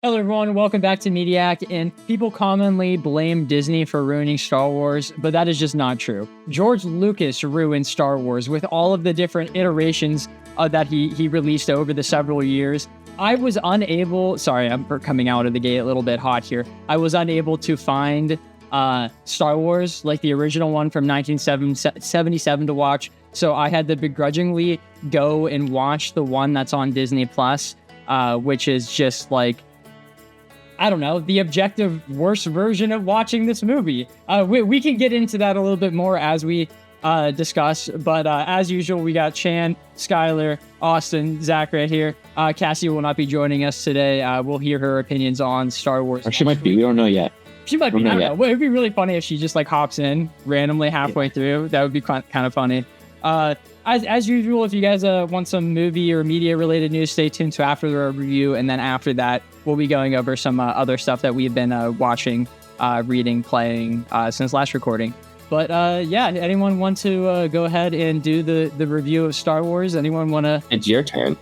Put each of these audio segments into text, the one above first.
Hello everyone, welcome back to Mediak, and people commonly blame Disney for ruining Star Wars, but that is just not true. George Lucas ruined Star Wars with all of the different iterations that he released over the several years. I was unable, sorry, I'm coming out of the gate a little bit hot here. I was unable to find Star Wars, like the original one from 1977 to watch, so I had to begrudgingly go and watch the one that's on Disney Plus, which is just like, I don't know, the objective worst version of watching this movie. We can get into that a little bit more as we discuss, but as usual, we got Chan, Skylar, Austin, Zach right here. Cassie will not be joining us today. We'll hear her opinions on Star Wars. Or she might be. We don't know yet. She might be. I don't know. Well, it'd be really funny if she just like hops in randomly halfway through. That would be kind of funny. As usual, if you guys want some movie or media related news, stay tuned to after the review, and then after that, we'll be going over some other stuff that we've been watching, reading, playing since last recording. But yeah, anyone want to go ahead and do the review of Star Wars? Anyone want to? It's your turn.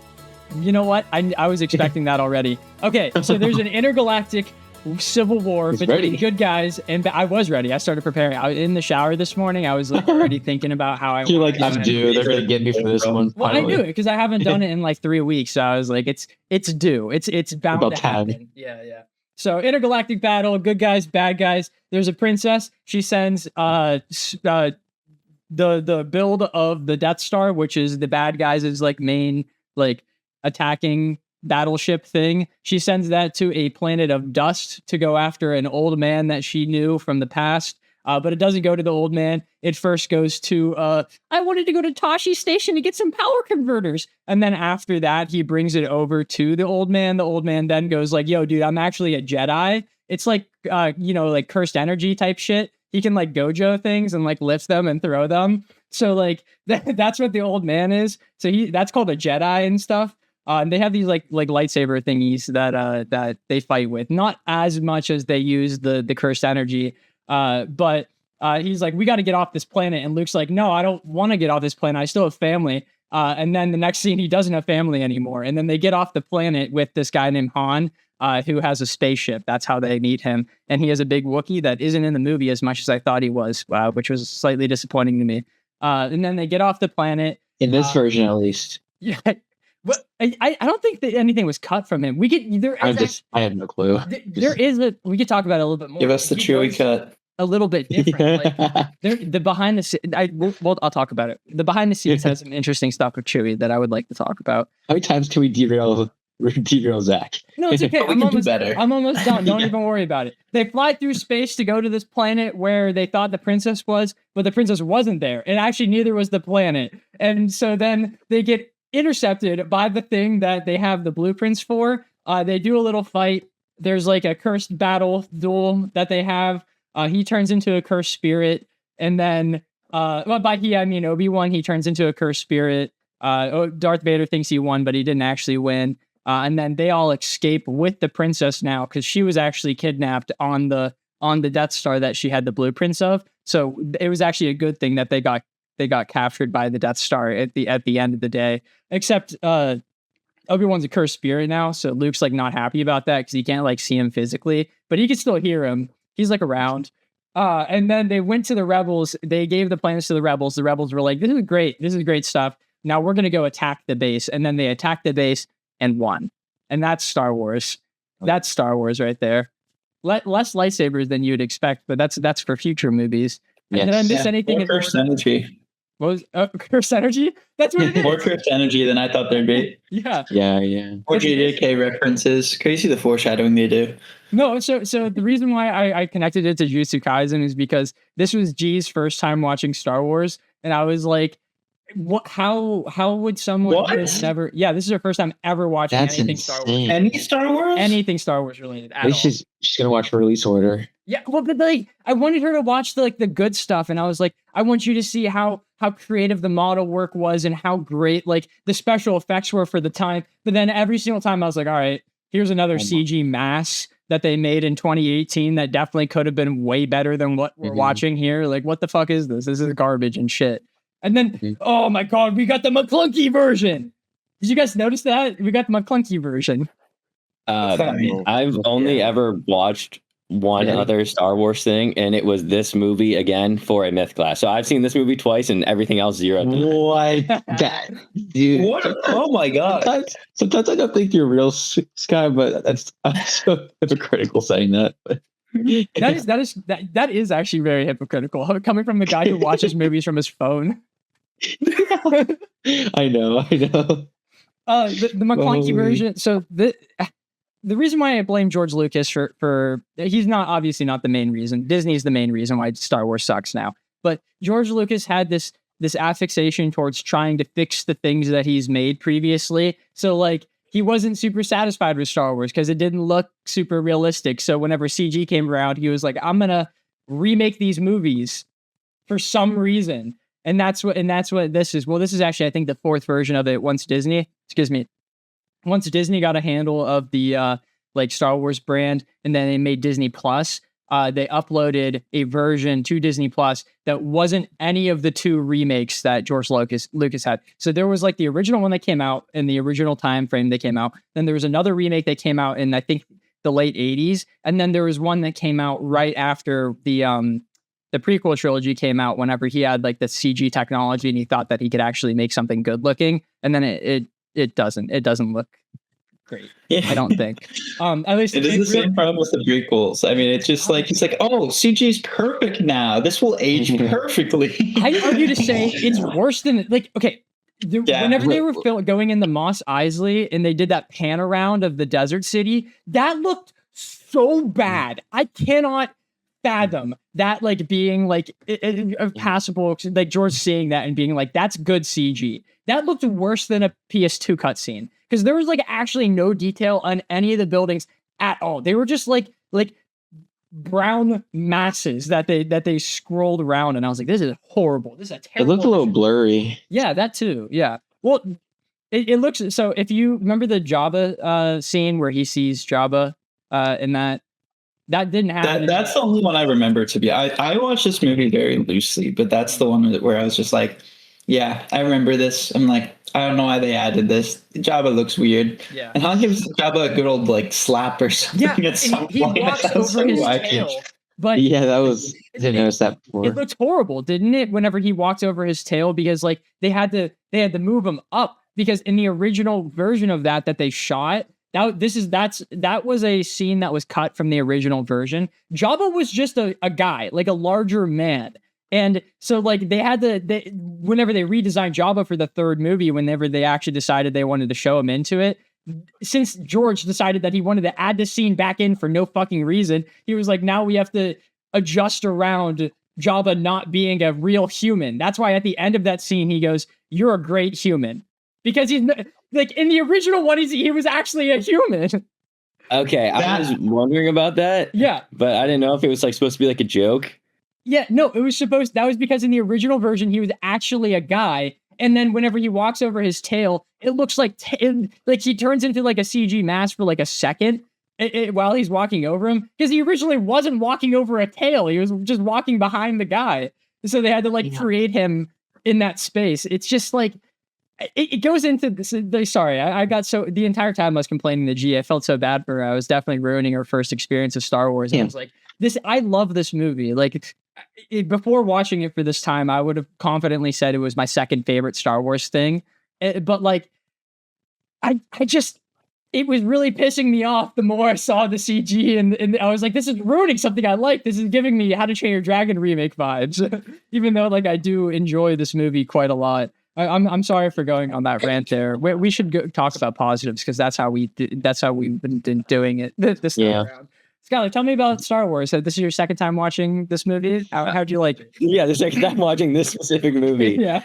You know what? I was expecting that already. Okay, so there's an intergalactic civil war between good guys and I was ready. I started preparing. I was in the shower this morning. I was like already thinking about how You're like, I'm due. They're gonna get me for this one. Well, I knew it because I haven't done it in like 3 weeks. So I was like, it's due. It's bound about to time. happen. Yeah. So intergalactic battle, good guys, bad guys. There's a princess. She sends the build of the Death Star, which is the bad guys' like main like attacking battleship thing. She sends that to a planet of dust to go after an old man that she knew from the past. But it doesn't go to the old man. It first goes to, I wanted to go to Tashi Station to get some power converters. And then after that, he brings it over to the old man. The old man then goes like, yo, dude, I'm actually a Jedi. It's like, like cursed energy type shit. He can like Gojo things and like lift them and throw them. So like, that's what the old man is. So that's called a Jedi and stuff. And they have these like lightsaber thingies that they fight with. Not as much as they use the cursed energy. But he's like, we got to get off this planet. And Luke's like, no, I don't want to get off this planet. I still have family. And then the next scene, he doesn't have family anymore. And then they get off the planet with this guy named Han, who has a spaceship. That's how they meet him. And he has a big Wookiee that isn't in the movie as much as I thought he was, which was slightly disappointing to me. And then they get off the planet. In this version, at least. Yeah. But I don't think that anything was cut from him. I have no clue. We could talk about it a little bit more. Give us the Chewie cut. A little bit different. Like, the behind the scenes. I'll talk about it. The behind the scenes has some interesting stuff with Chewie that I would like to talk about. How many times can we derail Zach? No, it's okay. We can do better. I'm almost done. Don't even worry about it. They fly through space to go to this planet where they thought the princess was, but the princess wasn't there. And actually, neither was the planet. And so then they get intercepted by the thing that they have the blueprints for. They do a little fight. There's like a cursed battle duel that they have. He turns into a cursed spirit, and then by he I mean Obi-Wan. He turns into a cursed spirit. Darth Vader thinks he won, but he didn't actually win. And then they all escape with the princess now because she was actually kidnapped on the Death Star that she had the blueprints of. So it was actually a good thing that they got captured by the Death Star at the end of the day. Except Obi-Wan's a cursed spirit now, so Luke's like not happy about that because he can't like see him physically, but he can still hear him. He's like around. And then they went to the rebels. They gave the plans to the rebels. The rebels were like, this is great. This is great stuff. Now we're going to go attack the base. And then they attacked the base and won. And that's Star Wars. That's Star Wars right there. Less lightsabers than you'd expect, but that's for future movies. Yes. Did I miss anything? More cursed energy. What was cursed energy? That's what it is. More cursed energy than I thought there'd be. Yeah. More JJK references. Can you see the foreshadowing they do? No, so the reason why I connected it to Jujutsu Kaisen is because this was G's first time watching Star Wars, and I was like, "What? How would someone who has never? Yeah, this is her first time ever watching anything Star Wars. Any Star Wars? Anything Star Wars related at all. She's gonna watch release order. Yeah, well, but like, I wanted her to watch the good stuff, and I was like, I want you to see how creative the model work was and how great like the special effects were for the time. But then every single time I was like, all right, here's another CG mass that they made in 2018 that definitely could have been way better than what we're watching here. Like, what the fuck is this? This is garbage and shit. And then, oh my God, we got the McClunky version. Did you guys notice that? We got the McClunky version. What's that mean? I've only ever watched one Yeah. other Star Wars thing, and it was this movie again for a myth class. So I've seen this movie twice, and everything else 0. What? That dude. What? Oh my god! Sometimes I don't think you're real, Sky, but I'm so hypocritical saying that. But That is actually very hypocritical coming from the guy who watches movies from his phone. I know. The McClunky Oh. version. So the reason why I blame George Lucas for he's obviously not the main reason. Disney's the main reason why Star Wars sucks now. But George Lucas had this affixation towards trying to fix the things that he's made previously. So like he wasn't super satisfied with Star Wars because it didn't look super realistic. So whenever CG came around, he was like, I'm gonna remake these movies for some reason. And that's what this is. Well, this is actually, I think, the fourth version of it once Disney got a handle of the like Star Wars brand, and then they made Disney Plus. They uploaded a version to Disney Plus that wasn't any of the two remakes that George Lucas had. So there was like the original one that came out in the original time frame they came out. Then there was another remake that came out in, I think, the late 80s. And then there was one that came out right after the prequel trilogy came out, whenever he had like the CG technology and he thought that he could actually make something good looking. And then it doesn't look great. Yeah. I don't think. At least It is the same problem with the prequels. I mean, it's just like it's like, oh, CG's perfect now. This will age perfectly. I'd argue to say it's worse than like okay. Yeah. Whenever they were going into Mos Eisley and they did that pan around of the desert city, that looked so bad. I cannot fathom that like being like passable, like George seeing that and being like, that's good CG. That looked worse than a PS2 cutscene because there was like actually no detail on any of the buildings at all. They were just like brown masses that they scrolled around, and I was like, this is horrible. This is a it terrible. looked a little blurry. Yeah, that too. Yeah. Well, it looks so. If you remember the Jabba scene where he sees Jabba in that didn't happen. That's the only one I remember to be. I watched this movie very loosely, but that's the one where I was just like, yeah, I remember this. I'm like, I don't know why they added this. Jabba looks weird. Yeah. And Han gives Jabba a good old like slap or something Yeah, at some he point. walks That was over so his wacky. tail. But Yeah, that was. Didn't notice that before. it looked horrible, didn't it? Whenever he walked over his tail, because like they had to move him up, because in the original version of that they shot, that was a scene that was cut from the original version. Jabba was just a guy, like a larger man. And so like whenever they redesigned Jabba for the third movie, whenever they actually decided they wanted to show him into it, since George decided that he wanted to add this scene back in for no fucking reason, he was like, now we have to adjust around Jabba not being a real human. That's why at the end of that scene, he goes, "You're a great human." Because he's like in the original one, he was actually a human. Okay, I was wondering about that. Yeah. But I didn't know if it was like supposed to be like a joke. Yeah, no, that was because in the original version, he was actually a guy. And then whenever he walks over his tail, it looks like he turns into like a CG mask for like a second while he's walking over him. Because he originally wasn't walking over a tail. He was just walking behind the guy. So they had to create him in that space. It's just like, it goes into this. Sorry, I got so the entire time I was complaining to G. I felt so bad for her. I was definitely ruining her first experience of Star Wars. And I was like, I love this movie. Like, before watching it for this time, I would have confidently said it was my second favorite Star Wars thing. But like, I just, it was really pissing me off the more I saw the CG, and I was like, this is ruining something I like. This is giving me How to Train Your Dragon remake vibes, even though like I do enjoy this movie quite a lot. I'm sorry for going on that rant there. We should talk about positives because that's how we've been doing it this time around. Skylar, tell me about Star Wars. So this is your second time watching this movie. How'd you like it? Yeah, the second time watching this specific movie. Yeah.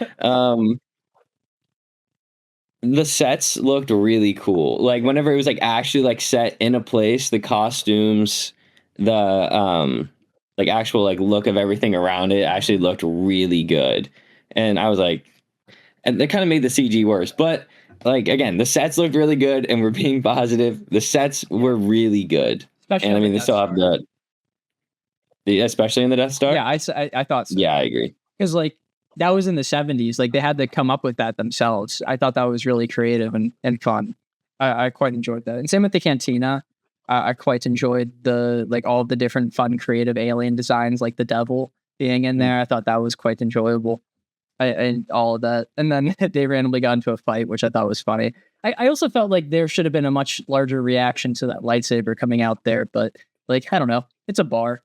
The sets looked really cool. Like whenever it was like actually like set in a place, the costumes, the like actual like look of everything around it actually looked really good. And I was like, and they kind of made the CG worse, but like again, the sets looked really good, and we're being positive. The sets were really good. Especially and I mean, they still have especially in the Death Star. Yeah, I thought so. Yeah, I agree. Because like that was in the 70s. Like they had to come up with that themselves. I thought that was really creative and fun. I quite enjoyed that. And same with the cantina. I quite enjoyed the like all the different fun, creative alien designs, like the devil being in there. I thought that was quite enjoyable. And all of that. And then they randomly got into a fight, which I thought was funny. I also felt like there should have been a much larger reaction to that lightsaber coming out there, but like, I don't know. It's a bar,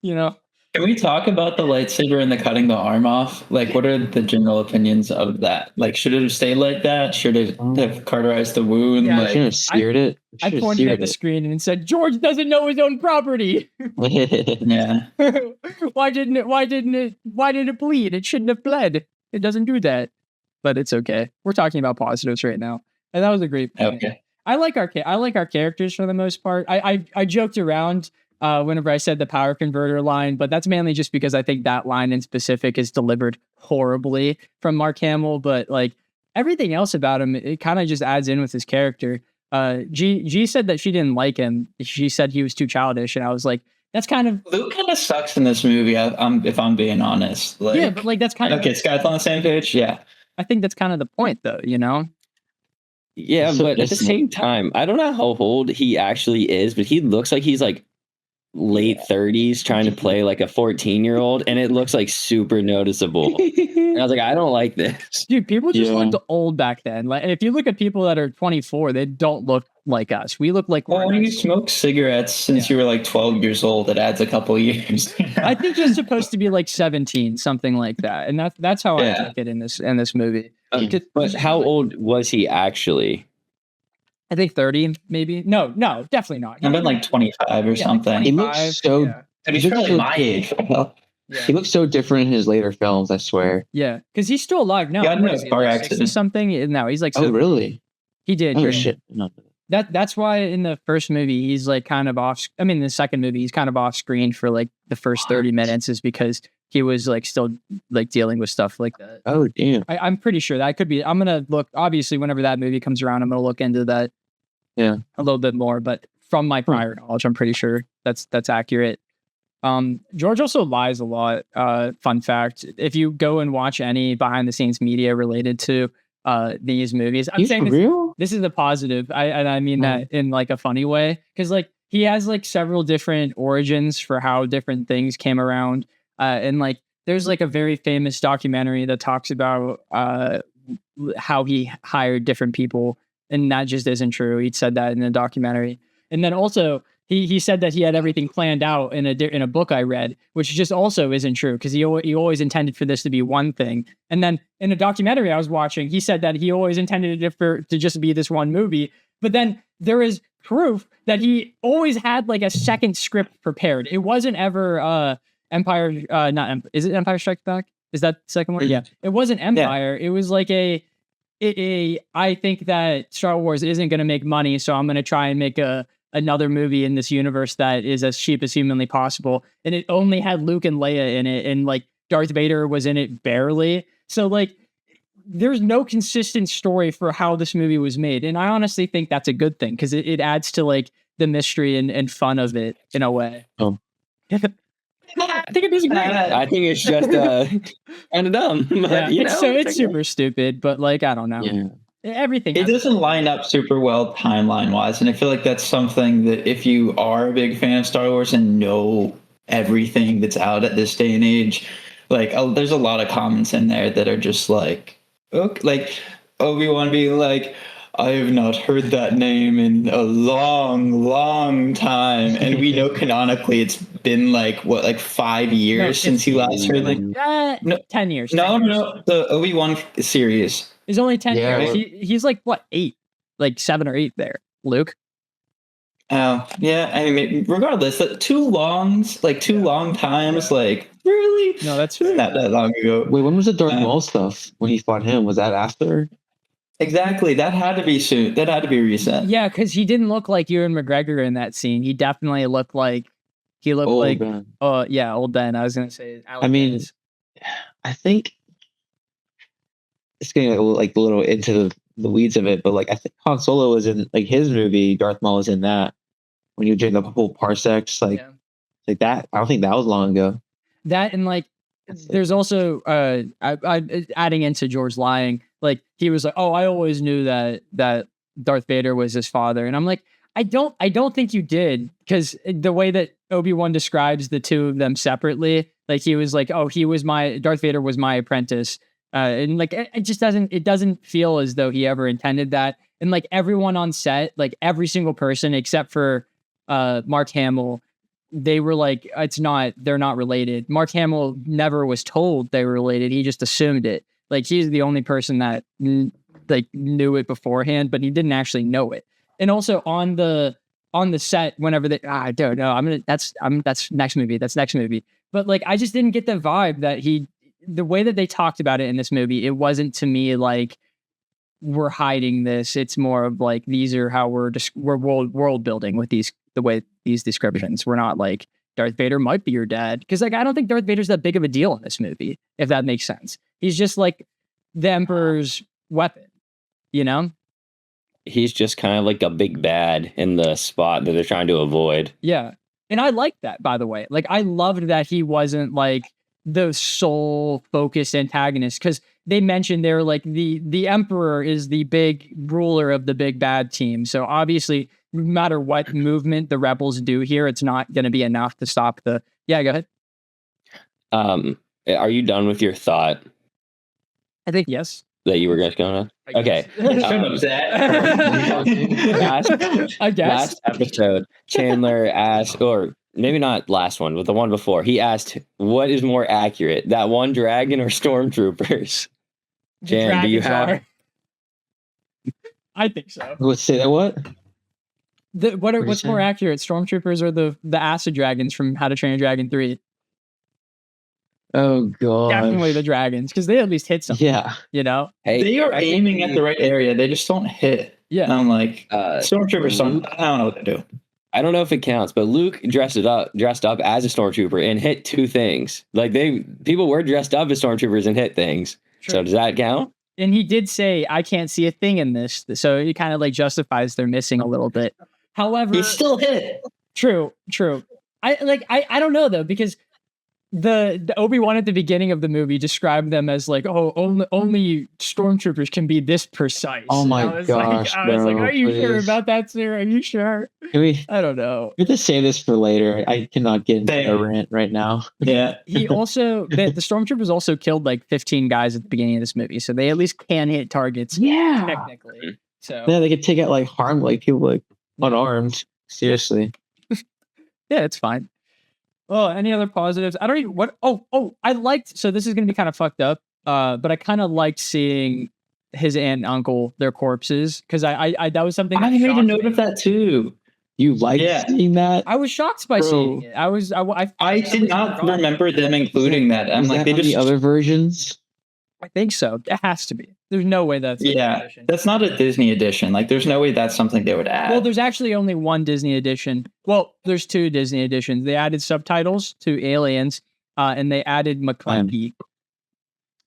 you know? Can we talk about the lightsaber and the cutting the arm off? Like, what are the general opinions of that? Like, should it have stayed like that? Should it have cauterized the wound? Yeah, I Like, should have seared it. I pointed at the screen and said, George doesn't know his own property. yeah. Why didn't it bleed? It shouldn't have bled. It doesn't do that. But it's okay. We're talking about positives right now. And that was a great point. Okay. I like our characters for the most part. I joked around whenever I said the power converter line, but that's mainly just because I think that line in specific is delivered horribly from Mark Hamill. But like everything else about him, it kind of just adds in with his character. G said that she didn't like him. She said he was too childish, and I was like, that's kind of Luke kind of sucks in this movie. If I'm being honest. Like, yeah, but like that's kind of okay. Sky's on the same page. Yeah. I think that's kind of the point, though. You know. Yeah, So but at the listen- same time, I don't know how old he actually is, but he looks like he's like late 30s trying to play like a 14-year-old, and it looks like super noticeable. And I was like, I don't like this. Dude, people just Yeah. looked old back then. Like, if you look at people that are 24, they don't look like us. We look like Well, we're when you smoke cigarettes since you were like 12 years old, it adds a couple years. I think you're supposed to be like 17, something like that, and that's how I Yeah. took it in this movie. But how old was he actually? I think 30, maybe. No, definitely not. I've been like 25 or something. He looks so- Yeah, And he's he looks probably so my good. age. Well, He looks so different in his later films, I swear. yeah, because he's still alive now. Yeah, I know, What is he, car like 60 accident. something. No, he's like Oh, really? he did. Oh, yeah. shit. No. That's why in the first movie he's like kind of off. I mean, the second movie he's kind of off screen for like the first 30 minutes is because he was like still like dealing with stuff like that. Oh, damn. I'm pretty sure that could be. I'm gonna look. Obviously, whenever that movie comes around, I'm gonna look into that. Yeah. A little bit more, but from my prior knowledge, I'm pretty sure that's accurate. George also lies a lot. Fun fact: if you go and watch any behind the scenes media related to these movies, I'm He's saying for this, real? this is the positive. I mean that in like a funny way, because like he has like several different origins for how different things came around, and like there's like a very famous documentary that talks about how he hired different people, and that just isn't true. He said that in the documentary, and then also he said that he had everything planned out in a book I read, which just also isn't true because he always intended for this to be one thing, and then in a documentary I was watching, he said that he always intended it to just be this one movie, but then there is proof that he always had like a second script prepared. It wasn't ever is it Empire Strikes Back? Is that the second one? Yeah. It wasn't Empire. It was like I think that Star Wars isn't going to make money, so I'm going to try and make another movie in this universe that is as cheap as humanly possible. And it only had Luke and Leia in it, and like Darth Vader was in it barely. So like there's no consistent story for how this movie was made. And I honestly think that's a good thing because it adds to like the mystery and fun of it in a way. I think it is great. I think it's just kind of dumb. But, Yeah, you know, it's super stupid, but like I don't know. Yeah. Everything it doesn't line up super well timeline wise, and I feel like that's something that if you are a big fan of Star Wars and know everything that's out at this day and age, like there's a lot of comments in there that are just like, okay, like Obi-Wan being like, I have not heard that name in a long time, and we know canonically it's been like 5 years since he last heard like 10 years. no 10 years. the Obi-Wan series. It's only 10 Yeah. years. He's like what, 8? Like 7 or 8 there. Luke. Oh, yeah. I mean, regardless, two long times, like, really? No, that's Not that long ago. Wait, when was the Darth Maul stuff? When he fought him? Was that after? Exactly. That had to be soon. That had to be recent. Yeah, because he didn't look like Ewan McGregor in that scene. He definitely looked like Old like Ben. old Ben. I was gonna say. Alec I mean, Guinness. I think it's getting like a little into the weeds of it, but like I think Han Solo was in like his movie. Darth Maul was in that when you were doing the whole parsecs, like Yeah. like that. I don't think that was long ago. That and like there's also I adding into George lying, like he was like, oh, I always knew that Darth Vader was his father. And I'm like, I don't think you did, because the way that Obi-Wan describes the two of them separately, like he was like, oh, Darth Vader was my apprentice. And like, it doesn't feel as though he ever intended that. And like everyone on set, like every single person except for Mark Hamill, they were like, they're not related. Mark Hamill never was told they were related. He just assumed it. Like he's the only person that knew it beforehand, but he didn't actually know it. And also on the set, whenever I don't know, that's next movie. That's next movie. But like, I just didn't get the vibe that the way that they talked about it in this movie, it wasn't to me like we're hiding this. It's more of like, these are how we're world building with the way these descriptions. We're not like Darth Vader might be your dad. Cause like, I don't think Darth Vader's that big of a deal in this movie, if that makes sense. He's just like the Emperor's weapon, you know? He's just kind of like a big bad in the spot that they're trying to avoid. Yeah. And I like that, by the way. Like, I loved that he wasn't like the sole focused antagonist, because they mentioned they're like the Emperor is the big ruler of the big bad team. So obviously, no matter what movement the rebels do here, it's not going to be enough to stop the. Yeah, go ahead. Are you done with your thought? I think yes. That you were just going on? Okay. Last episode, Chandler asked, or maybe not last one, but the one before, he asked, what is more accurate, that one dragon or stormtroopers? Jan, do you have? I think so. Let's say that what? What's more accurate, stormtroopers or the acid dragons from How to Train Your Dragon 3? Oh god, definitely the dragons, because they at least hit something. Yeah, you know, hey, they are aiming at the right area. They just don't hit. Yeah, and I'm like, stormtroopers. I don't know what they do. I don't know if it counts, but Luke dressed up as a stormtrooper and hit two things. Like people were dressed up as stormtroopers and hit things. Sure. So does that count? And he did say, "I can't see a thing in this," so it kind of like justifies their missing a little bit. However, he still hit. True. I don't know though, because the Obi-Wan at the beginning of the movie described them as like, oh, only stormtroopers can be this precise. Oh my gosh! I was like, are you sure about that, sir? Are you sure? I don't know. We have to save this for later. I cannot get into a rant right now. Yeah. He also the stormtroopers also killed like 15 guys at the beginning of this movie, so they at least can hit targets. Yeah, technically. So yeah, they could take out like people like unarmed. Seriously. Yeah, it's fine. Oh, any other positives? I don't even what. Oh, I liked. So this is gonna be kind of fucked up. But I kind of liked seeing his aunt and uncle, their corpses, because I that was something. I made a note of that too. You liked seeing that? I was shocked by seeing it. I did not remember them including that. I'm like, they just the other versions. I think so. It has to be. There's no way that's that's not a Disney edition. Like, there's no way that's something they would add. Well, there's actually only one Disney edition. Well, there's two Disney editions. They added subtitles to Aliens, and they added McClunky.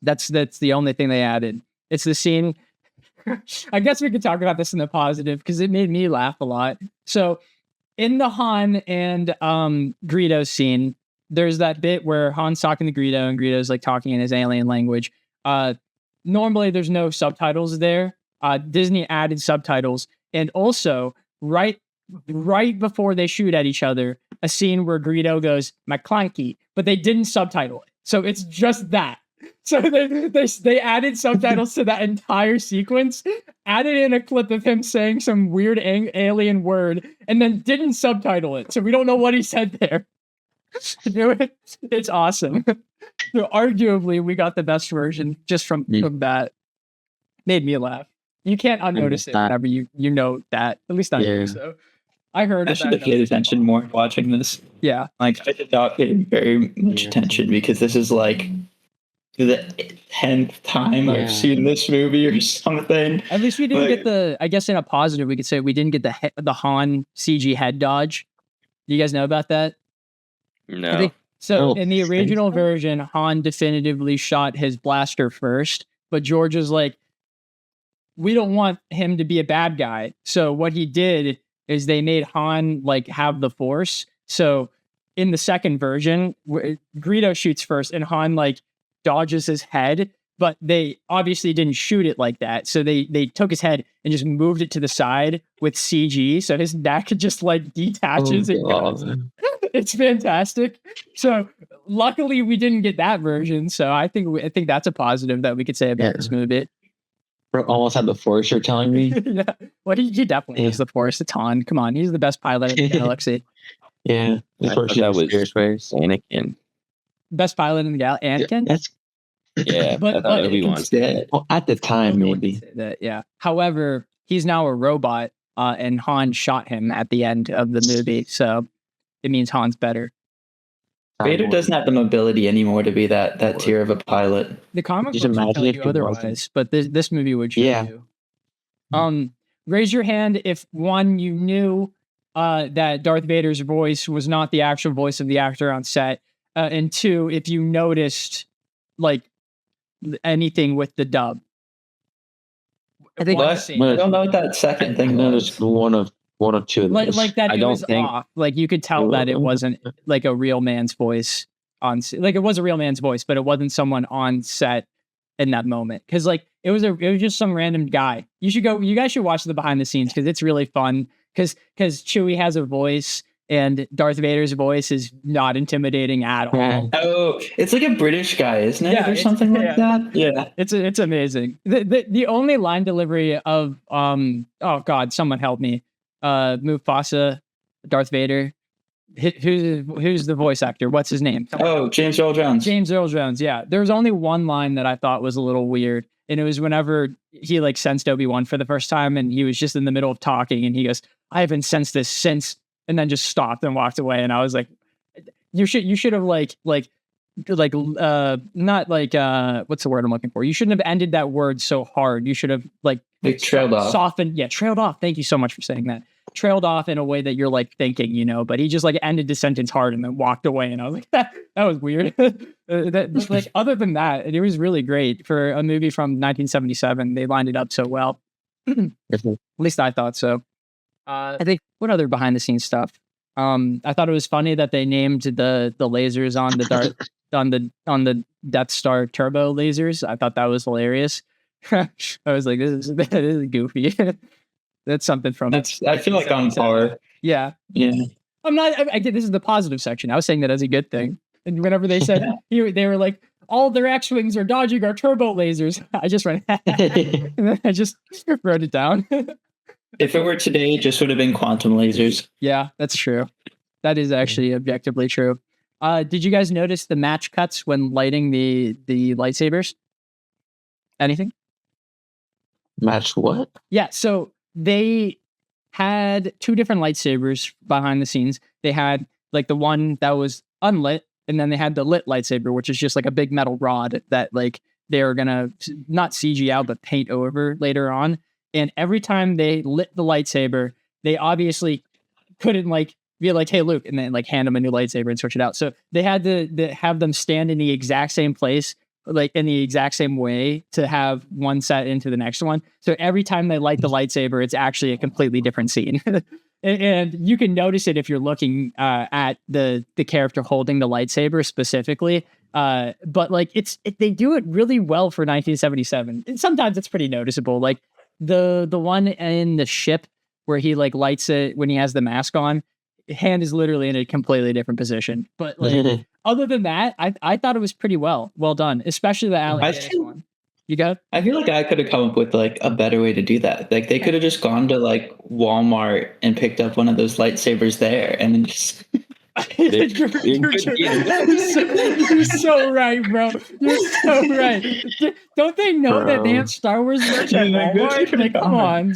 That's the only thing they added. It's the scene. I guess we could talk about this in the positive because it made me laugh a lot. So, in the Han and Greedo scene, there's that bit where Han's talking to Greedo, and Greedo's like talking in his alien language. Normally there's no subtitles there. Disney added subtitles, and also right before they shoot at each other, a scene where Greedo goes McClanky, but they didn't subtitle it, so it's just that. So they added subtitles to that entire sequence, added in a clip of him saying some weird alien word, and then didn't subtitle it, so we don't know what he said there. It's awesome. So arguably, we got the best version just from that. Made me laugh. You can't unnotice it whenever you know that. At least I do. So I heard. I should have paid attention more watching this. Yeah, like I did not pay very much attention because this is like the 10th time I've seen this movie or something. At least we didn't get the. I guess in a positive, we could say we didn't get the Han CG head dodge. Do you guys know about that? No. In the original version, Han definitively shot his blaster first, but George was like, we don't want him to be a bad guy. So what he did is they made Han like have the Force. So in the second version, Greedo shoots first and Han like dodges his head, but they obviously didn't shoot it like that. So they took his head and just moved it to the side with CG, so his neck just like detaches. Oh, and goes. God. It's fantastic. So luckily we didn't get that version. So I think that's a positive that we could say about this movie. Bro almost had the force, you're telling me? Yeah. Well, he definitely is the Force. It's Han. Come on, he's the best pilot in the galaxy. Yeah. The I force thought that is was Spirit ways. Anakin. Best pilot in the galaxy. Anakin. That's Yeah, But- I thought but Obi-Wan's dead. dead. Well, at the time, Everyone maybe. can say that, yeah. However, he's now a robot, and Han shot him at the end of the movie, so it means Han's better. Vader doesn't have the mobility anymore to be that tier of a pilot. The comic Just books would imagine tell if you it wasn't. otherwise, but this movie would show Yeah. you. Raise your hand if one, you knew that Darth Vader's voice was not the actual voice of the actor on set, and two, if you noticed like anything with the dub. I think What? scene. I don't know what that second thing No, was. there's one of two of those. like that I it don't was think- off. Like you could tell that it wasn't like a real man's voice on like it was a real man's voice, but it wasn't someone on set in that moment. Cause like it was just some random guy. You guys should watch the behind the scenes because it's really fun. Cause Chewie has a voice and Darth Vader's voice is not intimidating at all. Yeah. Oh, it's like a British guy, isn't it? Yeah, Or it's- something like yeah. that? Yeah. It's amazing. The only line delivery of oh god, someone help me. Mufasa, Darth Vader. Who's the voice actor? What's his name? Oh, James Earl Jones. James Earl Jones. Yeah, there was only one line that I thought was a little weird, and it was whenever he like sensed Obi-Wan for the first time, and he was just in the middle of talking, and he goes, "I haven't sensed this since," and then just stopped and walked away, and I was like, "You should have like not like what's the word I'm looking for? You shouldn't have ended that word so hard. You should have like Trailed off. softened. Yeah, trailed off. Thank you so much for saying that. Trailed off in a way that you're like thinking, but he just like ended the sentence hard and then walked away. And I was like, that was weird. But, like other than that, it was really great for a movie from 1977. They lined it up so well. At least I thought so. I think what other behind the scenes stuff? I thought it was funny that they named the lasers on the on the Death Star turbo lasers. I thought that was hilarious. I was like, this is goofy. That's something from. I feel like on par. Yeah, Yeah. I'm not. I did. This is the positive section. I was saying that as a good thing. And whenever they said they were like, all their X-wings are dodging our turbo lasers. I just went, and then I just wrote it down. If it were today, it just would have been quantum lasers. Yeah, that's true. That is actually objectively true. Did you guys notice the match cuts when lighting the lightsabers? Anything? Match what? Yeah, so they had two different lightsabers behind the scenes. They had like the one that was unlit, and then they had the lit lightsaber, which is just like a big metal rod that like they were gonna not CG out but paint over later on. And every time they lit the lightsaber, they obviously couldn't like be like, "Hey, Luke," and then like hand them a new lightsaber and switch it out. So they had to have them stand in the exact same place, like in the exact same way, to have one set into the next one. So every time they light the lightsaber, it's actually a completely different scene. And you can notice it if you're looking at the character holding the lightsaber specifically. But like they do it really well for 1977. And sometimes it's pretty noticeable. Like the one in the ship where he like lights it when he has the mask on, hand is literally in a completely different position. But like other than that, I thought it was pretty well done, especially the Alex one. You got? I feel like I could have come up with like a better way to do that. Like they could have just gone to like Walmart and picked up one of those lightsabers there and then just You're so right, bro. You're so right. Don't they know that they have Star Wars merch at Walmart? Like, come on,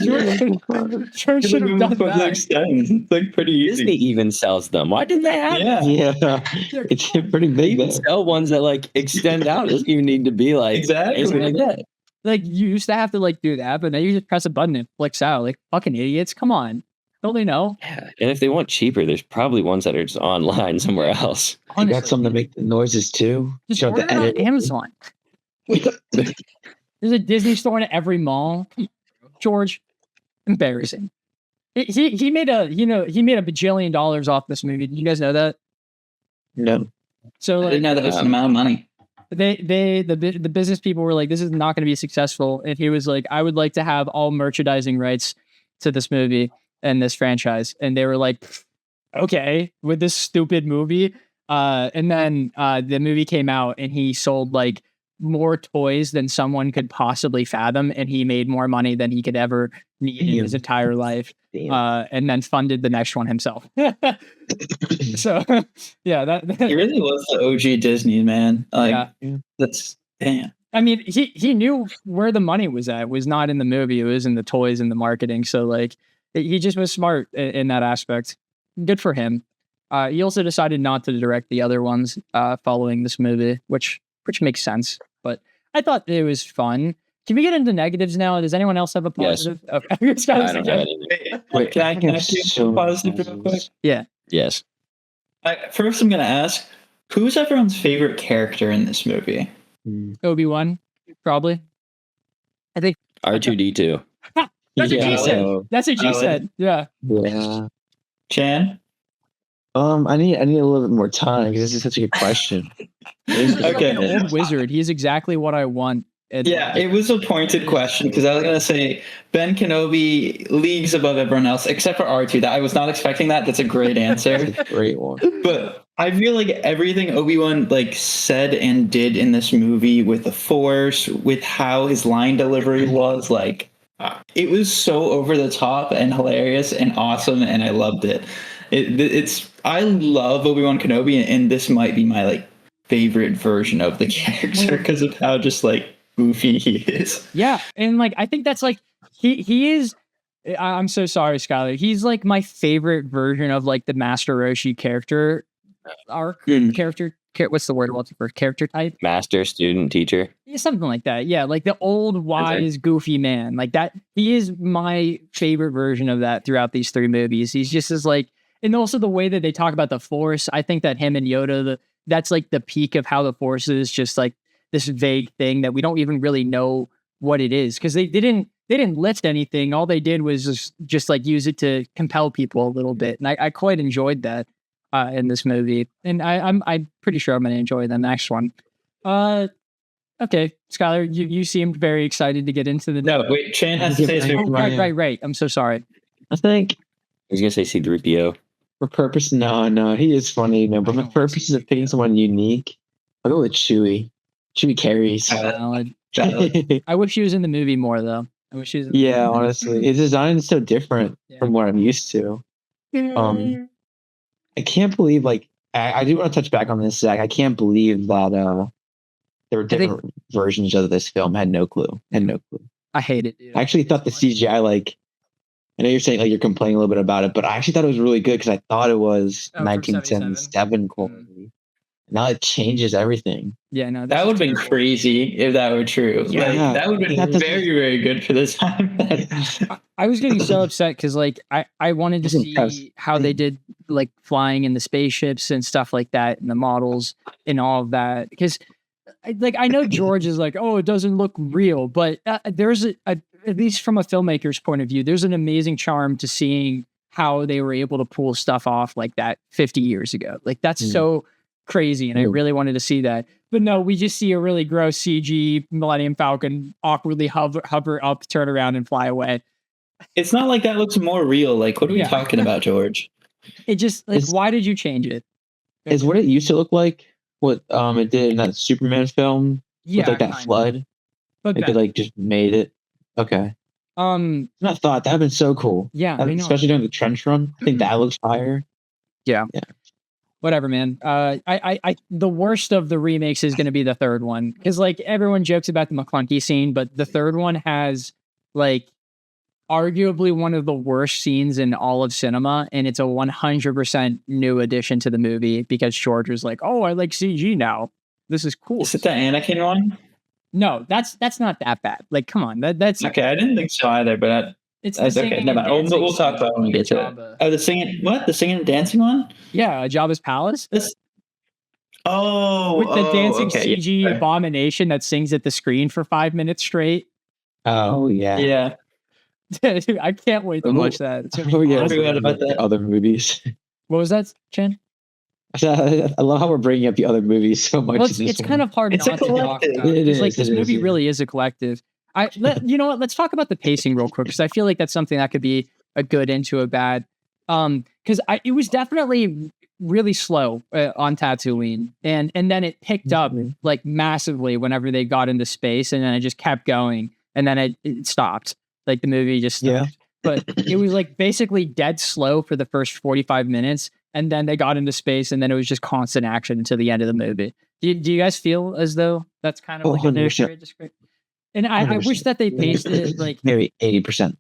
George should have done that. It's like pretty Disney easy. even sells them. Why didn't they have Yeah. Yeah, it's pretty They big. even There. sell ones that like extend out. It doesn't even need to be like Exactly. anything like that. Like, you used to have to like do that, but now you just press a button and it flicks out. Like, fucking idiots. Come on. Don't they know? Yeah. And if they want cheaper, there's probably ones that are just online somewhere else. You got something to make the noises too. Just You don't order have it to on edit. Amazon. There's a Disney store in every mall. George, embarrassing. He made a bajillion dollars off this movie. Did you guys know that? No. So I like, didn't know that was an amount of money. the business people were like, this is not going to be successful, and he was like, I would like to have all merchandising rights to this movie and this franchise, and they were like, okay, with this stupid movie. And then the movie came out, and he sold like more toys than someone could possibly fathom, and he made more money than he could ever need in his entire life. And then funded the next one himself. So yeah, He really was the OG Disney, man. Like, yeah. that's damn. I mean, he knew where the money was at. It was not in the movie. It was in the toys and the marketing. So like, he just was smart in that aspect. Good for him. He also decided not to direct the other ones following this movie, which makes sense. But I thought it was fun. Can we get into negatives now? Does anyone else have a positive? I don't have anything. Wait, can I do so positive real quick? Yeah. Yes. First, I'm going to ask, who's everyone's favorite character in this movie? Obi-Wan, probably. I think R2D2. that's what Yeah. G said. That's what G Valid. said. Yeah. Yeah. Chan? I need a little bit more time because this is such a good question. Okay. An old wizard. He's exactly what I want. And Yeah, it was a pointed question because I was going to say Ben Kenobi leagues above everyone else except for R2. That I was not expecting that. That's a great answer. That's a great one. But I feel like everything Obi-Wan like said and did in this movie with the Force, with how his line delivery was, like it was so over the top and hilarious and awesome, and I loved it. I love Obi-Wan Kenobi, and this might be my like favorite version of the character because of how just like goofy he is. Yeah, and like I think that's like he is. I'm so sorry, Skylar. He's like my favorite version of like the Master Roshi character arc. Character. What's the word? What's the first character type? Master, student, teacher. Yeah, something like that. Yeah, like the old wise goofy man. Like that. He is my favorite version of that throughout these three movies. He's just as like, and also the way that they talk about the Force. I think that him and Yoda, that's like the peak of how the Force is just like this vague thing that we don't even really know what it is because they didn't lift anything. All they did was just like use it to compel people a little bit, and I quite enjoyed that in this movie. And I'm pretty sure I'm going to enjoy the next one. Okay, Skylar, you seemed very excited to get into the. No, wait, Chan has to say his favorite. Oh, right. I'm so sorry. I think I was gonna say C-3PO. for purpose, no, he is funny, but for purposes of picking someone unique, I'll go with Chewie. Chewie carries. Valid. Valid. I wish he was in the movie more though. I wish he was. Yeah, honestly, his design is so different from what I'm used to. I can't believe, like, I do want to touch back on this, Zach. I can't believe that there were different versions of this film. Had no clue. I hate it, dude. I actually thought the CGI, like, I know you're saying like you're complaining a little bit about it, but I actually thought it was really good because I thought it was from 1977 quality. Now it changes everything. Yeah, no, That would have been crazy if that were true. Yeah. Like, that would have That been doesn't- very, very good for this time. I was getting so upset because like I wanted to Wasn't see impressed. how they did like flying in the spaceships and stuff like that and the models and all of that because I know George is like, oh, it doesn't look real, but there's at least from a filmmaker's point of view, there's an amazing charm to seeing how they were able to pull stuff off like that 50 years ago. Like that's so crazy, and I really wanted to see that. But no, we just see a really gross CG Millennium Falcon awkwardly hover up, turn around, and fly away. It's not like that looks more real. Like, what are we Yeah. talking about, George? It just like, It's- why did you change it? Is what it used to look like what it did in that Superman film Yeah, with like that kinda. flood. But Like they like just made it. Okay. I thought that'd been so cool. yeah, I know. Especially during the trench run. I think that looks fire. Whatever, man. I the worst of the remakes is going to be the third one because like everyone jokes about the McClunky scene, but the third one has like arguably one of the worst scenes in all of cinema, and it's a 100% new addition to the movie because George was like, "Oh, I like CG now. This is cool." Is it the Anakin one? No, that's not that bad. Like, come on, that's Okay, I didn't think so either, but it's that's the okay. singing Never and mind. dancing We'll talk scene about it when we get to it. Jabba. Oh, the singing, what? The singing and dancing one? Yeah, Jabba's palace This. Oh, with the dancing okay, CG yeah. abomination that sings at the screen for 5 minutes straight. Oh yeah. Yeah. Dude, I can't wait to Oh, watch that. It's gonna be Oh yeah. I forgot about that. Other movies. What was that, Chen? I love how we're bringing up the other movies so much. Well, in this it's one. kind of hard It's a not to talk collective. about. It It's like is, this it is, movie yeah. really is a collective. You know what? Let's talk about the pacing real quick because I feel like that's something that could be a good into a bad. Because it was definitely really slow on Tatooine, and then it picked up like massively whenever they got into space, and then it just kept going, and then it stopped. Like the movie just stopped. Yeah. But it was like basically dead slow for the first 45 minutes, and then they got into space, and then it was just constant action until the end of the movie. Do you guys feel as though that's kind of Oh, like an 100%. accurate description? And I wish 100%. that they paced it like maybe 80%.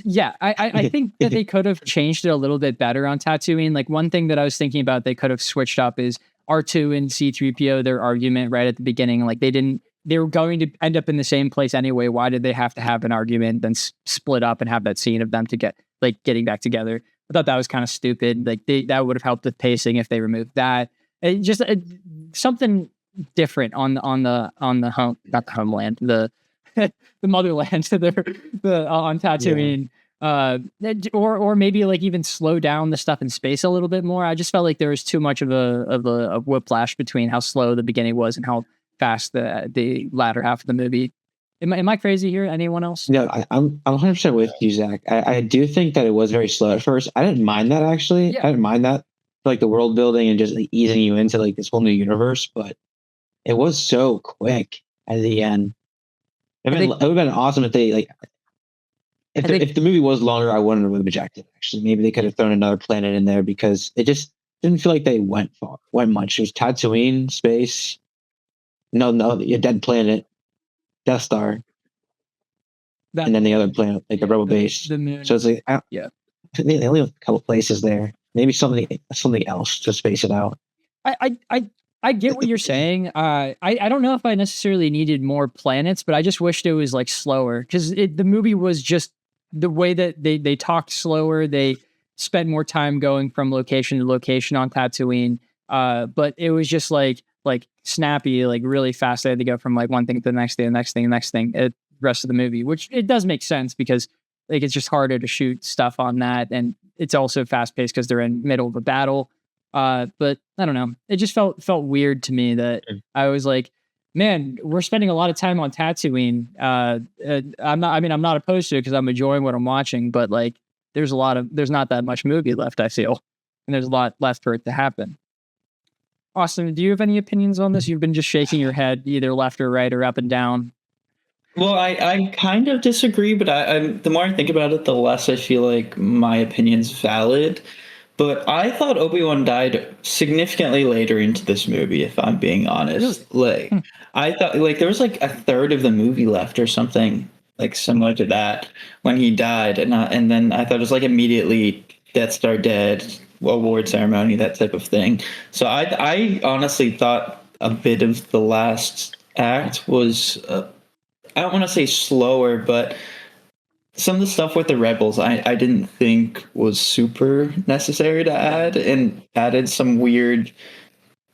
yeah, I think that they could have changed it a little bit better on Tatooine. Like one thing that I was thinking about they could have switched up is R2 and C3PO, their argument right at the beginning. Like they were going to end up in the same place anyway. Why did they have to have an argument, then split up and have that scene of them to getting back together? I thought that was kind of stupid. Like that would have helped with pacing if they removed that. Just something different on the home, not the homeland, the motherland, on Tatooine. Or maybe like even slow down the stuff in space a little bit more. I just felt like there was too much of a whiplash between how slow the beginning was and how fast the latter half of the movie. Am I crazy here? Anyone else? No, I'm 100% with you, Zach. I do think that it was very slow at first. I didn't mind that actually. Yeah. I didn't mind that for like the world building and just like easing you into like this whole new universe. But it was so quick at the end. It would have been awesome if they like. If the movie was longer, I wouldn't have rejected. Actually, maybe they could have thrown another planet in there because it just didn't feel like they went much. It was Tatooine, space. No, a dead planet, Death Star, and then the other planet, like the Rebel base. The moon. So it's like, Yeah. they only have a couple places there. Maybe something else to space it out. I get what you're saying. I don't know if I necessarily needed more planets, but I just wished it was like slower because the movie was just the way that they talked slower. They spent more time going from location to location on Tatooine. But it was just like snappy, like really fast. They had to go from like one thing to the next thing, the next thing, the next thing. The rest of the movie, which it does make sense because like it's just harder to shoot stuff on that, and it's also fast paced because they're in middle of a battle. But I don't know. It just felt weird to me that I was like, man, we're spending a lot of time on Tatooine. I'm not opposed to it because I'm enjoying what I'm watching, but like, there's not that much movie left, I feel, and there's a lot left for it to happen. Austin, do you have any opinions on this? You've been just shaking your head either left or right or up and down. Well, I kind of disagree, but the more I think about it, the less I feel like my opinion's valid. But I thought Obi-Wan died significantly later into this movie, if I'm being honest. Really? Like, I thought like there was like a third of the movie left or something like similar to that when he died, and then I thought it was like immediately Death Star dead, award ceremony, that type of thing. So I honestly thought a bit of the last act was I don't want to say slower, but some of the stuff with the rebels I didn't think was super necessary to add, and added some weird,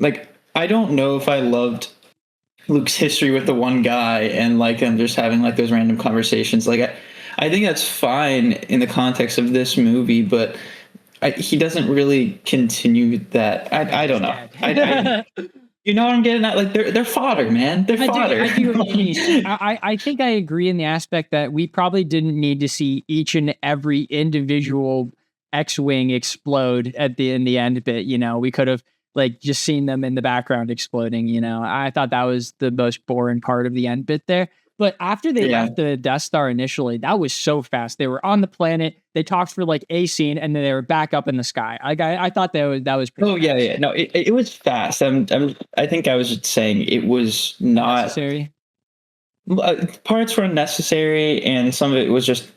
like, I don't know if I loved Luke's history with the one guy and like them just having like those random conversations. Like I think that's fine in the context of this movie, but he doesn't really continue that. I don't know. You know what I'm getting at? Like they're fodder, man. They're fodder. I think I agree in the aspect that we probably didn't need to see each and every individual X-wing explode in the end bit. You know, we could have like just seen them in the background exploding. You know, I thought that was the most boring part of the end bit there. But after they left the Death Star initially, that was so fast. They were on the planet. They talked for like a scene, and then they were back up in the sky. I thought that was pretty fast. Yeah. No, it was fast. I think I was saying it was not necessary. Parts were unnecessary, and some of it was just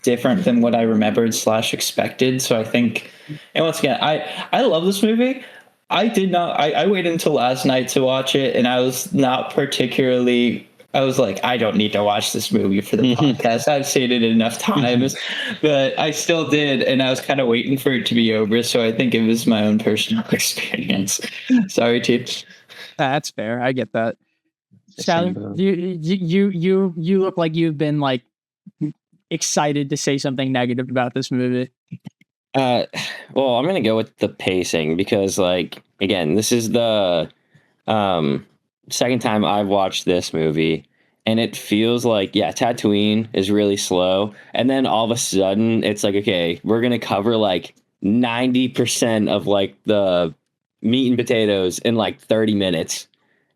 different than what I remembered / expected. So I think, and once again, I love this movie. I did not. I waited until last night to watch it, and I was not particularly. I was like, I don't need to watch this movie for the podcast. I've seen it enough times, but I still did. And I was kind of waiting for it to be over. So I think it was my own personal experience. Sorry, Chief. That's fair. I get that. Skyler, you look like you've been like excited to say something negative about this movie. Well, I'm going to go with the pacing because like again, this is the second time I've watched this movie, and it feels like, yeah, Tatooine is really slow, and then all of a sudden it's like, okay, we're gonna cover like 90% of like the meat and potatoes in like 30 minutes,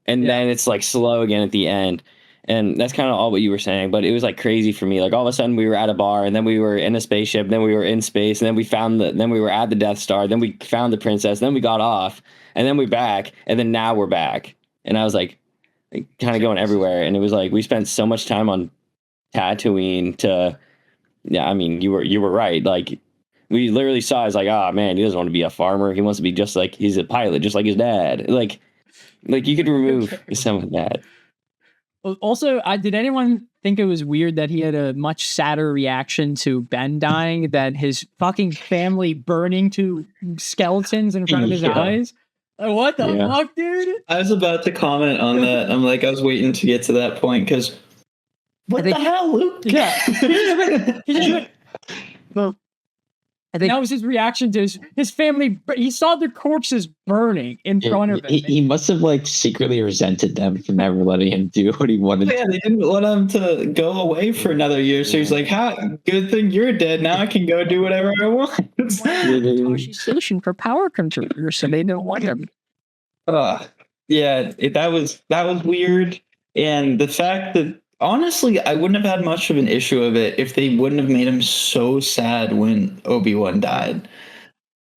and then it's like slow again at the end. And that's kind of all what you were saying, but it was like crazy for me. Like all of a sudden we were at a bar, and then we were in a spaceship, then we were in space, and then we were at the Death Star, then we found the princess, then we got off, and then we're back, and then now we're back. And I was like kind of going everywhere, and it was like we spent so much time on Tatooine to, yeah, I mean, you were right. Like we literally saw, it's like, oh man, he doesn't want to be a farmer. He wants to be just like, he's a pilot, just like his dad. Like you could remove some of that. Also, did anyone think it was weird that he had a much sadder reaction to Ben dying than his fucking family burning to skeletons in front of his eyes? Like, what the fuck, dude? I was about to comment on that. I'm like, I was waiting to get to that point because what the hell, Luke? Yeah. He just went, well, I think that was his reaction to his family. He saw their corpses burning in front of him. He must have like secretly resented them for never letting him do what he wanted. Yeah, they didn't let him to go away for another year. So he's like, good thing you're dead. Now I can go do whatever I want. Station for power controllers, so they don't want him. Yeah, that was weird. And the fact that, honestly, I wouldn't have had much of an issue of it if they wouldn't have made him so sad when Obi-Wan died.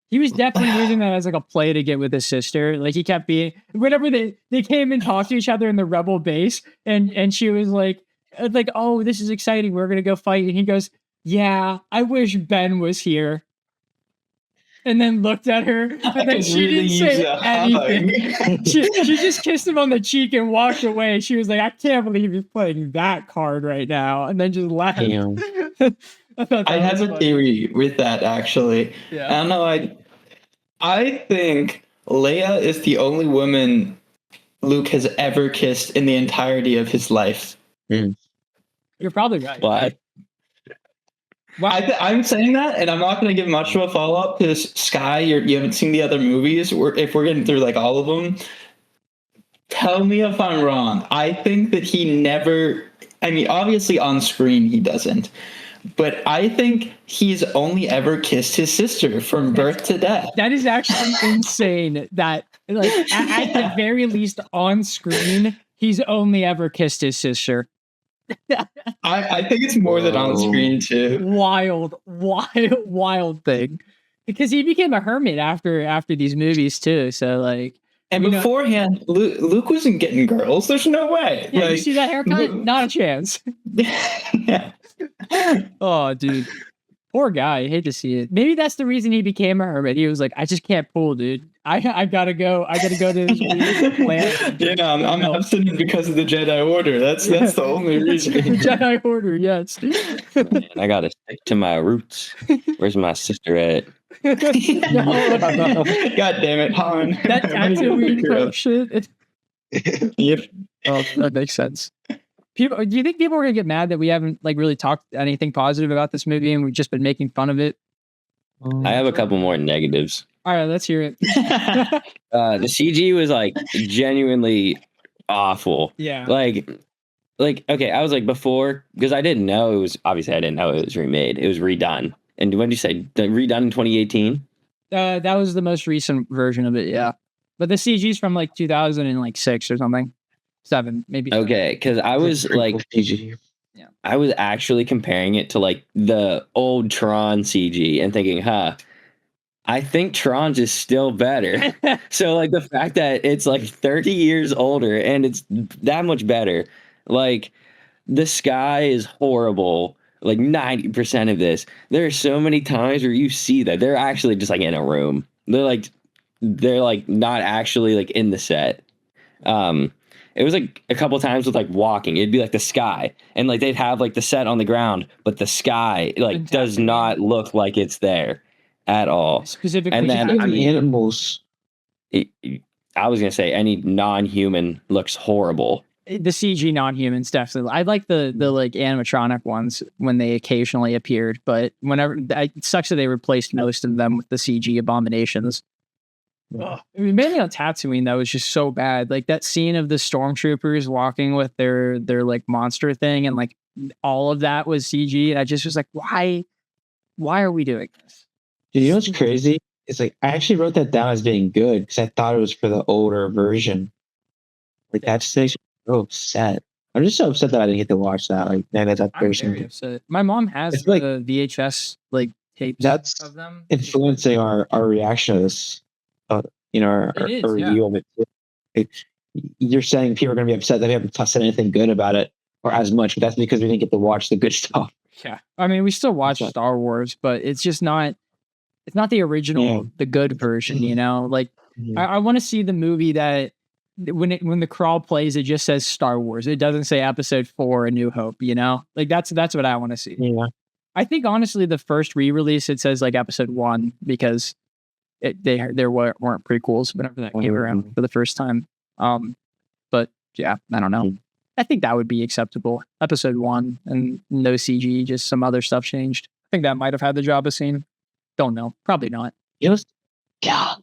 He was definitely using that as like a play to get with his sister. Like he kept being, whenever they came and talked to each other in the rebel base, and she was like, oh, this is exciting, we're gonna go fight. And he goes, yeah, I wish Ben was here. And then looked at her, and then she didn't say anything. she just kissed him on the cheek and walked away. She was like, I can't believe he's playing that card right now. And then just laughed. I have a theory with that, actually. Yeah. I don't know. I think Leia is the only woman Luke has ever kissed in the entirety of his life. You're probably right. What? Wow. I'm saying that, and I'm not going to give much of a follow-up because Sky, you haven't seen the other movies. If we're getting through like all of them, tell me if I'm wrong. I think that he never, I mean, obviously on screen he doesn't, but I think he's only ever kissed his sister from birth to death. That is actually insane. That, like, at the very least on screen, he's only ever kissed his sister. I think it's more than on screen too. Wild thing. Because he became a hermit after these movies too. So like, and beforehand, Luke wasn't getting girls. There's no way. Yeah, you see that haircut? Not a chance. Yeah. Oh, dude. Poor guy. I hate to see it. Maybe that's the reason he became a hermit. He was like, I just can't pull, dude. I gotta go to this weird planet. Yeah, I'm abstinent because of the Jedi Order. That's the only reason. The Jedi Order, yes. Man, I gotta stick to my roots. Where's my sister at? God damn it, Han. That Tatooine shit. Yep. Oh, that makes sense. Do you think people are gonna get mad that we haven't like really talked anything positive about this movie and we've just been making fun of it? I have a couple more negatives. All right, let's hear it. The CG was like genuinely awful. Yeah. Like okay, I was like before, because I didn't know it was, obviously I didn't know it was remade. It was redone. And when did you say redone in 2018? That was the most recent version of it, yeah. But the CG's from like 2006 or something. 7, maybe. Okay, because I was like, CG. Yeah, I was actually comparing it to like the old Tron CG and thinking, I think Tron's is still better. So like the fact that it's like 30 years older and it's that much better. Like the sky is horrible. Like 90% of this. There are so many times where you see that they're actually just like in a room. They're like not actually like in the set. It was like a couple times with like walking. It'd be like the sky, and like they'd have like the set on the ground, but the sky like does not look like it's there at all. Specifically, and then animals. I was gonna say any non-human looks horrible. The CG non-humans definitely. I like the like animatronic ones when they occasionally appeared, but whenever it sucks that they replaced most of them with the CG abominations. Ugh. I mean, mainly on Tatooine, that was just so bad. Like that scene of the stormtroopers walking with their like monster thing, and like all of that was CG. And I just was like, why are we doing this? Dude, you know what's crazy? It's like I actually wrote that down as being good because I thought it was for the older version. Like that just makes me so upset. I'm just so upset that I didn't get to watch that. Like, man, that's that I'm very version. upset. My mom has It's like- the VHS like tapes That's of them. influencing our reaction to this. Our It is, review of it. You're saying people are going to be upset that we haven't said anything good about it or as much, but that's because we didn't get to watch the good stuff. Yeah, I mean, we still watch That's Star Wars, but it's just not. It's not the original, Yeah. the good version. You know, like I want to see the movie that when the crawl plays, it just says Star Wars. It doesn't say Episode 4, A New Hope. You know, like that's what I want to see. Yeah. I think honestly, the first re-release it says like Episode 1 because there weren't prequels whenever that came around for the first time. But yeah, I don't know. I think that would be acceptable. Episode 1 and no CG, just some other stuff changed. I think that might have had the Jabba scene. Don't know. Probably not. You know, God.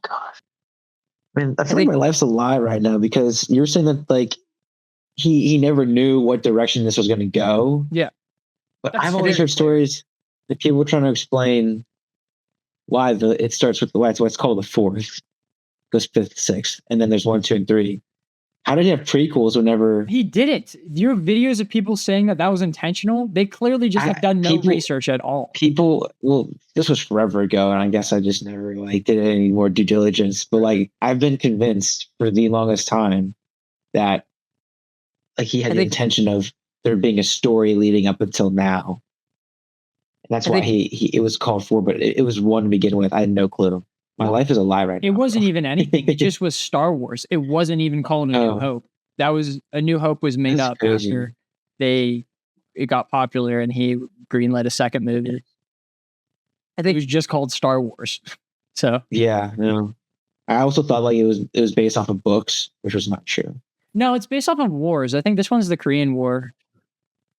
I mean, I feel like my life's a lie right now because you're saying that like he never knew what direction this was going to go. Yeah. But That's I've always very heard stories that people trying to explain why it starts with the why it's called the fourth, goes fifth, sixth, and then there's 1, 2, and 3. How did he have prequels whenever He didn't. Your videos of people saying that was intentional, they clearly just have done no research at all. people? Well, this was forever ago, and I guess I just never like did any more due diligence. But like, I've been convinced for the longest time that like he had the intention of there being a story leading up until now. And that's why it was called 4, but it was 1 to begin with. I had no clue. My life is a lie right now. It wasn't even anything. It just was Star Wars. It wasn't even called A New Hope. That was A New Hope was made up after it got popular and he greenlit a second movie. I think it was just called Star Wars. So yeah, no. I also thought like it was based off of books, which was not true. No, it's based off of wars. I think this one's the Korean War.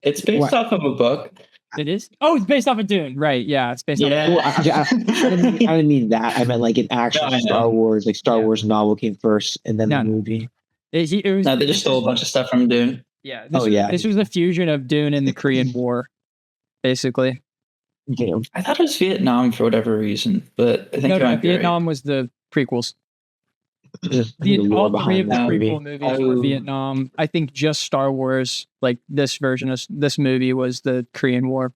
It's based off of a book. It is? Oh, it's based off of Dune. Right. Yeah. It's based off Well, I didn't mean that. I meant like an actual Star Wars, like Star Wars novel came first and then the movie. It was, No, they just stole a bunch of stuff from Dune. Yeah. This was a fusion of Dune and the Korean War, basically. Yeah. I thought it was Vietnam for whatever reason, but I think No, Vietnam was the prequels. The lore behind that movie. Movies were Vietnam. I think just Star Wars, like this version of this movie, was the Korean War.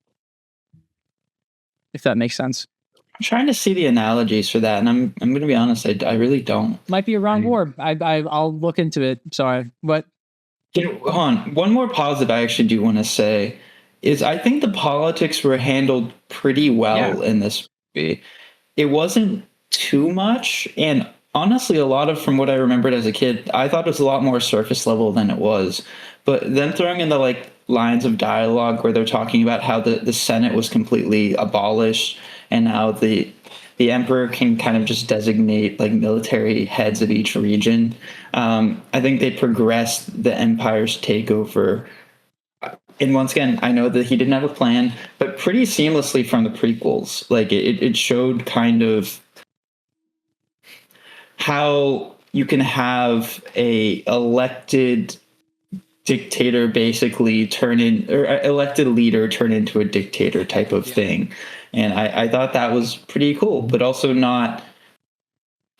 If that makes sense. I'm trying to see the analogies for that, and I'm going to be honest, I really don't. Might be a wrong war. I'll look into it. Sorry, what? Hold on. One more positive I actually do want to say is I think the politics were handled pretty well in this movie. It wasn't too much, and honestly, a lot of from what I remembered as a kid, I thought it was a lot more surface level than it was. But then throwing in the like lines of dialogue where they're talking about how the Senate was completely abolished and how the emperor can kind of just designate like military heads of each region. I think they progressed the empire's takeover. And once again, I know that he didn't have a plan, but pretty seamlessly from the prequels. Like it showed kind of how you can have a elected dictator basically elected leader turn into a dictator type of thing. And I thought that was pretty cool, but also not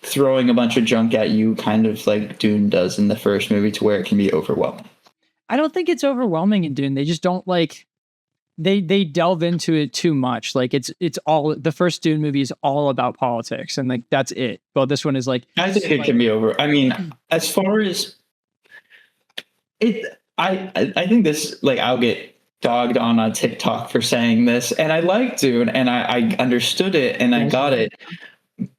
throwing a bunch of junk at you kind of like Dune does in the first movie to where it can be overwhelming. I don't think it's overwhelming in Dune. They just don't like they delve into it too much. Like it's all the first Dune movie is all about politics and like that's it. But this one is like I think it can be over. I mean, as far as it, I think this like I'll get dogged on TikTok for saying this, and I like Dune and I understood it and I got it.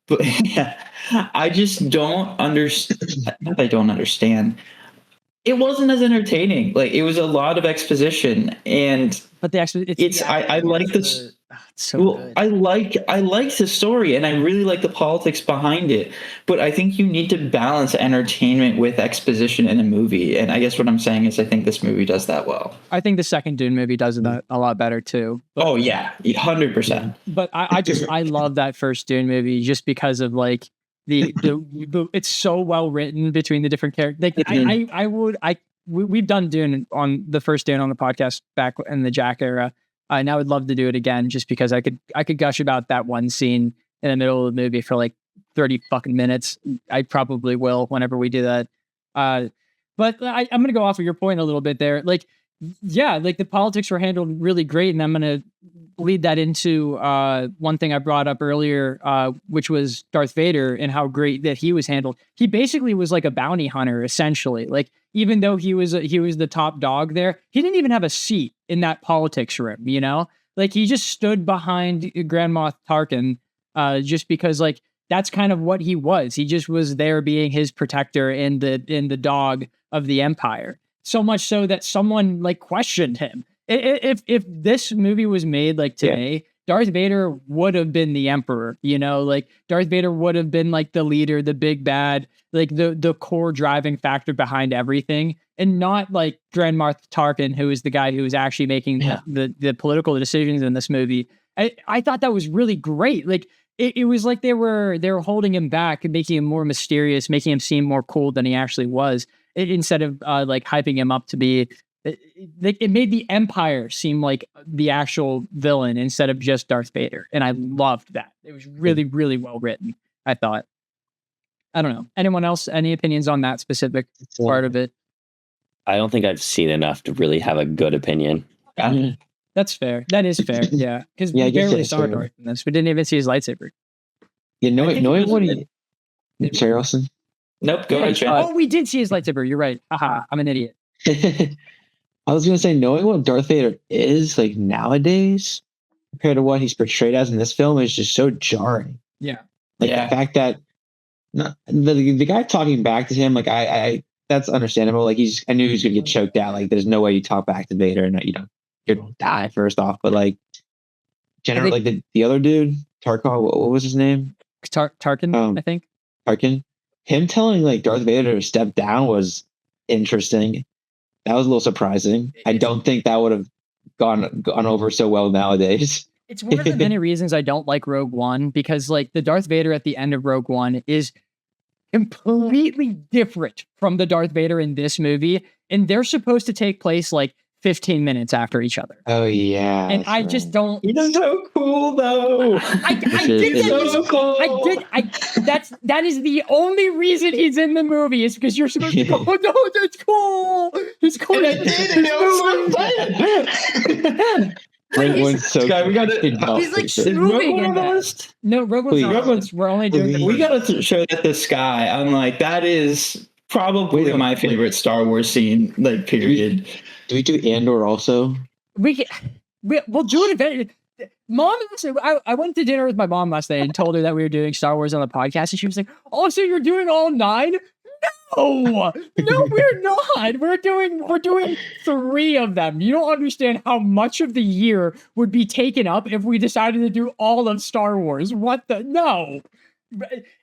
But yeah, I just don't understand. Not that I don't understand. It wasn't as entertaining. Like it was a lot of exposition, and but the I like this. It's so good. I like the story, and I really like the politics behind it. But I think you need to balance entertainment with exposition in a movie. And I guess what I'm saying is, I think this movie does that well. I think the second Dune movie does that a lot better too. But, 100%. But I love that first Dune movie just because of like it's so well written between the different characters. Like we've done Dune on the first Dune on the podcast back in the Jack era, and I would love to do it again just because I could gush about that one scene in the middle of the movie for like 30 fucking minutes. I probably will whenever we do that. But I'm going to go off of your point a little bit there. Like, yeah, like the politics were handled really great. And I'm going to lead that into one thing I brought up earlier, which was Darth Vader and how great that he was handled. He basically was like a bounty hunter, essentially. Like, even though he was the top dog there, he didn't even have a seat in that politics room, you know? Like, he just stood behind Grand Moff Tarkin just because, like, that's kind of what he was. He just was there being his protector and the dog of the Empire. So much so that someone like questioned him. If this movie was made like today, Darth Vader would have been the Emperor, you know, like Darth Vader would have been like the leader, the big bad, like the core driving factor behind everything, and not like Grand Moff Tarkin, who is the guy who is actually making the political decisions in this movie. I thought that was really great. Like, it was like they were holding him back and making him more mysterious, making him seem more cool than he actually was. Instead of like hyping him up to be, it made the Empire seem like the actual villain instead of just Darth Vader, and I loved that. It was really, really well written, I thought. I don't know. Anyone else? Any opinions on that specific part of it? I don't think I've seen enough to really have a good opinion. That's fair. That is fair. Yeah, because we barely saw Darth in this. We didn't even see his lightsaber. Yeah, knowing what he. Sorry, Austin. Nope. Go ahead, Trent. Oh, we did see his lightsaber. You're right. Haha, I'm an idiot. I was gonna say, knowing what Darth Vader is like nowadays compared to what he's portrayed as in this film is just so jarring. Yeah. Like the fact that the guy talking back to him, like I that's understandable. Like I knew he was gonna get choked out. Like there's no way you talk back to Vader and you're gonna die first off. But like general, like the other dude, Tarkov, what was his name? Tarkin, I think. Tarkin. Him telling like Darth Vader to step down was interesting. That was a little surprising. I don't think that would have gone over so well nowadays. It's one of the many reasons I don't like Rogue One, because like the Darth Vader at the end of Rogue One is completely different from the Darth Vader in this movie, and they're supposed to take place like 15 minutes after each other. Oh yeah, and I just don't. He's so cool though. I did that. So cool. That is the only reason he's in the movie, is because you're supposed to go. Oh no, that's cool. He's cool. Rogue One's so we gotta. He's like moving in that. No, Rogue One's not. We're only doing. We gotta show that the sky. I'm like, that is probably my favorite Star Wars scene. Like, period. Do we do Andor also? We'll do it eventually. Mom, I went to dinner with my mom last night and told her that we were doing Star Wars on the podcast, and she was like, "Oh, so you're doing all 9?" No, we're not. We're doing 3 of them. You don't understand how much of the year would be taken up if we decided to do all of Star Wars. What the no.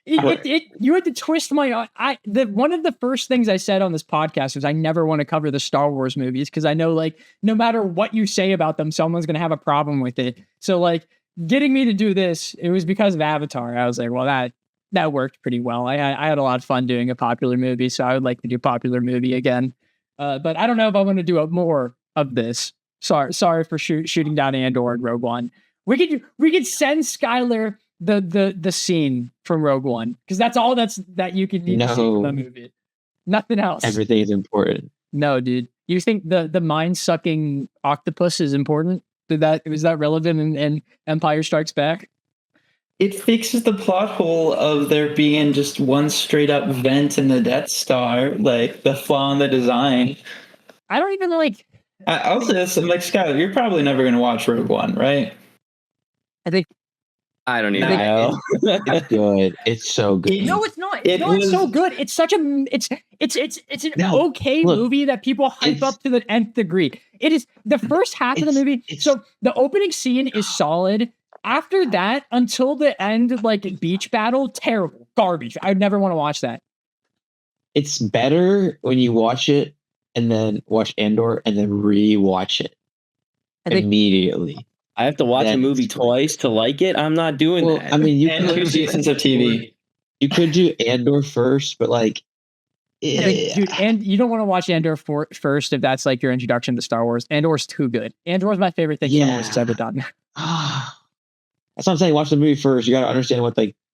You had to twist my one of the first things I said on this podcast was I never want to cover the Star Wars movies because I know like no matter what you say about them, someone's gonna have a problem with it. So like getting me to do this, it was because of Avatar. I was like, well, that worked pretty well. I had a lot of fun doing a popular movie, so I would like to do a popular movie again. But I don't know if I want to do more of this. Sorry for shooting down Andor and Rogue One. We could send Skylar the scene from Rogue One, because that's all that you could need to see from the movie. Nothing else. Everything is important. No, dude. You think the mind sucking octopus is important? Was that relevant in Empire Strikes Back? It fixes the plot hole of there being just one straight up vent in the Death Star, like the flaw in the design. I don't even like. I'll say this, I'm like, Skylar, you're probably never going to watch Rogue One, right? I think. I don't even know. It's good. It's so good. No, it's not. It's so good. It's such a. It's an okay movie that people hype up to the nth degree. It is the first half of the movie. So the opening scene is solid. After that, until the end, like beach battle, terrible garbage. I'd never want to watch that. It's better when you watch it and then watch Andor and then re-watch it immediately. I have to watch a movie twice to like it. I'm not doing that. I mean, and 2 seasons of TV. You could do Andor first, but like, I think, dude, and you don't want to watch Andor first if that's like your introduction to Star Wars. Andor's too good. Andor's my favorite thing Star Wars has ever done. That's what I'm saying. Watch the movie first. You gotta understand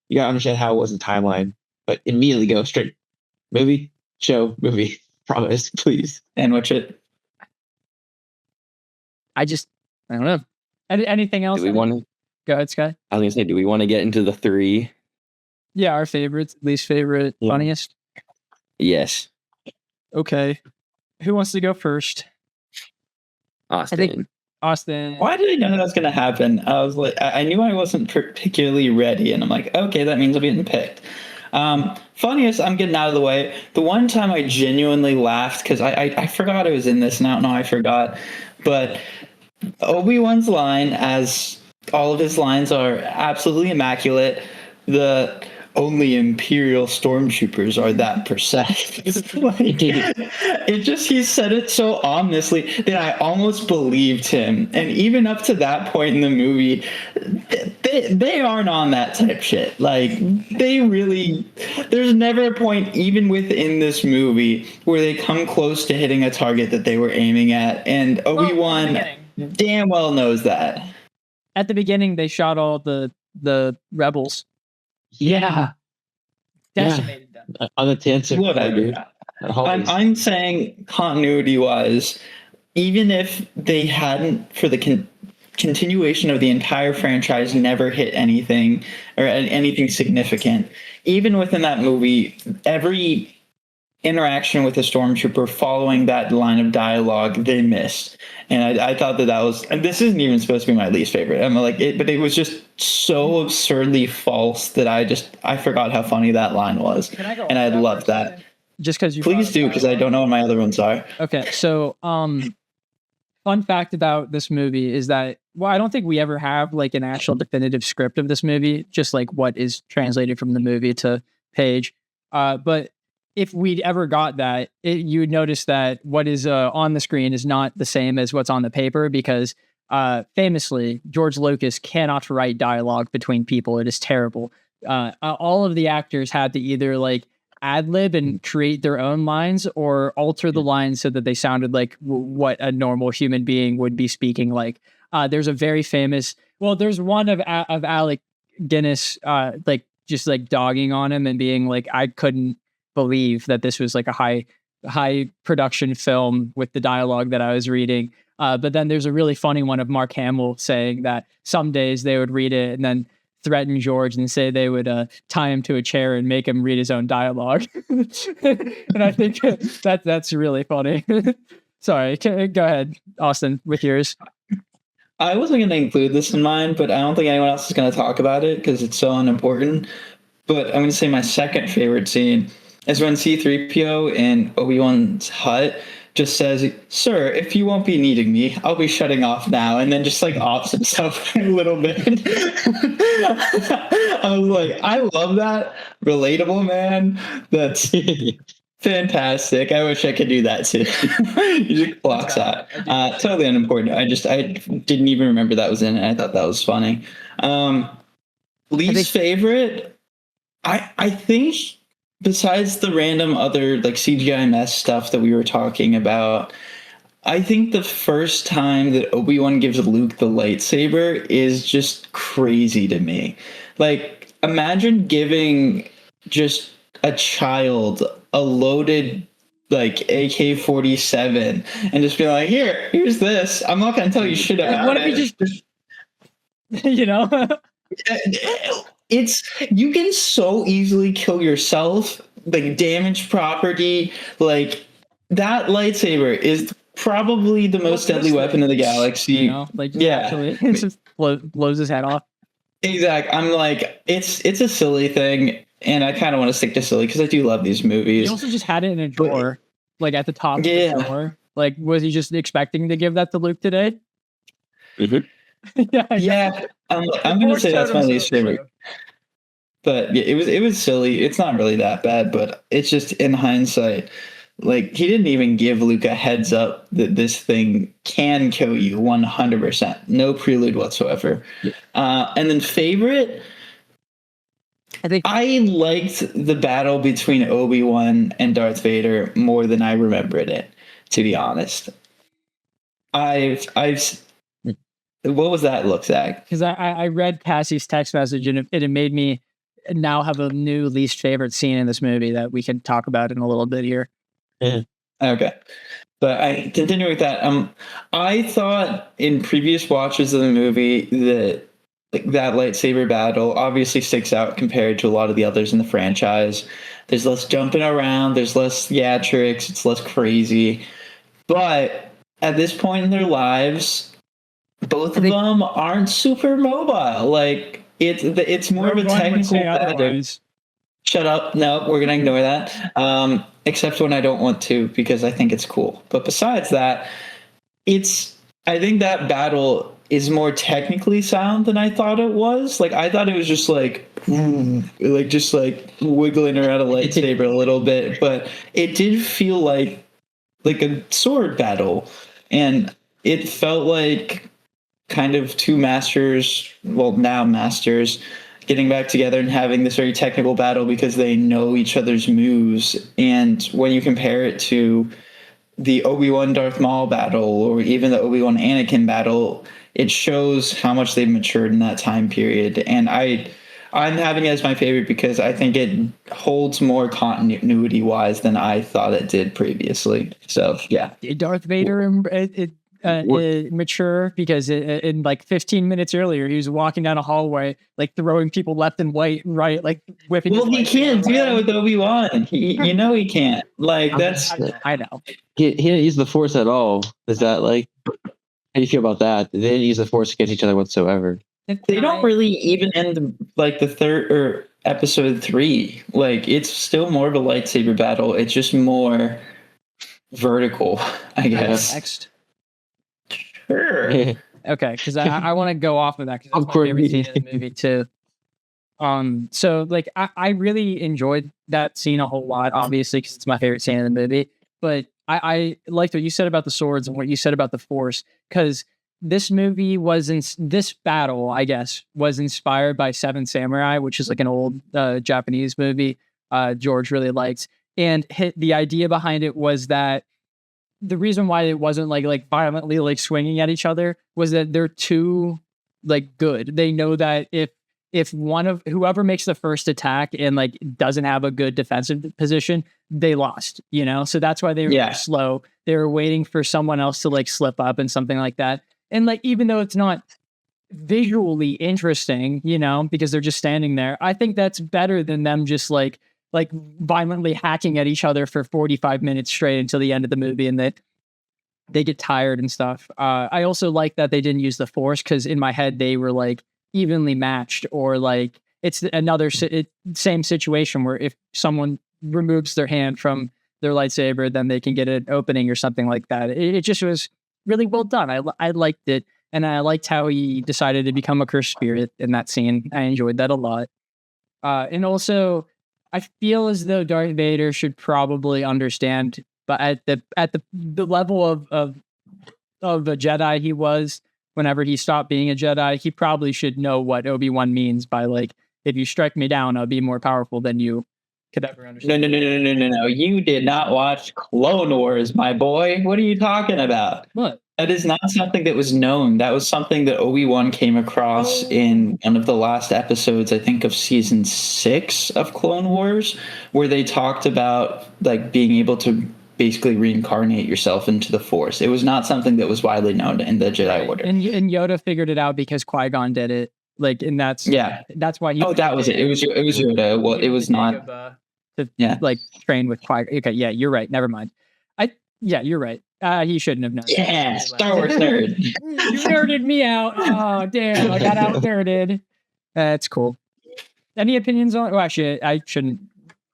you gotta understand how it was in timeline, but immediately go straight movie, show, movie. Promise, please. And watch it. I don't know. Anything else? Do we want to? Go ahead, Sky. I was gonna say, do we want to get into the 3? Yeah, our favorites, least favorite, funniest. Yes. Okay. Who wants to go first? Austin. I think Austin. Why did I know that was going to happen? I was like, I knew I wasn't particularly ready, and I'm like, okay, that means I'm getting picked. Funniest, I'm getting out of the way. The one time I genuinely laughed because I forgot I was in this. Now I forgot. But Obi-Wan's line, as all of his lines are absolutely immaculate. The only Imperial stormtroopers are that precise. He said it so ominously that I almost believed him. And even up to that point in the movie, they aren't on that type shit. Like, there's never a point, even within this movie, where they come close to hitting a target that they were aiming at. And Obi-Wan damn well knows that. At the beginning, they shot all the rebels. Yeah. Decimated them. On the tangent. Whatever. I'm saying continuity-wise, even if they hadn't, for the continuation of the entire franchise, never hit anything or anything significant, even within that movie, every interaction with a stormtrooper following that line of dialogue, they missed. And I thought that was, and this isn't even supposed to be my least favorite. I'm like, but it was just so absurdly false that I forgot how funny that line was. And I loved that. Just because you please do, because I don't know what my other ones are. Okay, so fun fact about this movie is that, well, I don't think we ever have like an actual definitive script of this movie, just like what is translated from the movie to page. But if we'd ever got that, you would notice that what is on the screen is not the same as what's on the paper, because famously, George Lucas cannot write dialogue between people. It is terrible. All of the actors had to either like ad-lib and create their own lines or alter the lines so that they sounded like what a normal human being would be speaking like. There's a very famous, there's one of Alec Guinness like just like dogging on him and being like, I couldn't believe that this was like a high production film with the dialogue that I was reading. But then there's a really funny one of Mark Hamill saying that some days they would read it and then threaten George and say they would tie him to a chair and make him read his own dialogue. And I think that's really funny. Sorry, go ahead, Austin, with yours. I wasn't going to include this in mine, but I don't think anyone else is going to talk about it because it's so unimportant. But I'm going to say my second favorite scene is when C-3PO in Obi-Wan's hut just says, "Sir, if you won't be needing me, I'll be shutting off now," and then just like offs himself a little bit. I was like, I love that. Relatable, man. That's fantastic. I wish I could do that too. He just clocks out. Totally unimportant. I didn't even remember that was in it. I thought that was funny. Least favorite, I think, besides the random other like CGI mess stuff that we were talking about, I think the first time that Obi-Wan gives Luke the lightsaber is just crazy to me. Like, imagine giving just a child a loaded like AK-47 and just be like, here's this. I'm not going to tell you shit about it. What if you just you know? You can so easily kill yourself, like damage property. Like, that lightsaber is probably the most deadly weapon in the galaxy. You know, like, actually, it just blows his head off. Exactly. I'm like, it's a silly thing, and I kind of want to stick to silly because I do love these movies. He also just had it in a drawer, like at the top of the drawer. Like, was he just expecting to give that to Luke today? Mm-hmm. Yeah. I'm gonna say that's my least favorite. But yeah, it was silly. It's not really that bad, but it's just in hindsight, like, he didn't even give Luke a heads up that this thing can kill you 100%. No prelude whatsoever. Yeah. And then favorite, I think I liked the battle between Obi-Wan and Darth Vader more than I remembered it, to be honest. What was that look, Zach? because I read Cassie's text message and it made me now have a new least favorite scene in this movie that we can talk about in a little bit here. Okay. But I continue with that. I thought in previous watches of the movie that that lightsaber battle obviously sticks out compared to a lot of the others in the franchise. There's less jumping around, there's less theatrics, it's less crazy. But at this point in their lives, both of them aren't super mobile. Like it's more of a technical battle. Shut up. No, we're going to ignore that. Except when I don't want to, because I think it's cool. But besides that, I think that battle is more technically sound than I thought it was. Like, I thought it was just like wiggling around a lightsaber a little bit, but it did feel like a sword battle. And it felt like kind of two masters, well, now masters, getting back together and having this very technical battle because they know each other's moves. And when you compare it to the Obi-Wan Darth Maul battle or even the Obi-Wan Anakin battle, it shows how much they've matured in that time period. And I'm having it as my favorite because I think it holds more continuity wise than I thought it did previously. So yeah, Darth Vader mature because in like 15 minutes earlier he was walking down a hallway like throwing people left and right, like whipping. Well, he can't do that with Obi-Wan. You know he can't. Like that's I know. He didn't use the Force at all. Is that like? How do you feel about that? They didn't use the Force against each other whatsoever. They don't really even end like the third or episode 3. Like it's still more of a lightsaber battle. It's just more vertical, I guess. Next. Sure. Okay, because I want to go off of that because that's my favorite scene in the movie too. So like I really enjoyed that scene a whole lot, obviously because it's my favorite scene in the movie. But I liked what you said about the swords and what you said about the Force, because this movie this battle, I guess, was inspired by Seven Samurai, which is like an old Japanese movie George really liked. And the idea behind it was that the reason why it wasn't like violently like swinging at each other was that they're too like good. They know that if one of whoever makes the first attack and like doesn't have a good defensive position, they lost, you know? So that's why they were slow. They were waiting for someone else to like slip up and something like that. And like, even though it's not visually interesting, you know, because they're just standing there, I think that's better than them just like violently hacking at each other for 45 minutes straight until the end of the movie and that they get tired and stuff. I also like that they didn't use the Force because in my head they were like evenly matched, or like it's another same situation where if someone removes their hand from their lightsaber, then they can get an opening or something like that. It just was really well done. I liked it, and I liked how he decided to become a cursed spirit in that scene. I enjoyed that a lot. And also, I feel as though Darth Vader should probably understand, but at the level of a Jedi he was, whenever he stopped being a Jedi, he probably should know what Obi-Wan means by like, if you strike me down, I'll be more powerful than you could ever understand. No. You did not watch Clone Wars, my boy. What are you talking about? What? That is not something that was known. That was something that Obi-Wan came across in one of the last episodes, I think, of season 6 of Clone Wars, where they talked about like being able to basically reincarnate yourself into the Force. It was not something that was widely known in the Jedi Order. And Yoda figured it out because Qui-Gon did it. Like, and that's why he. Oh, that was it. It was Yoda. Well, it was not. Like train with Qui-Gon. Okay, yeah, you're right. Never mind. You're right. He shouldn't have known. Yeah, Star Wars nerd. You nerded me out. Oh, damn. I got out nerded. That's cool. Any opinions on? Oh, actually, I shouldn't.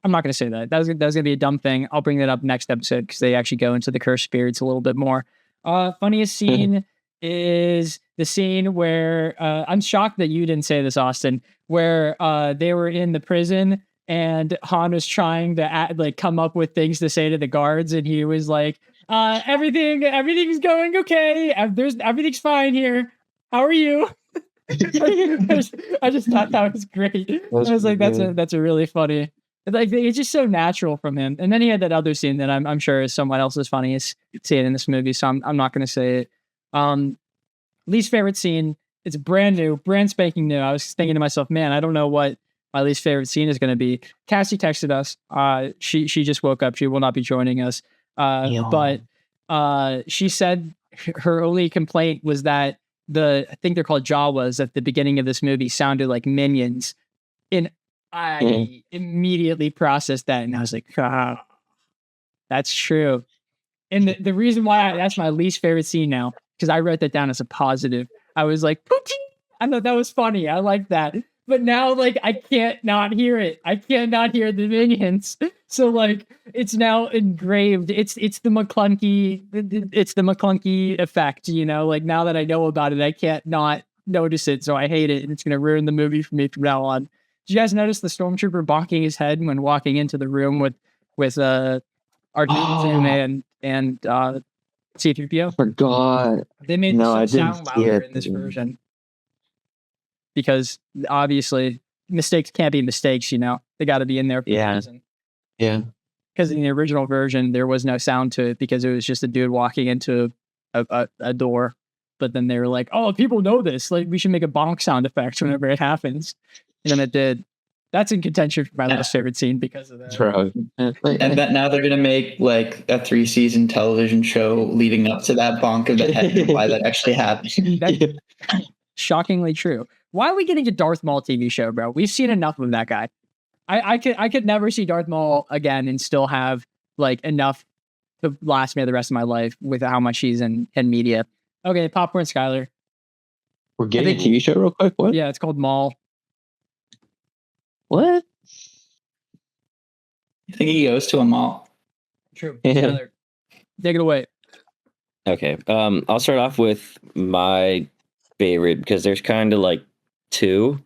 I'm not going to say that. That was going to be a dumb thing. I'll bring that up next episode because they actually go into the cursed spirits a little bit more. Funniest scene is the scene where I'm shocked that you didn't say this, Austin, where they were in the prison and Han was trying to come up with things to say to the guards, and he was like, everything's going okay. Everything's fine here. How are you? I just thought that was great. I was like, that's a really funny. Like it's just so natural from him. And then he had that other scene that I'm sure is someone else's funniest scene in this movie. So I'm not going to say it. Least favorite scene. It's brand new, brand spanking new. I was thinking to myself, man, I don't know what my least favorite scene is going to be. Cassie texted us. She just woke up. She will not be joining us. But she said her only complaint was that I think they're called Jawas at the beginning of this movie sounded like minions. And I immediately processed that and I was like, that's true. And the reason why that's my least favorite scene now, because I wrote that down as a positive. I was like, Poochie! I thought that was funny. I like that. But now, like, I can't not hear it. I can't not hear the minions. So, like, it's now engraved. It's the McClunky. It's the McClunky effect. You know, like now that I know about it, I can't not notice it. So I hate it, and it's gonna ruin the movie for me from now on. Did you guys notice the stormtrooper bonking his head when walking into the room with R2 and C-3PO? Forgot. They made No, the I sound didn't see louder it. in this version because obviously mistakes can't be mistakes. You know, they got to be in there for a reason. Yeah. Because in the original version, there was no sound to it because it was just a dude walking into a door. But then they were like, "Oh, people know this. Like, we should make a bonk sound effect whenever it happens." And then it did. That's in contention for my least favorite scene because of that. True. And that now they're going to make like a 3-season television show leading up to that bonk of the head and why that actually happened. That's shockingly true. Why are we getting a Darth Maul TV show, bro? We've seen enough of that guy. I could never see Darth Maul again and still have like enough to last me the rest of my life with how much he's in media. Okay, Popcorn Skyler. We're getting a TV show real quick. What? Yeah, it's called Maul. What? You think he goes to a mall? True. Yeah. Skyler, take it away. Okay. I'll start off with my favorite because there's kind of like two.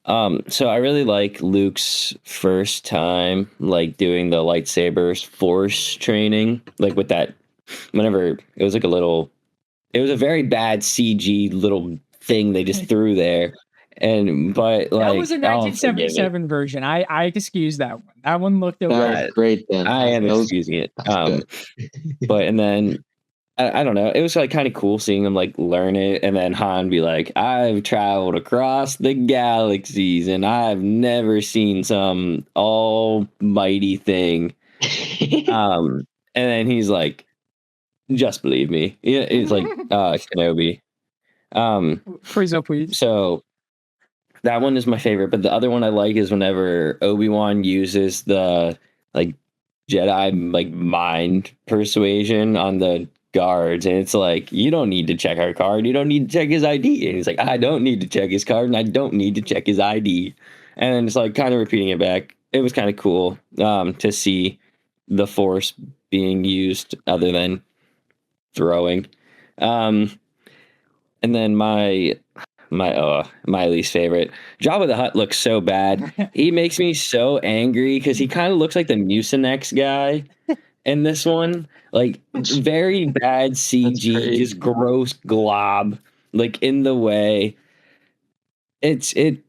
So I really like Luke's first time, like doing the lightsabers force training, like with that. Whenever it was like it was a very bad CG little thing they just threw there, but like That was a 1977 version. I excuse that one. That one looked okay. That's great then. I am excusing it. But and then I don't know. It was like kind of cool seeing them like learn it, and then Han be like, "I've traveled across the galaxies, and I've never seen some almighty thing." And then he's like, "Just believe me." Yeah, it's like Kenobi. Freeze up, please. So that one is my favorite, but the other one I like is whenever Obi-Wan uses the like Jedi like mind persuasion on the guards, and it's like, you don't need to check our card, you don't need to check his ID, and he's like, I don't need to check his card, and I don't need to check his ID, and then it's like kind of repeating it back. It was kind of cool to see the Force being used other than throwing. And then my least favorite, Jabba the Hutt looks so bad. He makes me so angry because he kind of looks like the Mucinex guy in this one. Like very bad CG, just gross glob, like in the way. It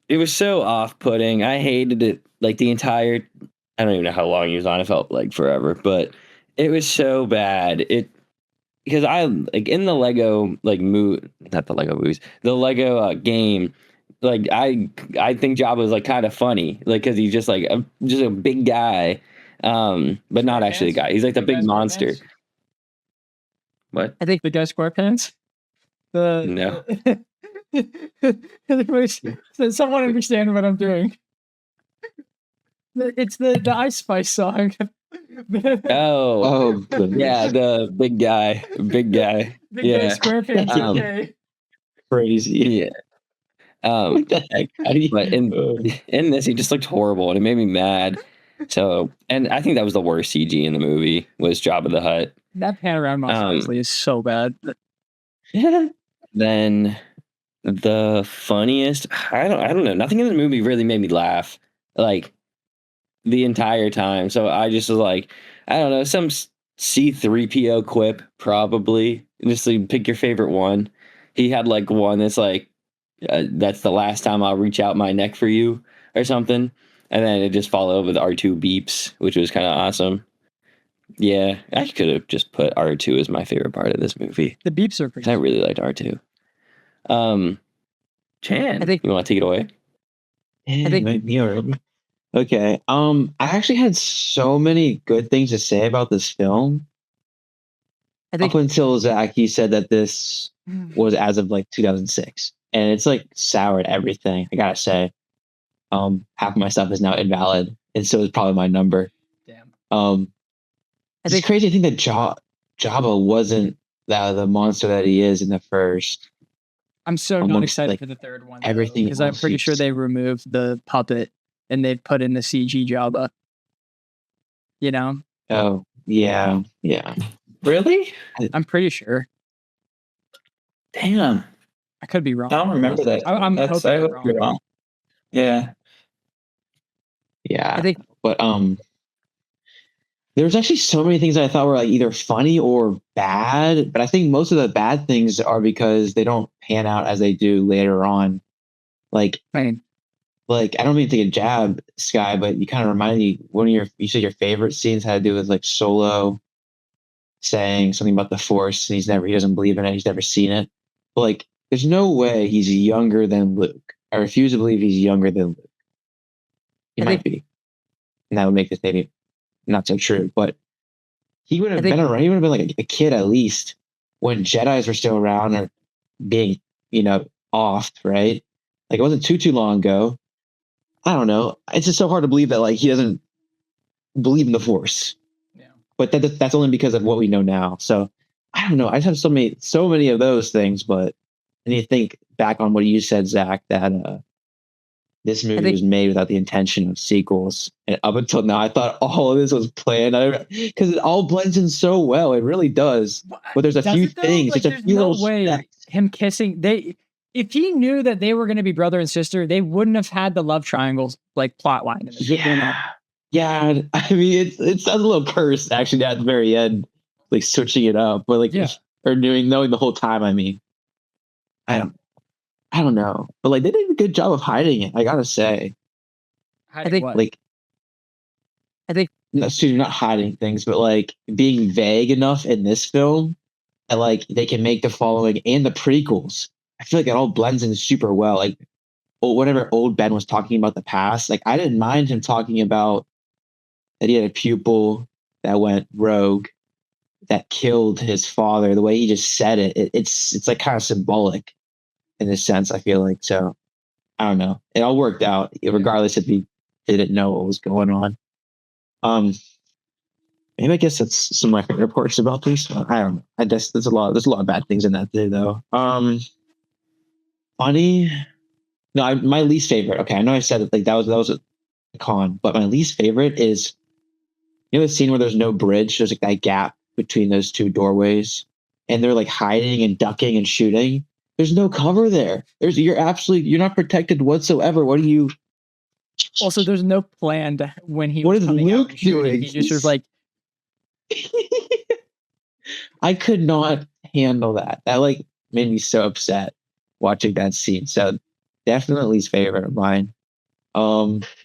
was so off-putting. I hated it like the entire, I don't even know how long he was on. It felt like forever, but it was so bad. Because I like in the Lego like not the Lego movies, the Lego game. Like I think Jabba was like kind of funny, like because he's just like just a big guy, but not actually a guy. He's like the big monster. What? I think the guy SquarePants. No. So someone understand what I'm doing. It's the Ice Spice song. Oh, yeah, the big guy, Big guy SquarePants. Okay. Crazy. Yeah. What the heck? But in this, he just looked horrible, and it made me mad. So, and I think that was the worst CG in the movie was Jabba the Hutt. That panorama honestly is so bad. Then the funniest, I don't know. Nothing in the movie really made me laugh like the entire time. So I just was like, I don't know, some C-3PO quip probably. Just like, pick your favorite one. He had like one that's like, that's the last time I'll reach out my neck for you or something. And then it just followed with R2 beeps, which was kind of awesome. Yeah, I could have just put R2 as my favorite part of this movie. The beeps are 'Cause pretty. I really liked R2. Chan, I think- you want to take it away? Yeah, think- me already. Okay. I actually had so many good things to say about this film. I think Up until Zach, he said that this was as of like 2006, and it's like soured everything. I gotta say, half of my stuff is now invalid, and so is probably my number. Damn. I I it's think crazy to think that Jabba wasn't the monster that he is in the first. I'm so not amongst, excited like, for the third one. everything Because I'm else pretty you've sure they seen. removed the puppet and they've put in the CG Jabba. You know, Oh yeah, yeah. Really? I'm pretty sure. Damn. I could be I wrong. don't remember that. I'm That's, hoping I I'm hope you're wrong. Yeah. Yeah, I think but there's actually so many things that I thought were like either funny or bad, but I think most of the bad things are because they don't pan out as they do later on. Like, I mean, I don't mean to take a jab, Sky, but you kind of remind me you said your favorite scenes had to do with like Solo saying something about the Force, and he doesn't believe in it, he's never seen it. But like, there's no way he's younger than Luke. I refuse to believe he's younger than Luke. He I might think- be, and that would make this maybe not so true, but he would have I think- been around. He would have been like a kid at least when Jedi's were still around or being, off, right? Like it wasn't too long ago. I don't know. It's just so hard to believe that like he doesn't believe in the Force, yeah. but that's only because of what we know now. So I don't know. I just have so many of those things, but I need to think back on what you said, Zach, that this movie think- was made without the intention of sequels. And up until now, I thought all of this was planned because it all blends in so well. It really does. But there's a Does few it though? things, Like, just a there's few no little way steps. him kissing if he knew that they were going to be brother and sister, they wouldn't have had the love triangles like plot line in this. You know? Yeah. I mean, it sounds a little cursed actually at the very end, like switching it up, but like, Yeah. or knowing the whole time. I mean, I don't know, but like they did a good job of hiding it. I gotta say, I think what? like, I think- not hiding things, but like being vague enough in this film that like they can make the following and the prequels. I feel like it all blends in super well. Like, whenever old Ben was talking about the past, like I didn't mind him talking about that he had a pupil that went rogue, that killed his father. The way he just said it's like kind of symbolic in a sense. I feel like so. I don't know. It all worked out, regardless if he didn't know what was going on. Maybe I guess that's some of my favorite parts about this. I don't know. I guess there's a lot of bad things in that too, though. Funny. No, my least favorite. Okay, I know I said it like that was a con, but my least favorite is the scene where there's no bridge. There's like that gap between those two doorways, and they're like hiding and ducking and shooting. There's no cover there. You're not protected whatsoever. What do you? Also, there's no plan to when he What was is coming out Luke and shooting. doing? He just was like, I could not handle that. That like made me so upset watching that scene. So definitely least favorite of mine.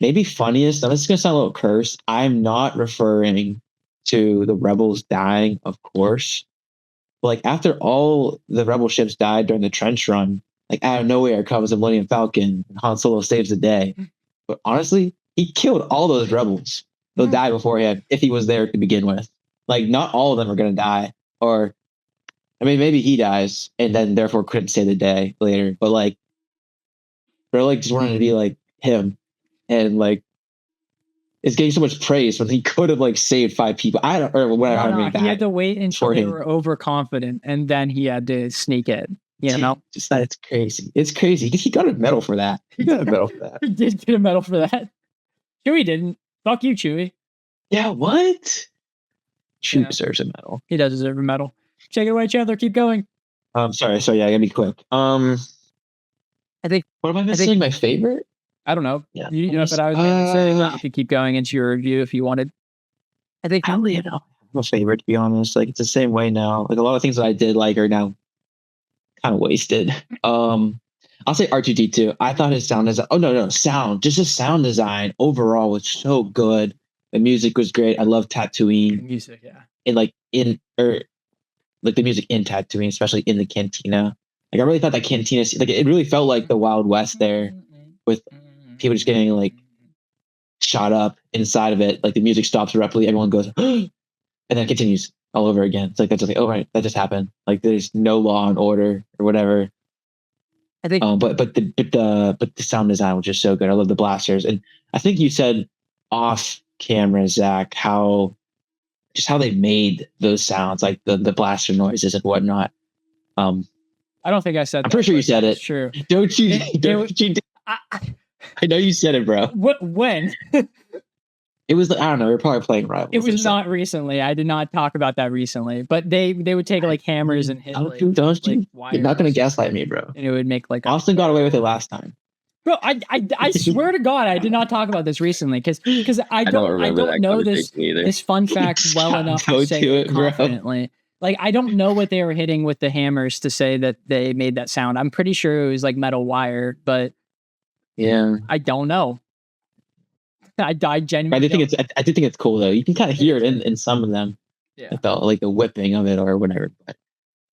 Maybe funniest. Now this is gonna sound a little cursed. I'm not referring to the rebels dying, of course. But like after all the rebel ships died during the trench run, like out of nowhere comes the Millennium Falcon and Han Solo saves the day. But honestly, he killed all those rebels. They'll die beforehand if he was there to begin with. Like not all of them are gonna die. Or I mean maybe he dies and then therefore couldn't save the day later. But like they're like just wanting to be like him and like is getting so much praise when he could have like saved 5 people. I don't or whatever. no, I mean, he had to wait until for they him. were overconfident, and then he had to sneak in. You know, just that's crazy. It's crazy. He got a medal for that. He got a medal for that. he did get a medal for that. Chewie didn't. Fuck you, Chewie. Yeah, what? Chewie Yeah. deserves a medal. He does deserve a medal. Take it away, Chandler. Keep going. Sorry, so yeah, I gotta be quick. I think- what am I missing? My favorite? I don't know. Yeah. You know, but I was going to say you could keep going into your review if you wanted. I think I don't really know. I'm a favorite to be honest. Like it's the same way now. Like a lot of things that I did like are now kind of wasted. I'll say R2D2. I thought his sound design. Oh no, sound. Just his sound design overall was so good. The music was great. I love Tatooine. Music, yeah. And like the music in Tatooine, especially in the cantina. Like I really thought that cantina, like it really felt like the Wild West there, with people just getting like shot up inside of it. Like the music stops abruptly, everyone goes, and then it continues all over again. It's like that's just like, oh right, that just happened. Like there's no law and order or whatever. I think, But the sound design was just so good. I love the blasters, and I think you said off camera, Zach, how they made those sounds, like the blaster noises and whatnot. I don't think I said. I'm pretty sure you said it. True. Don't you? I know you said it, bro. What? When? It was. I don't know. We were probably playing Rivals. It was not recently. I did not talk about that recently. But they would take like hammers and hit. Don't Like, you? You're wires, not gonna gaslight me, bro. and it would make like. Austin got away with it last time. Bro, I swear to God, I did not talk about this recently because I don't know this fun fact well enough to say it confidently. Like I don't know what they were hitting with the hammers to say that they made that sound. I'm pretty sure it was like metal wire, but yeah, I don't know. I genuinely. I do think it's cool though. You can kind of hear it in some of them. Yeah, I felt like the whipping of it or whatever.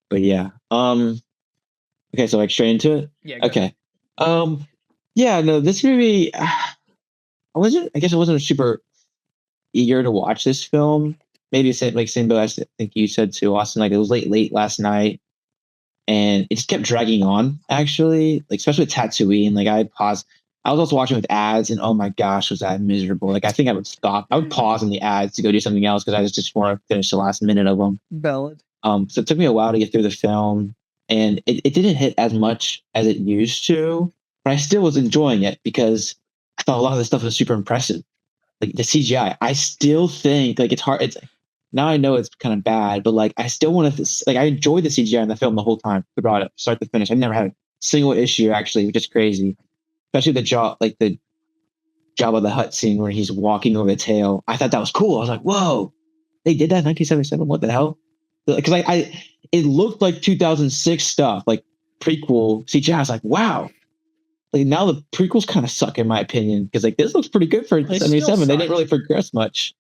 But yeah. Okay, so like straight into it. Yeah. Okay. Yeah, no, this movie, I guess I wasn't super eager to watch this film. Maybe same, but I think you said too, Austin, like it was late last night and it just kept dragging on actually, like especially with Tatooine. Like I paused. I was also watching with ads and oh my gosh, was that miserable. Like I think I would stop. I would pause in the ads to go do something else because I just want to finish the last minute of them. Valid. So it took me a while to get through the film and it didn't hit as much as it used to. But I still was enjoying it because I thought a lot of the stuff was super impressive. Like the CGI, I still think like it's hard. It's now I know it's kind of bad, but like I still want to like I enjoyed the CGI in the film the whole time throughout it, start to finish. I never had a single issue actually, which is crazy. Especially the Jabba the Hutt scene where he's walking over the tail. I thought that was cool. I was like, whoa, they did that in 1977. What the hell? Because it looked like 2006 stuff, like prequel CGI. I was like, wow. Like now the prequels kind of suck in my opinion because like this looks pretty good for 77. They didn't really progress much.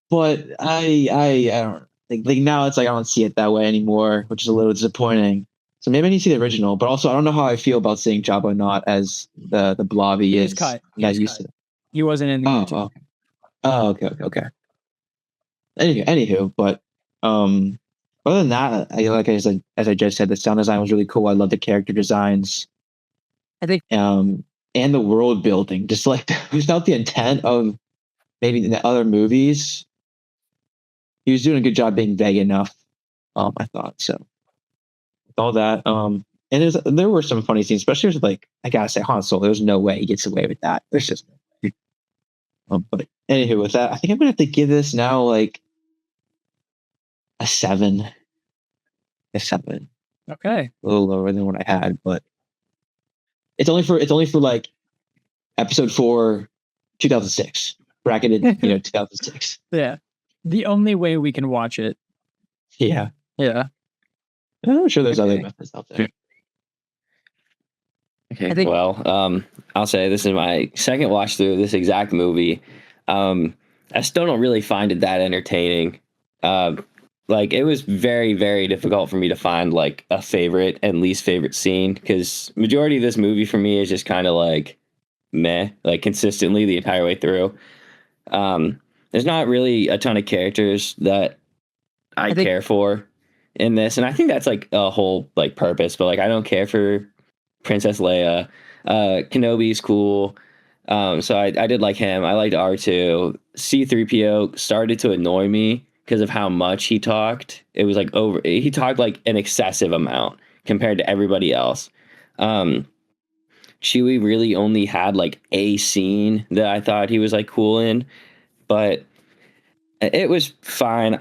But I don't like now it's like I don't see it that way anymore, which is a little disappointing. So maybe I need to see the original, but also I don't know how I feel about seeing Jabba not as the blob he is. Cut. He wasn't in the okay. Anywho, but other than that, as I just said, the sound design was really cool. I love the character designs. I think and the world building, just like without the intent of maybe in the other movies, he was doing a good job being vague enough. I thought so. With all that, and there were some funny scenes, especially with like I gotta say Han Solo. There's no way he gets away with that. There's just. But anywho, with that, I think I'm gonna have to give this now like a 7. A 7. Okay. A little lower than what I had, but. It's only for like episode 4, 2006 bracketed, 2006. Yeah, the only way we can watch it. Yeah. I'm sure there's other methods out there. Okay. I'll say this is my second watch through this exact movie. I still don't really find it that entertaining. Like it was very, very difficult for me to find like a favorite and least favorite scene because majority of this movie for me is just kind of like meh, like consistently the entire way through. There's not really a ton of characters that I care for in this, and I think that's like a whole like purpose. But like I don't care for Princess Leia. Kenobi's cool. So I did like him. I liked R2. C-3PO started to annoy me because of how much he talked. It was like he talked like an excessive amount compared to everybody else. Chewie really only had like a scene that I thought he was like cool in, but it was fine.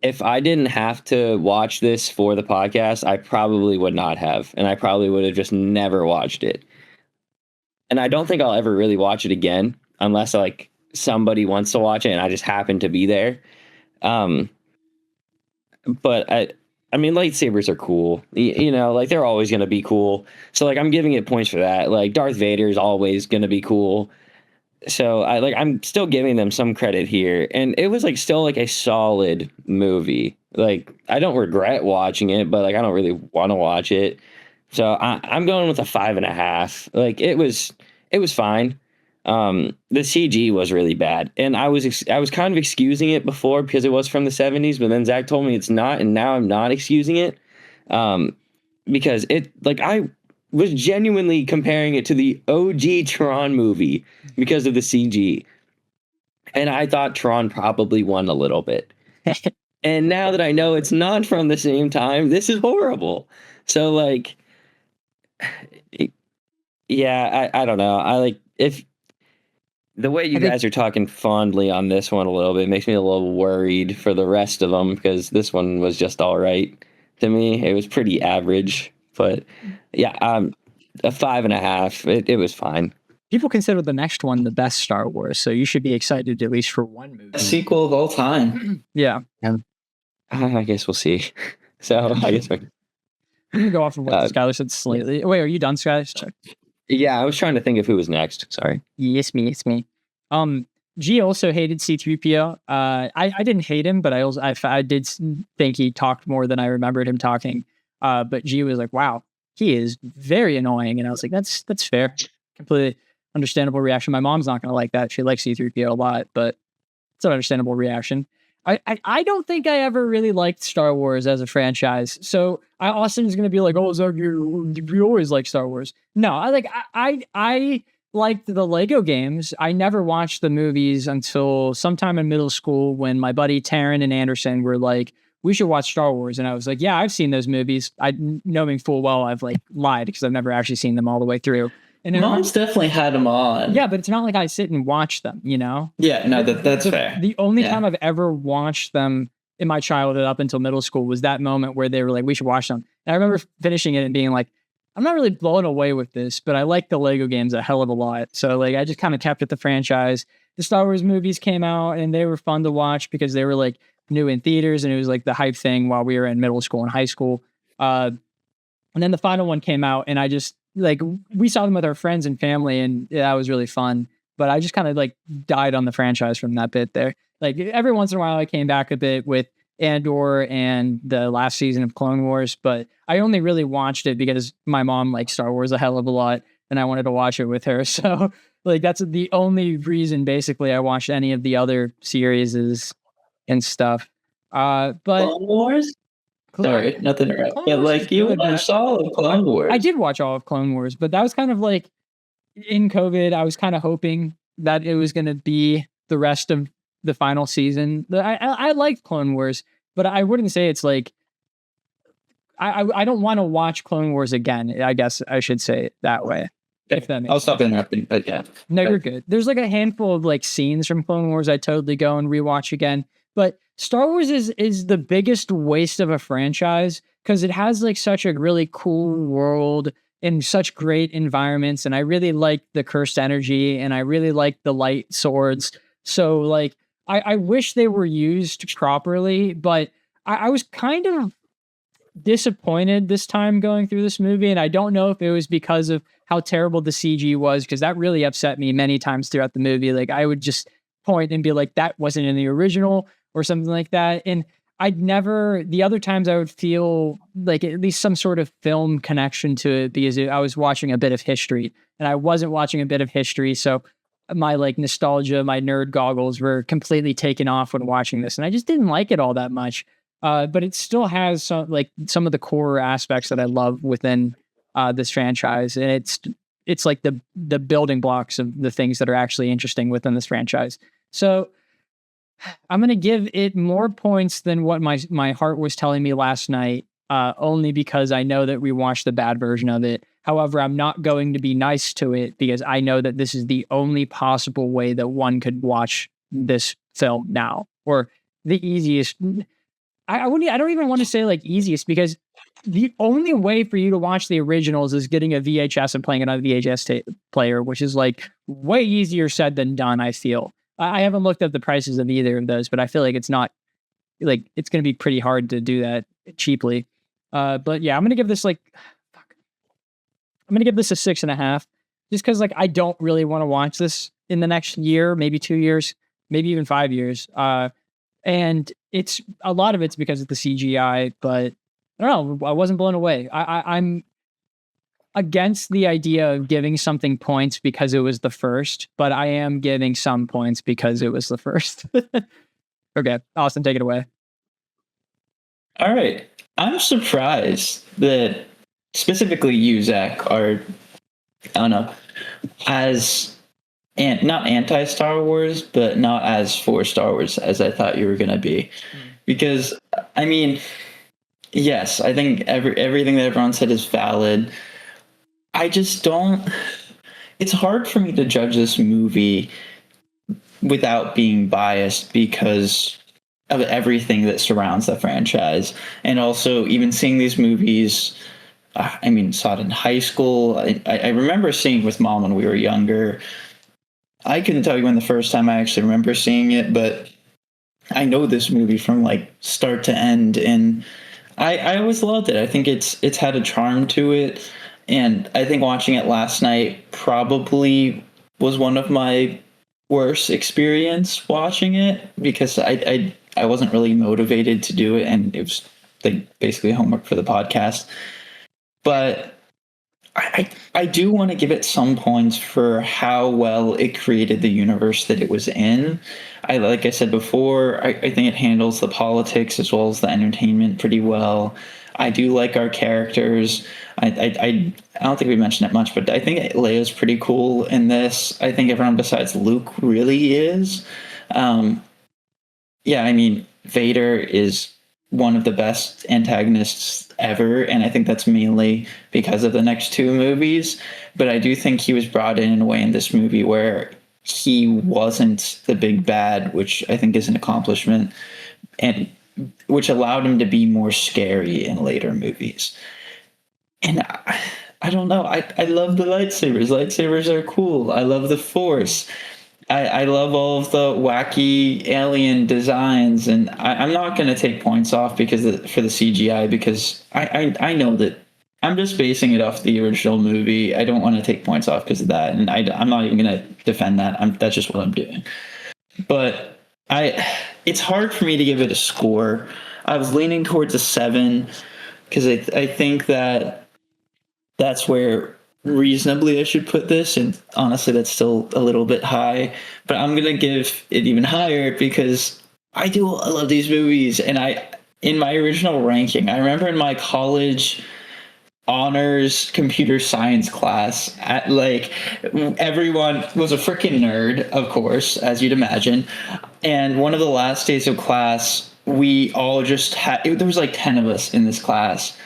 If I didn't have to watch this for the podcast, I probably would not have, and I probably would have just never watched it. And I don't think I'll ever really watch it again unless like somebody wants to watch it and I just happen to be there. But I mean, lightsabers are cool. You know, like they're always going to be cool. So like I'm giving it points for that. Like Darth Vader is always going to be cool. So I'm still giving them some credit here. And it was like still like a solid movie. Like I don't regret watching it, but like I don't really want to watch it. So I'm going with a 5.5. Like it was fine. The CG was really bad, and I was kind of excusing it before because it was from the 70s, but then Zach told me it's not, and now I'm not excusing it, because it like I was genuinely comparing it to the OG Tron movie because of the CG, and I thought Tron probably won a little bit, and now that I know it's not from the same time, this is horrible. So like, yeah, I don't know. I like if. The way you guys are talking fondly on this one a little bit makes me a little worried for the rest of them because this one was just all right to me. It was pretty average, but yeah, a 5.5. It was fine. People consider the next one the best Star Wars, so you should be excited at least for one movie. A sequel of all time. Yeah. I guess we'll see. So I guess I'm gonna go off of what Skylar said slightly. Wait, are you done, Skylar? Check. Yeah, I was trying to think of who was next. Sorry. Yes, me. G also hated C-3PO. I didn't hate him, but I did think he talked more than I remembered him talking. But G was like, "Wow, he is very annoying," and I was like, "That's fair, completely understandable reaction." My mom's not gonna like that. She likes C-3PO a lot, but it's an understandable reaction. I don't think I ever really liked Star Wars as a franchise. So Austin's gonna be like, "Oh, Zach, you always like Star Wars." No, I liked the Lego games. I never watched the movies until sometime in middle school when my buddy Taryn and Anderson were like, "We should watch Star Wars," and I was like, "Yeah, I've seen those movies." Knowing full well I've like lied because I've never actually seen them all the way through. And Mom's definitely had them on. Yeah, but it's not like I sit and watch them, you know? Yeah, no, that's fair. The only time I've ever watched them in my childhood up until middle school was that moment where they were like, "We should watch them." And I remember finishing it and being like, I'm not really blown away with this, but I like the Lego games a hell of a lot. So like I just kind of kept with the franchise. The Star Wars movies came out and they were fun to watch because they were like new in theaters and it was like the hype thing while we were in middle school and high school. And then the final one came out and I just like we saw them with our friends and family and that was really fun. But I just kind of like died on the franchise from that bit there. Like every once in a while I came back a bit with Andor and the last season of Clone Wars, but I only really watched it because my mom likes Star Wars a hell of a lot and I wanted to watch it with her. So like that's the only reason basically I watched any of the other series and stuff. But Clone Wars? Sorry, nothing right. Yeah, like you watched all of Clone Wars. I did watch all of Clone Wars, but that was kind of like in COVID, I was kind of hoping that it was going to be the rest of the final season. I liked Clone Wars, but I wouldn't say it's like I don't want to watch Clone Wars again. I guess I should say it that way. If that makes I'll stop interrupting, but yeah. No, you're good. There's like a handful of like scenes from Clone Wars I totally go and rewatch again. But Star Wars is the biggest waste of a franchise because it has like such a really cool world and such great environments. And I really like the cursed energy and I really like the light swords. So like I wish they were used properly, but I was kind of disappointed this time going through this movie. And I don't know if it was because of how terrible the CG was, because that really upset me many times throughout the movie. Like I would just point and be like, that wasn't in the original or something like that. And the other times I would feel like at least some sort of film connection to it because I was watching a bit of history and I wasn't watching a bit of history. So my like nostalgia, my nerd goggles were completely taken off when watching this. And I just didn't like it all that much. But it still has some of the core aspects that I love within this franchise. And it's like the building blocks of the things that are actually interesting within this franchise. So I'm going to give it more points than what my heart was telling me last night, only because I know that we watched the bad version of it. However, I'm not going to be nice to it because I know that this is the only possible way that one could watch this film now, or the easiest. I don't even want to say like easiest because the only way for you to watch the originals is getting a VHS and playing it on a VHS player, which is like way easier said than done. I feel. I haven't looked up the prices of either of those, but I feel like it's not like it's going to be pretty hard to do that cheaply. But yeah, I'm gonna give this like, fuck. I'm gonna give this a 6.5, just because like I don't really want to watch this in the next year, maybe 2 years, maybe even 5 years. And it's a lot of it's because of the CGI, but I don't know. I wasn't blown away. I'm against the idea of giving something points because it was the first, but I am giving some points because it was the first. Okay, Austin, take it away. All right. I'm surprised that specifically you, Zach, are, I don't know, as not anti Star Wars, but not as for Star Wars as I thought you were going to be. Because, I mean, yes, I think everything that everyone said is valid. I just don't. It's hard for me to judge this movie without being biased because of everything that surrounds the franchise. And also, even seeing these movies, I mean, saw it in high school. I remember seeing it with mom when we were younger. I couldn't tell you when the first time I actually remember seeing it, but I know this movie from like start to end, and I always loved it. I think it's had a charm to it, and I think watching it last night probably was one of my worst experience watching it because I wasn't really motivated to do it, and it was like basically homework for the podcast. But I do want to give it some points for how well it created the universe that it was in. Like I said before, I think it handles the politics as well as the entertainment pretty well. I do like our characters. I don't think we mentioned it much, but I think Leia's pretty cool in this. I think everyone besides Luke really is. Yeah, I mean, Vader is one of the best antagonists ever, and I think that's mainly because of the next two movies. But I do think he was brought in a way in this movie where he wasn't the big bad, which I think is an accomplishment, and which allowed him to be more scary in later movies. And I don't know. I love the lightsabers. Lightsabers are cool. I love the Force. I love all of the wacky alien designs, and I'm not going to take points off for the CGI because I know that I'm just basing it off the original movie. I don't want to take points off because of that, and I'm not even going to defend that. That's just what I'm doing. But it's hard for me to give it a score. I was leaning towards a 7 because I think that's where reasonably I should put this, and honestly that's still a little bit high, but I'm gonna give it even higher because I love these movies. And in my original ranking, I remember in my college honors computer science class, at like everyone was a freaking nerd, of course, as you'd imagine, and one of the last days of class we all just had there was like 10 of us in this class.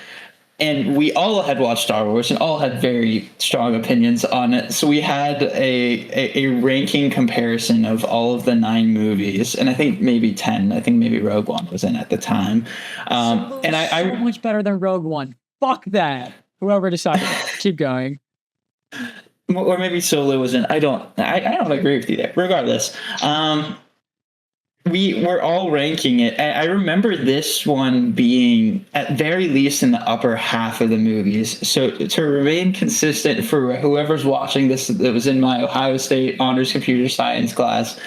And we all had watched Star Wars and all had very strong opinions on it. So we had a ranking comparison of all of the 9 movies. And I think maybe 10. I think maybe Rogue One was in at the time. And I much better than Rogue One. Fuck that. Whoever decided. Keep going. Or maybe Solo was in. I don't agree with you there. Regardless. We were all ranking it. I remember this one being at very least in the upper half of the movies. So to remain consistent for whoever's watching this that was in my Ohio State honors computer science class,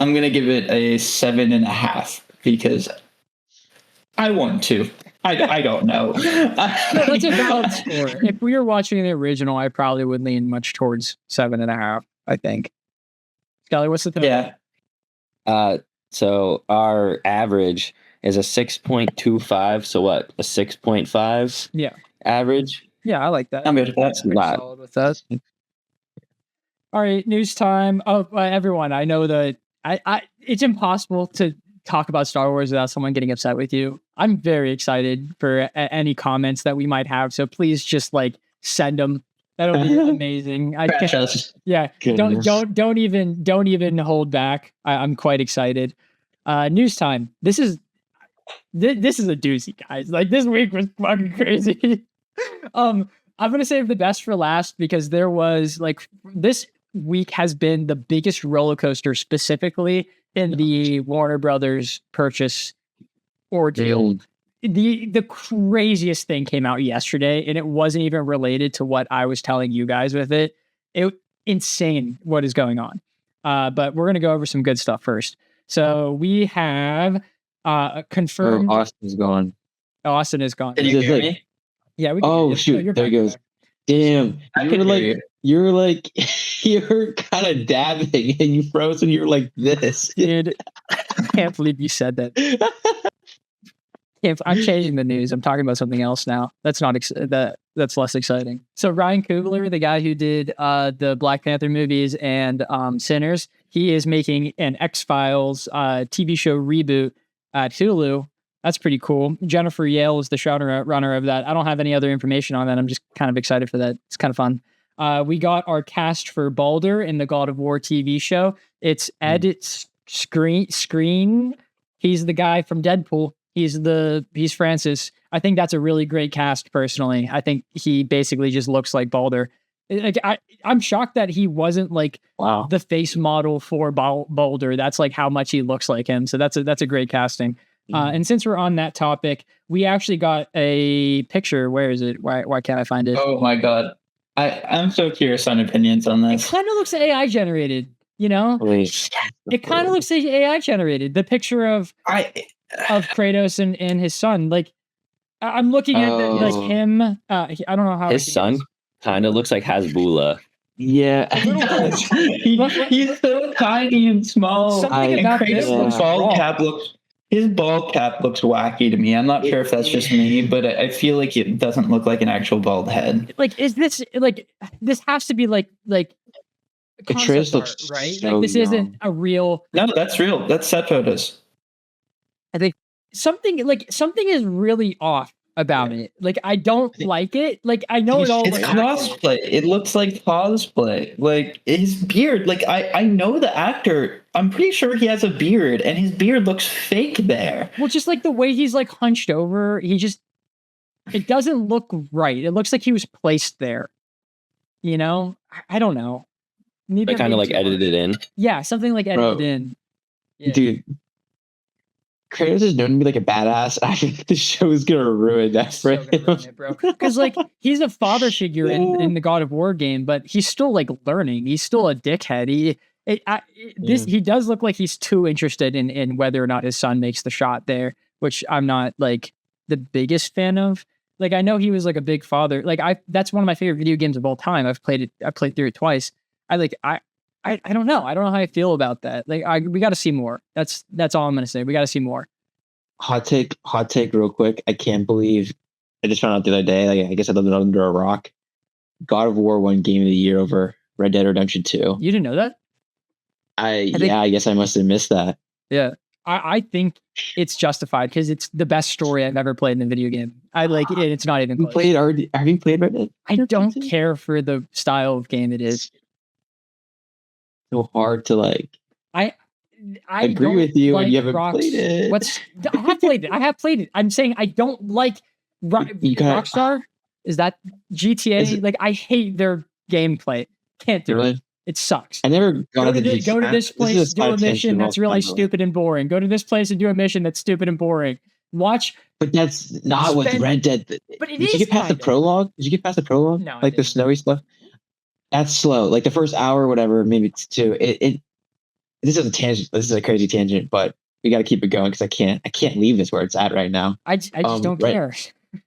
I'm going to give it a 7.5 because I want to. I don't know. That's a valid score. If we were watching the original, I probably would lean much towards 7.5, I think. Scully, what's the thing? Yeah. So our average is a 6.25. So what? A 6.5? Yeah. Average? Yeah, I like that. I'm good with that. That's not solid with that. All right, news time. Oh, everyone, I know that it's impossible to talk about Star Wars without someone getting upset with you. I'm very excited for any comments that we might have. So please just like send them. That'll be amazing. I can't. Yeah. Goodness. Don't even hold back. I'm quite excited. News time. This is a doozy, guys. Like this week was fucking crazy. I'm gonna save the best for last because there was like this week has been the biggest roller coaster, specifically in the Warner Brothers purchase ordeal. the craziest thing came out yesterday, and it wasn't even related to what I was telling you guys with it. Insane what is going on. But we're gonna go over some good stuff first. So we have confirmed. Austin's gone. Austin is gone. Can you hear me? Yeah. We Oh you're shoot! There back. he goes. Damn, I you can were hear like you. you're like you're kind of dabbing, and you froze, and you're like this. Dude, I can't believe you said that. I'm changing the news. I'm talking about something else now. That's not that's less exciting. So Ryan Coogler, the guy who did the Black Panther movies and Sinners, he is making an X-Files TV show reboot at Hulu. That's pretty cool. Jennifer Yale is the showrunner of that. I don't have any other information on that. I'm just kind of excited for that. It's kind of fun. We got our cast for Baldur in the God of War TV show. It's Ed Screen. He's the guy from Deadpool. He's Francis. I think that's a really great cast. Personally, I think he basically just looks like Baldur. Like I'm shocked that he wasn't like Wow. the face model for Baldur. That's like how much he looks like him. So that's a great casting. And since we're on that topic, we actually got a picture. Where is it? Why can't I find it? Oh my god. I'm so curious on opinions on It this. kind of looks AI generated. You know, Wait. it kind of looks like AI generated. The picture of Kratos and his son. Like I'm looking at like him. I don't know how His son kind of looks like Hasbullah. Yeah. He's so tiny and small. Something about this looks wrong. His bald cap looks wacky to me. I'm not sure if that's just me, but I feel like it doesn't look like an actual bald head. Like, is this like this has to be like Atreus concept looks art, right? so Like this young. isn't a real. No, that's real. That's set photos. I think something is really off about it. Like I don't like it. Like I know it all. It's cosplay. It looks like cosplay. Like his beard. Like I know the actor. I'm pretty sure he has a beard, and his beard looks fake there. Well, just like the way he's like hunched over, it doesn't look right. It looks like he was placed there. You know, I don't know. Maybe They I'm kind of being like too edited harsh. in. Yeah, something like edited Bro. in. Yeah. Dude, Kratos is known to be like a badass. I think the show is gonna ruin that for So gonna ruin him. it, bro. Because like he's a father figure in the God of War game, but he's still like learning. He's still a dickhead. He does look like he's too interested in whether or not his son makes the shot there, which I'm not like the biggest fan of. Like I know he was like a big father. Like that's one of my favorite video games of all time. I've played through it twice. I don't know. I don't know how I feel about that. Like we got to see more. That's all I'm gonna say. We got to see more. Hot take real quick. I can't believe I just found out the other day. Like, I guess I lived under a rock. God of War won Game of the Year over Red Dead Redemption 2. You didn't know that? I guess I must have missed that. Yeah. I think it's justified because it's the best story I've ever played in a video game. I like it. It's not even Have close. you played Red Dead? I don't care for the style of game it is. So hard to like. I agree don't with you when like you haven't played it. I have played it. I'm saying I don't like Rockstar. Is that GTA? Like I hate their gameplay. Can't do it. Really? It sucks. I never Go to this place, do a mission that's really stupid. stupid and boring. Go to this place and do a mission that's stupid and boring. Watch. But that's not what Red Dead. But it Did you is get past the kinda. prologue? Did you get past the prologue? No, I Like the didn't. snowy stuff. That's slow. Like the first hour, or whatever. Maybe it's two. This is a tangent. This is a crazy tangent, but we got to keep it going because I can't leave this where it's at right now. I just don't Red- care.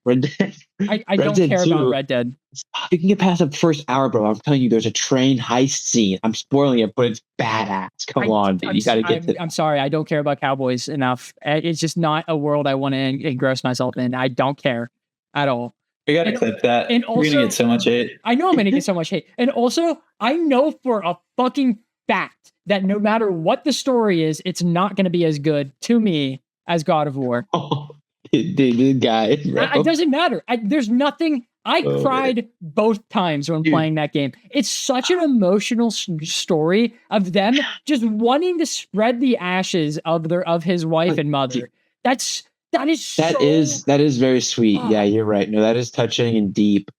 Red Dead. I Red don't Dead care 2. about Red Dead. You can get past the first hour, bro. I'm telling you, there's a train heist scene. I'm spoiling it, but it's badass. Come on, dude. You got to get to. I'm sorry. I don't care about cowboys enough. It's just not a world I want to engross myself in. I don't care at all. We gotta clip that. And You're also, gonna get so much hate. I know I'm gonna get so much hate. And also, I know for a fucking fact that no matter what the story is, it's not gonna be as good to me as God of War. Oh, dude, guy. Bro. It doesn't matter. There's nothing. I Oh, cried both times when playing that game. It's such an emotional story of them just wanting to spread the ashes of his wife and mother. That is very sweet. Yeah, you're right. No, that is touching and deep.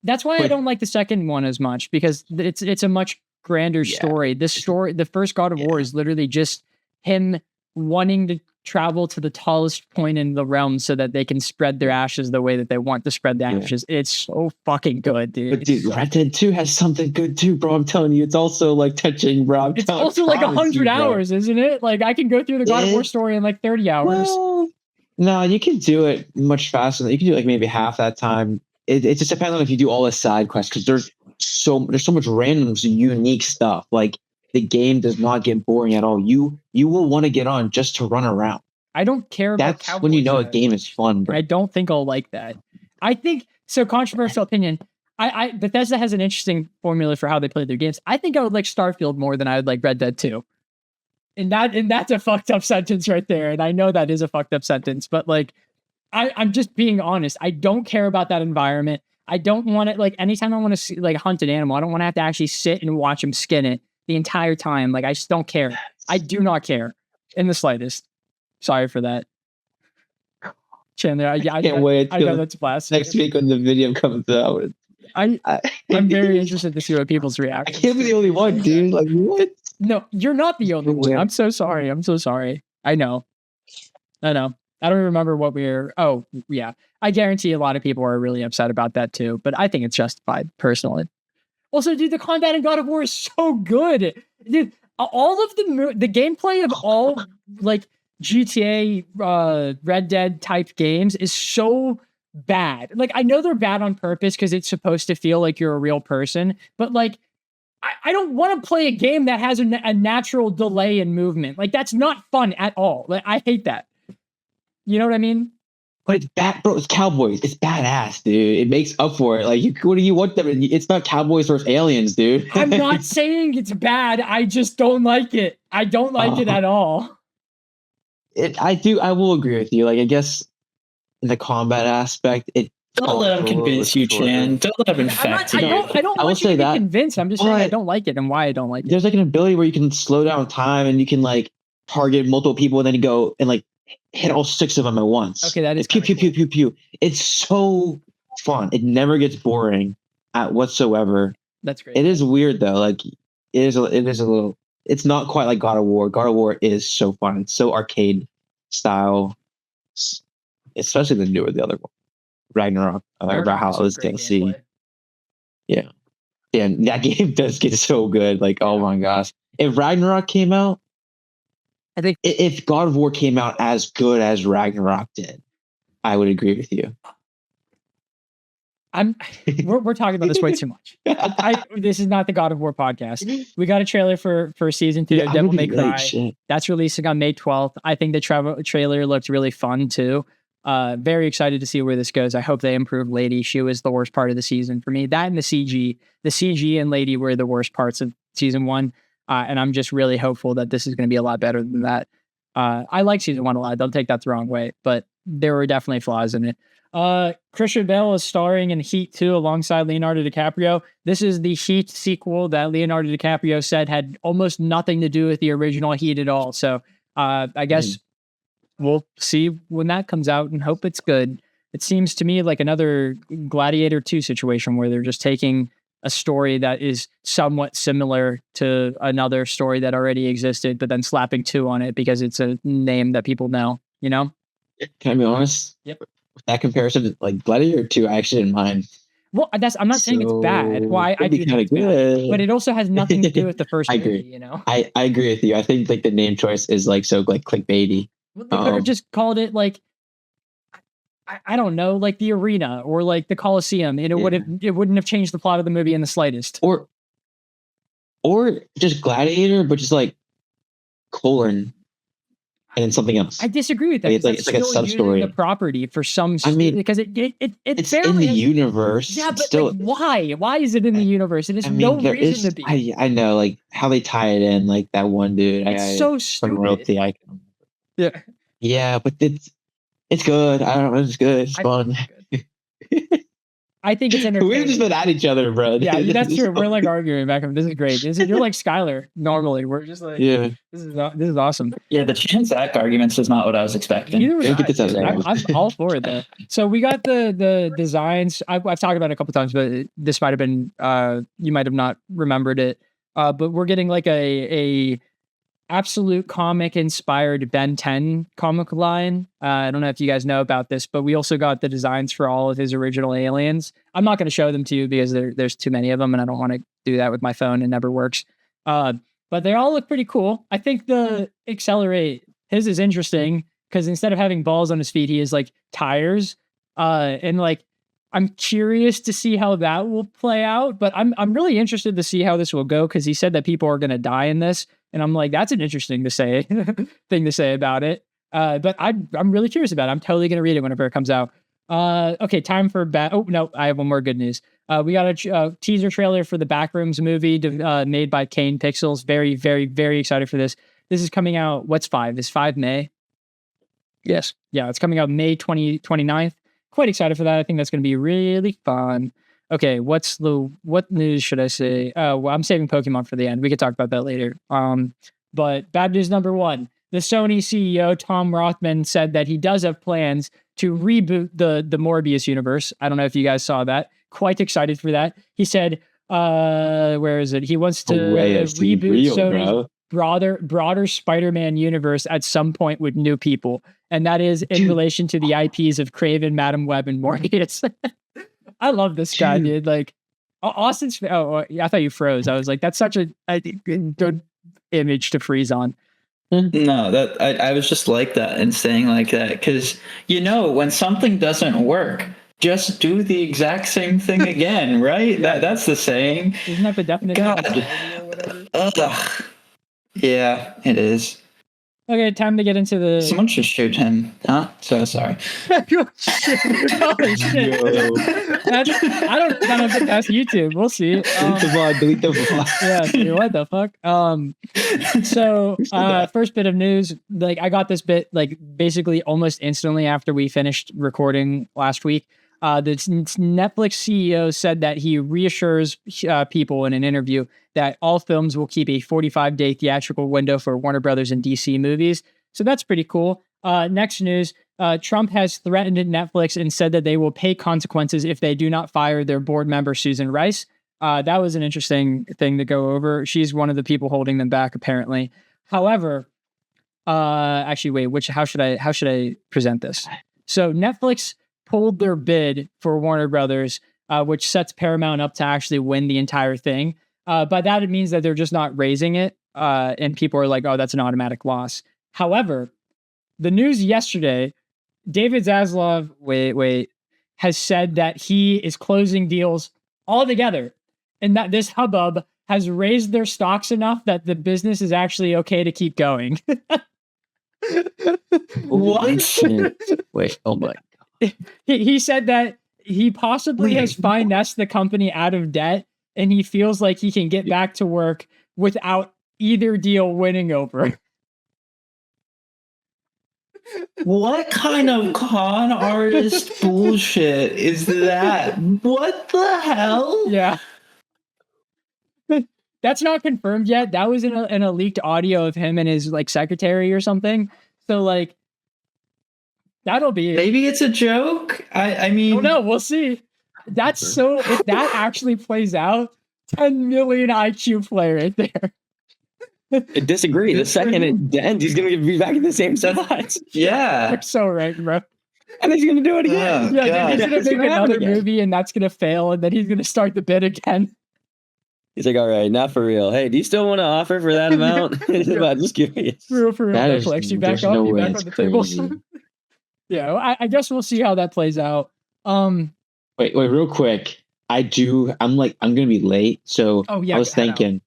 That's why I don't like the second one as much because it's a much grander story. This story, the first God of War, is literally just him wanting to travel to the tallest point in the realm so that they can spread their ashes the way that they want to spread the ashes. It's so fucking good, dude. But dude, Red Dead 2 has something good too, bro. I'm telling you, it's also like touching, bro. It's also like 100 hours, isn't it? Like I can go through the God of War story in like 30 hours. Well, no, you can do it much faster. You can do like maybe half that time. It just depends on if you do all the side quests, because there's so much random, unique stuff. Like the game does not get boring at all. You will want to get on just to run around. I don't care about That's when you know a game is fun, bro. I don't think I'll like that. I think so. Controversial opinion. Bethesda has an interesting formula for how they play their games. I think I would like Starfield more than I would like Red Dead 2. And that's a fucked up sentence right there. And I know that is a fucked up sentence, but like I'm just being honest. I don't care about that environment. I don't want it like anytime I want to see, like hunt an animal, I don't want to have to actually sit and watch him skin it the entire time. Like I just don't care. I do not care in the slightest. Sorry for that. Chandler, I can't wait. I know that's blasphemy. Next week when the video comes out. I'm very interested to see what people's reactions. I can't be the only one, dude. Like what? No, you're not the only one. I'm so sorry. I know. I don't even remember what we were. Oh, yeah. I guarantee a lot of people are really upset about that too, but I think it's justified personally. Also, dude, the combat in God of War is so good. Dude, all of the gameplay of all like GTA, Red Dead type games is so bad. Like, I know they're bad on purpose because it's supposed to feel like you're a real person, but like, I don't want to play a game that has a natural delay in movement. Like, that's not fun at all. Like, I hate that. You know what I mean? But it's bad, bro. It's Cowboys. It's badass, dude. It makes up for it. Like, what do you want them? It's not Cowboys versus aliens, dude. I'm not saying it's bad. I just don't like it. I don't like it at all. I will agree with you. Like, I guess in the combat aspect, don't let him convince you, Chan. Don't let him infect you. I don't want you to be convinced. I'm just saying I don't like it and why I don't like it. There's like an ability where you can slow down time and you can like target multiple people and then you go and like hit all 6 of them at once. Okay, that is pew pew pew pew pew. It's so fun. It never gets boring at whatsoever. That's great. It is weird though. Like it is a little. It's not quite like God of War. God of War is so fun. It's so arcade style, especially the newer the other one. Ragnarok, about how it's DLC. Yeah. And that game does get so good. Like, oh my gosh. If Ragnarok came out, I think if God of War came out as good as Ragnarok did, I would agree with you. We're talking about this way too much. This is not the God of War podcast. We got a trailer for season 2 of Devil May Cry. That's releasing on May 12th. I think the trailer looked really fun too. Very excited to see where this goes. I hope they improve Lady. She was the worst part of the season for me. That and the CG and Lady were the worst parts of season 1. And I'm just really hopeful that this is going to be a lot better than that. I like season 1 a lot. Don't take that the wrong way, but there were definitely flaws in it. Christian Bale is starring in Heat 2 alongside Leonardo DiCaprio. This is the Heat sequel that Leonardo DiCaprio said had almost nothing to do with the original Heat at all. So I guess we'll see when that comes out and hope it's good. It seems to me like another Gladiator 2 situation where they're just taking a story that is somewhat similar to another story that already existed, but then slapping 2 on it because it's a name that people know, you know? Can I be honest? Yep. With that comparison, like Gladiator 2, I actually didn't mind. Well, I'm not saying it's bad. Well, I do think it's bad, but it also has nothing to do with the first movie, you know? I agree with you. I think like the name choice is like so like clickbaity. Well, they could have just called it like, I don't know, like the arena or like the Coliseum, and it wouldn't have changed the plot of the movie in the slightest. Or just Gladiator, but just like colon and then something else. I disagree with that. It's like a sub story. The property for some, because it's in the universe. Yeah, but still, like, why? Why is it in the universe? It has no reason to be. I know, like how they tie it in, like that one dude. It's so stupid. Royalty icon. Yeah. Yeah, but it's good. I don't know. It's good. It's fun. I think it's entertaining. We've just been at each other, bro. Yeah, that's true. We're like arguing back and forth. This is great. You're like Skylar normally. We're just like, this is awesome. Yeah, the Chan-Zach arguments is not what I was expecting. I'm all for it though. So we got the designs. I've talked about it a couple times, but this might have been you might have not remembered it. But we're getting like a Absolute Comic inspired Ben 10 comic line. I don't know if you guys know about this, but we also got the designs for all of his original aliens. I'm not going to show them to you because there's too many of them, and I don't want to do that with my phone. It never works. But they all look pretty cool. I think the Accelerate, his is interesting because instead of having balls on his feet, he has like tires. And like, I'm curious to see how that will play out, but I'm really interested to see how this will go because he said that people are going to die in this, and I'm like, that's an interesting to say thing to say about it. But I'm really curious about it. I'm totally going to read it whenever it comes out. Okay, time for Oh no, I have one more good news. We got a teaser trailer for the Backrooms movie made by Kane Pixels. Very, very, very excited for this. This is coming out. What's 5? Is 5 May? Yes. Yeah, it's coming out May 29th. Quite excited for that. I think that's going to be really fun. Okay, what news should I say? Well, I'm saving Pokemon for the end. We could talk about that later. But bad news number 1. The Sony CEO, Tom Rothman, said that he does have plans to reboot the Morbius universe. I don't know if you guys saw that. Quite excited for that. He said, where is it? He wants to reboot Sony's broader Spider-Man universe at some point with new people. And that is in relation to the IPs of Kraven, Madam Web, and Morbius. I love this guy, dude. Like, Austin's... Oh, I thought you froze. I was like, that's such a good image to freeze on. No, that I was just like that and saying like that because, when something doesn't work, just do the exact same thing again, right? That's the saying. Isn't that the definition? God. Ugh. Yeah, it is. Okay, time to get into the... Someone should shoot him. Huh? So sorry. Oh, shit. I don't think that's YouTube. We'll see. Delete the vlog. Delete the vlog. Yeah, dude, what the fuck? First bit of news. Like, I got this bit, like, basically almost instantly after we finished recording last week. The Netflix CEO said that he reassures people in an interview that all films will keep a 45-day theatrical window for Warner Brothers and DC movies. So that's pretty cool. Next news, Trump has threatened Netflix and said that they will pay consequences if they do not fire their board member, Susan Rice. That was an interesting thing to go over. She's one of the people holding them back, apparently. However, actually, wait, how should I present this? So Netflix pulled their bid for Warner Brothers, which sets Paramount up to actually win the entire thing. By that, it means that they're just not raising it. And people are like, oh, that's an automatic loss. However, the news yesterday, David Zaslav, has said that he is closing deals altogether and that this hubbub has raised their stocks enough that the business is actually okay to keep going. What? Wait, oh my. He said that he possibly has financed the company out of debt and he feels like he can get back to work without either deal winning over. What kind of con artist bullshit is that? What the hell? Yeah. That's not confirmed yet. That was in a leaked audio of him and his like secretary or something. So like that'll be it. Maybe it's a joke. I mean, oh no, we'll see. That's so if that actually plays out, 10 million IQ play right there. I disagree. The second it ends, he's going to be back in the same spot. Yeah. You're so right, bro. And he's going to do it again. Yeah, dude, he's going to make another movie and that's going to fail and then he's going to start the bid again. He's like, all right, not for real. Hey, do you still want to offer for that amount? Just give me it. For real, Netflix. You back up, you back on the table. Yeah, I guess we'll see how that plays out. Wait, real quick. I'm gonna be late, so I was thinking,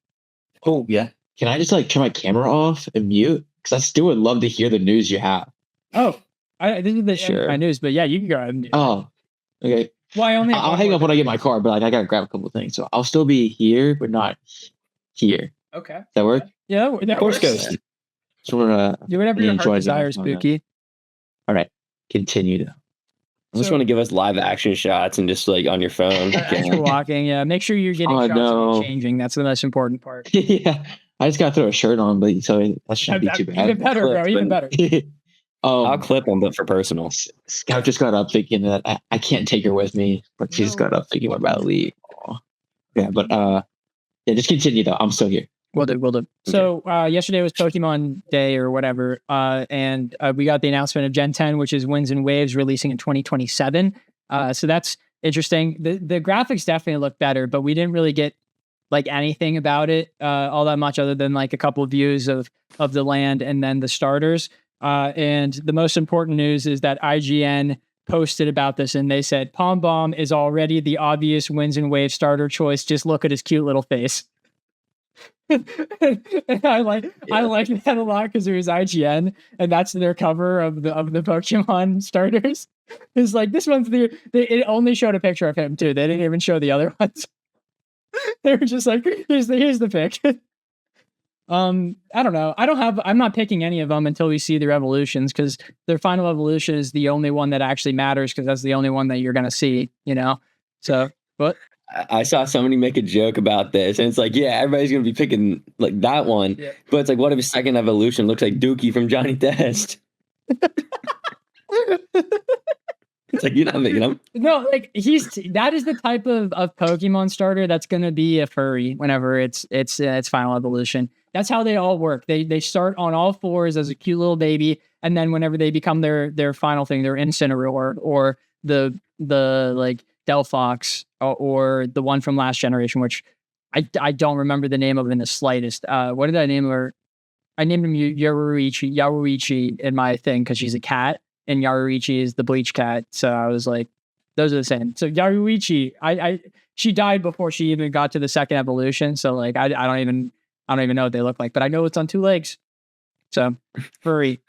oh yeah, can I just like turn my camera off and mute? Because I still would love to hear the news you have. Oh, this is my news, but yeah, you can go ahead and mute. Oh, okay. Well, I'll hang up when I get my car, but like I gotta grab a couple of things, so I'll still be here, but not here. Okay, does that work? Yeah, that course works. goes. So we're do whatever your heart desires, Spooky. All right, continue though. I just want to give us live action shots and just like on your phone. As you're walking, yeah. Make sure you're getting shots and changing. That's the most important part. Yeah, I just gotta throw a shirt on, but so that shouldn't be too bad. Even better, bro. Even better. I'll clip them, but for personal. Scout just got up thinking that I can't take her with me, but she just got up thinking we're about to leave. Aww. Yeah, but yeah, just continue though. I'm still here. Will do. Okay. So yesterday was Pokemon Day or whatever, and we got the announcement of Gen 10, which is Winds and Waves, releasing in 2027. So that's interesting. The graphics definitely look better, but we didn't really get like anything about it all that much, other than like a couple of views of the land and then the starters. And the most important news is that IGN posted about this, and they said Palm Bomb is already the obvious Winds and Waves starter choice. Just look at his cute little face. And I like that a lot because it was IGN, and that's their cover of the Pokemon starters. It's like this one's it only showed a picture of him too. They didn't even show the other ones. They were just like, here's the pic. I don't know. I'm not picking any of them until we see their evolutions, because their final evolution is the only one that actually matters, because that's the only one that you're gonna see, So, but I saw somebody make a joke about this, and it's like, yeah, everybody's gonna be picking like that one, but it's like, what if his second evolution looks like Dookie from Johnny Test? It's like, you're not making him. No, like that is the type of Pokemon starter that's gonna be a furry whenever it's final evolution. That's how they all work. They start on all fours as a cute little baby, and then whenever they become their final thing, they're Incineroar or the like Delphox or the one from last generation, which I don't remember the name of in the slightest. What did I name her? I named him Yaruichi in my thing because she's a cat, and Yaruichi is the bleach cat. So I was like, those are the same. So Yaruichi, she died before she even got to the second evolution. So like, I don't even know what they look like, but I know it's on two legs. So furry.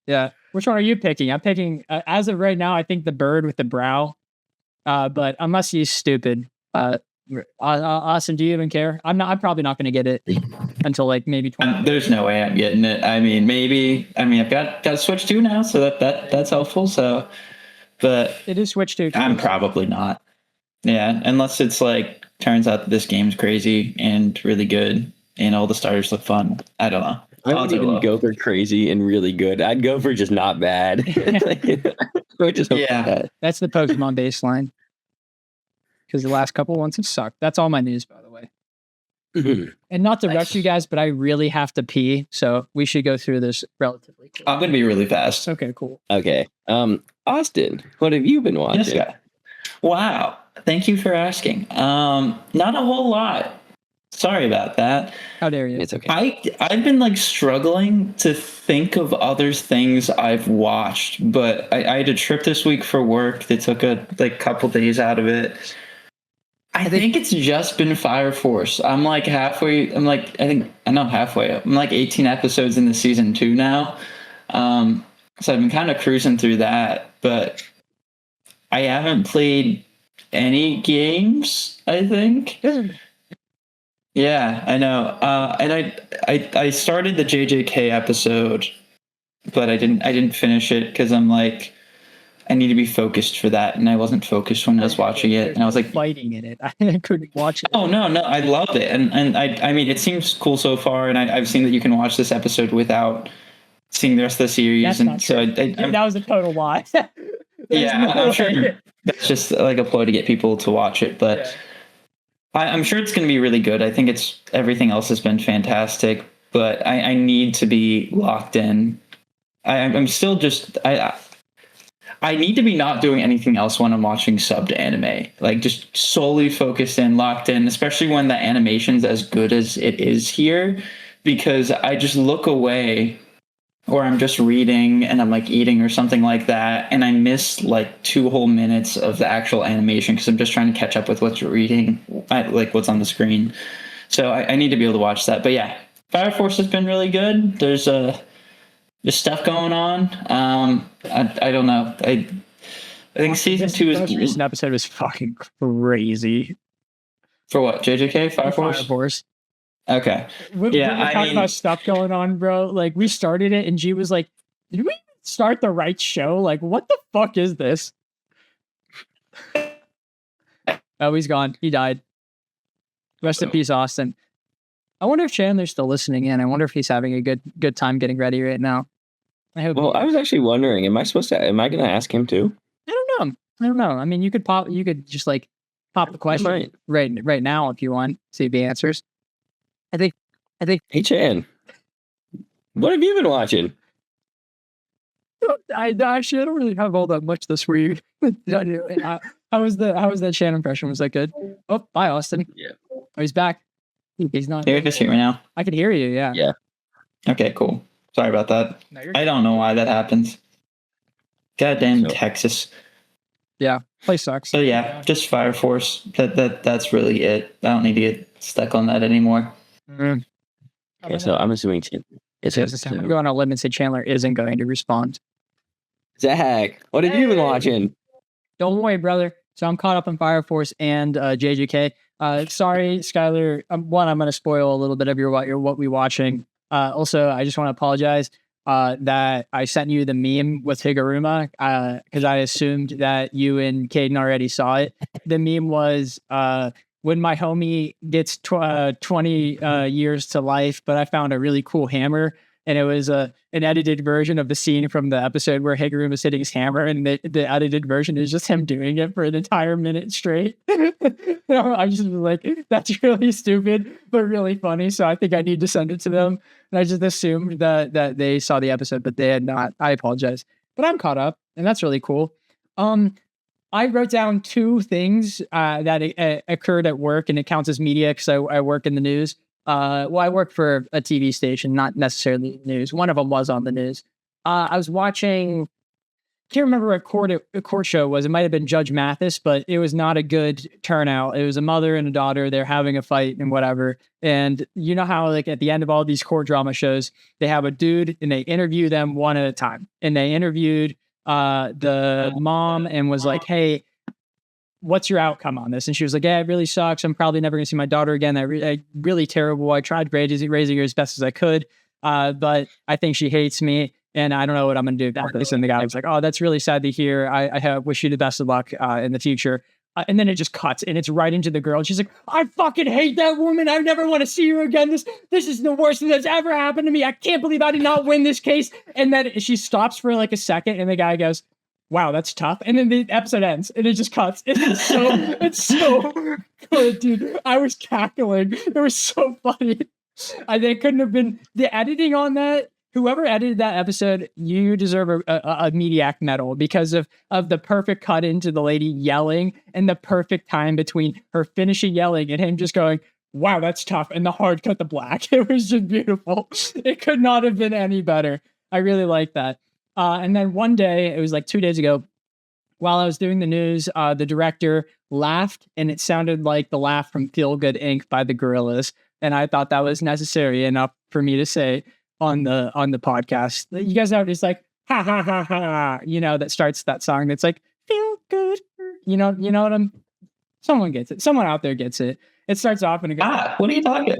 Yeah. Which one are you picking? I'm picking, as of right now, I think the bird with the brow. But unless he's stupid, Austin, do you even care? I'm probably not going to get it until like maybe 20. There's no way I'm getting it. I mean, maybe. I mean, I've got Switch 2 now, so that's helpful. So, but it is Switch 2. I'm probably not. Yeah, unless it's like turns out that this game's crazy and really good, and all the starters look fun. I don't know. I wouldn't even go for crazy and really good. I'd go for just not bad. That's the Pokemon baseline. Because the last couple ones have sucked. That's all my news, by the way. And not to rush you guys, but I really have to pee, so we should go through this relatively quick. I'm gonna be really fast. Okay, cool. Okay. Austin, what have you been watching? Yes, guy. Wow. Thank you for asking. Not a whole lot. Sorry about that. How dare you? It's okay. I've been like struggling to think of other things I've watched, but I had a trip this week for work that took a couple days out of it. I think it's just been Fire Force. I'm like halfway. I'm like not halfway. I'm like 18 episodes into season 2 now. So I've been kind of cruising through that, but I haven't played any games, I think. Yeah, I know. And I started the JJK episode, but I didn't finish it because I'm like, I need to be focused for that, and I wasn't focused when I was watching it, and I was like fighting in it. I couldn't watch it. Oh no, I loved it, and I mean, it seems cool so far, and I've seen that you can watch this episode without seeing the rest of the series. That's and not so true. That was a total lie. I'm sure that's just like a ploy to get people to watch it, but I'm sure it's going to be really good. I think everything else has been fantastic, but I need to be locked in. I'm still just I need to be not doing anything else when I'm watching subbed anime. Like just solely focused in, locked in, especially when the animation's as good as it is here, because I just look away, or I'm just reading and I'm like eating or something like that, and I miss like 2 whole minutes of the actual animation because I'm just trying to catch up with what's reading, like what's on the screen. So I need to be able to watch that. But yeah, Fire Force has been really good. There's stuff going on. I don't know. I think season 2 is. This recent episode was fucking crazy. For what? JJK? Fire Force? Fire Force. Okay. We're talking about stuff going on, bro. Like, we started it, and G was like, did we start the right show? Like, what the fuck is this? Oh, he's gone. He died. Rest in peace, Austin. I wonder if Chandler's still listening in. I wonder if he's having a good time getting ready right now. I hope. Well, I was actually wondering, am I going to ask him too? I don't know. I mean, you could just like pop the question right now if you want, see if he answers. I think I think Hey Chan, what have you been watching? I actually I don't really have all that much this week. How was that Shannon impression? Was that good? Oh, bye, Austin. Yeah. Oh, he's back. He's not. You guys hear me now? I can hear you. Yeah. Yeah. Okay, cool. Sorry about that. No, you're I don't know why that happens. Goddamn So- Texas. Play sucks. So yeah, just Fire Force. That's really it. I don't need to get stuck on that anymore. Mm. Okay, so I'm assuming Chan. It's I'm gonna go on a limb and say Chandler isn't going to respond. Zach. What have you been watching? Don't worry, brother. So I'm caught up on Fire Force and JJK. Sorry, Skylar. One, I'm going to spoil a little bit of your what we watching. Also, I just want to apologize that I sent you the meme with Higuruma because I assumed that you and Caden already saw it. The meme was when my homie gets 20 years to life, but I found a really cool hammer. And it was an edited version of the scene from the episode where Higuruma is hitting his hammer, and the edited version is just him doing it for an entire minute straight. I just was like, that's really stupid, but really funny. So I think I need to send it to them. And I just assumed that they saw the episode, but they had not. I apologize. But I'm caught up, and that's really cool. I wrote down two things that occurred at work, and it counts as media because I work in the news. Well, I work for a TV station, not necessarily news. One of them was on the news. I was watching, can't remember what court show it was. It might have been Judge Mathis, but it was not a good turnout. It was a mother and a daughter. They're having a fight and whatever. And you know how, like, at the end of all these court drama shows, they have a dude and they interview them one at a time. And they interviewed the mom and was like, hey, what's your outcome on this? And she was like, yeah, it really sucks. I'm probably never going to see my daughter again. Really terrible. I tried raising her as best as I could. But I think she hates me and I don't know what I'm going to do about this. And the guy was like, oh, that's really sad to hear. I wish you the best of luck in the future. And then it just cuts and it's right into the girl. And she's like, I fucking hate that woman. I never want to see her again. This is the worst thing that's ever happened to me. I can't believe I did not win this case. And then she stops for like a second and the guy goes, wow, that's tough. And then the episode ends and it just cuts. It's so good, dude. I was cackling. It was so funny. I think it couldn't have been the editing on that. Whoever edited that episode, you deserve a Mediak medal because of the perfect cut into the lady yelling and the perfect time between her finishing yelling and him just going, wow, that's tough. And the hard cut to black. It was just beautiful. It could not have been any better. I really like that. And then one day, it was like 2 days ago, while I was doing the news, the director laughed, and it sounded like the laugh from Feel Good Inc. by the Gorillaz. And I thought that was necessary enough for me to say on the podcast. You guys know, it's like, ha, ha, ha, ha, you know, that starts that song that's like, feel good. You know what someone gets it. Someone out there gets it. It starts off and it goes, What are you talking?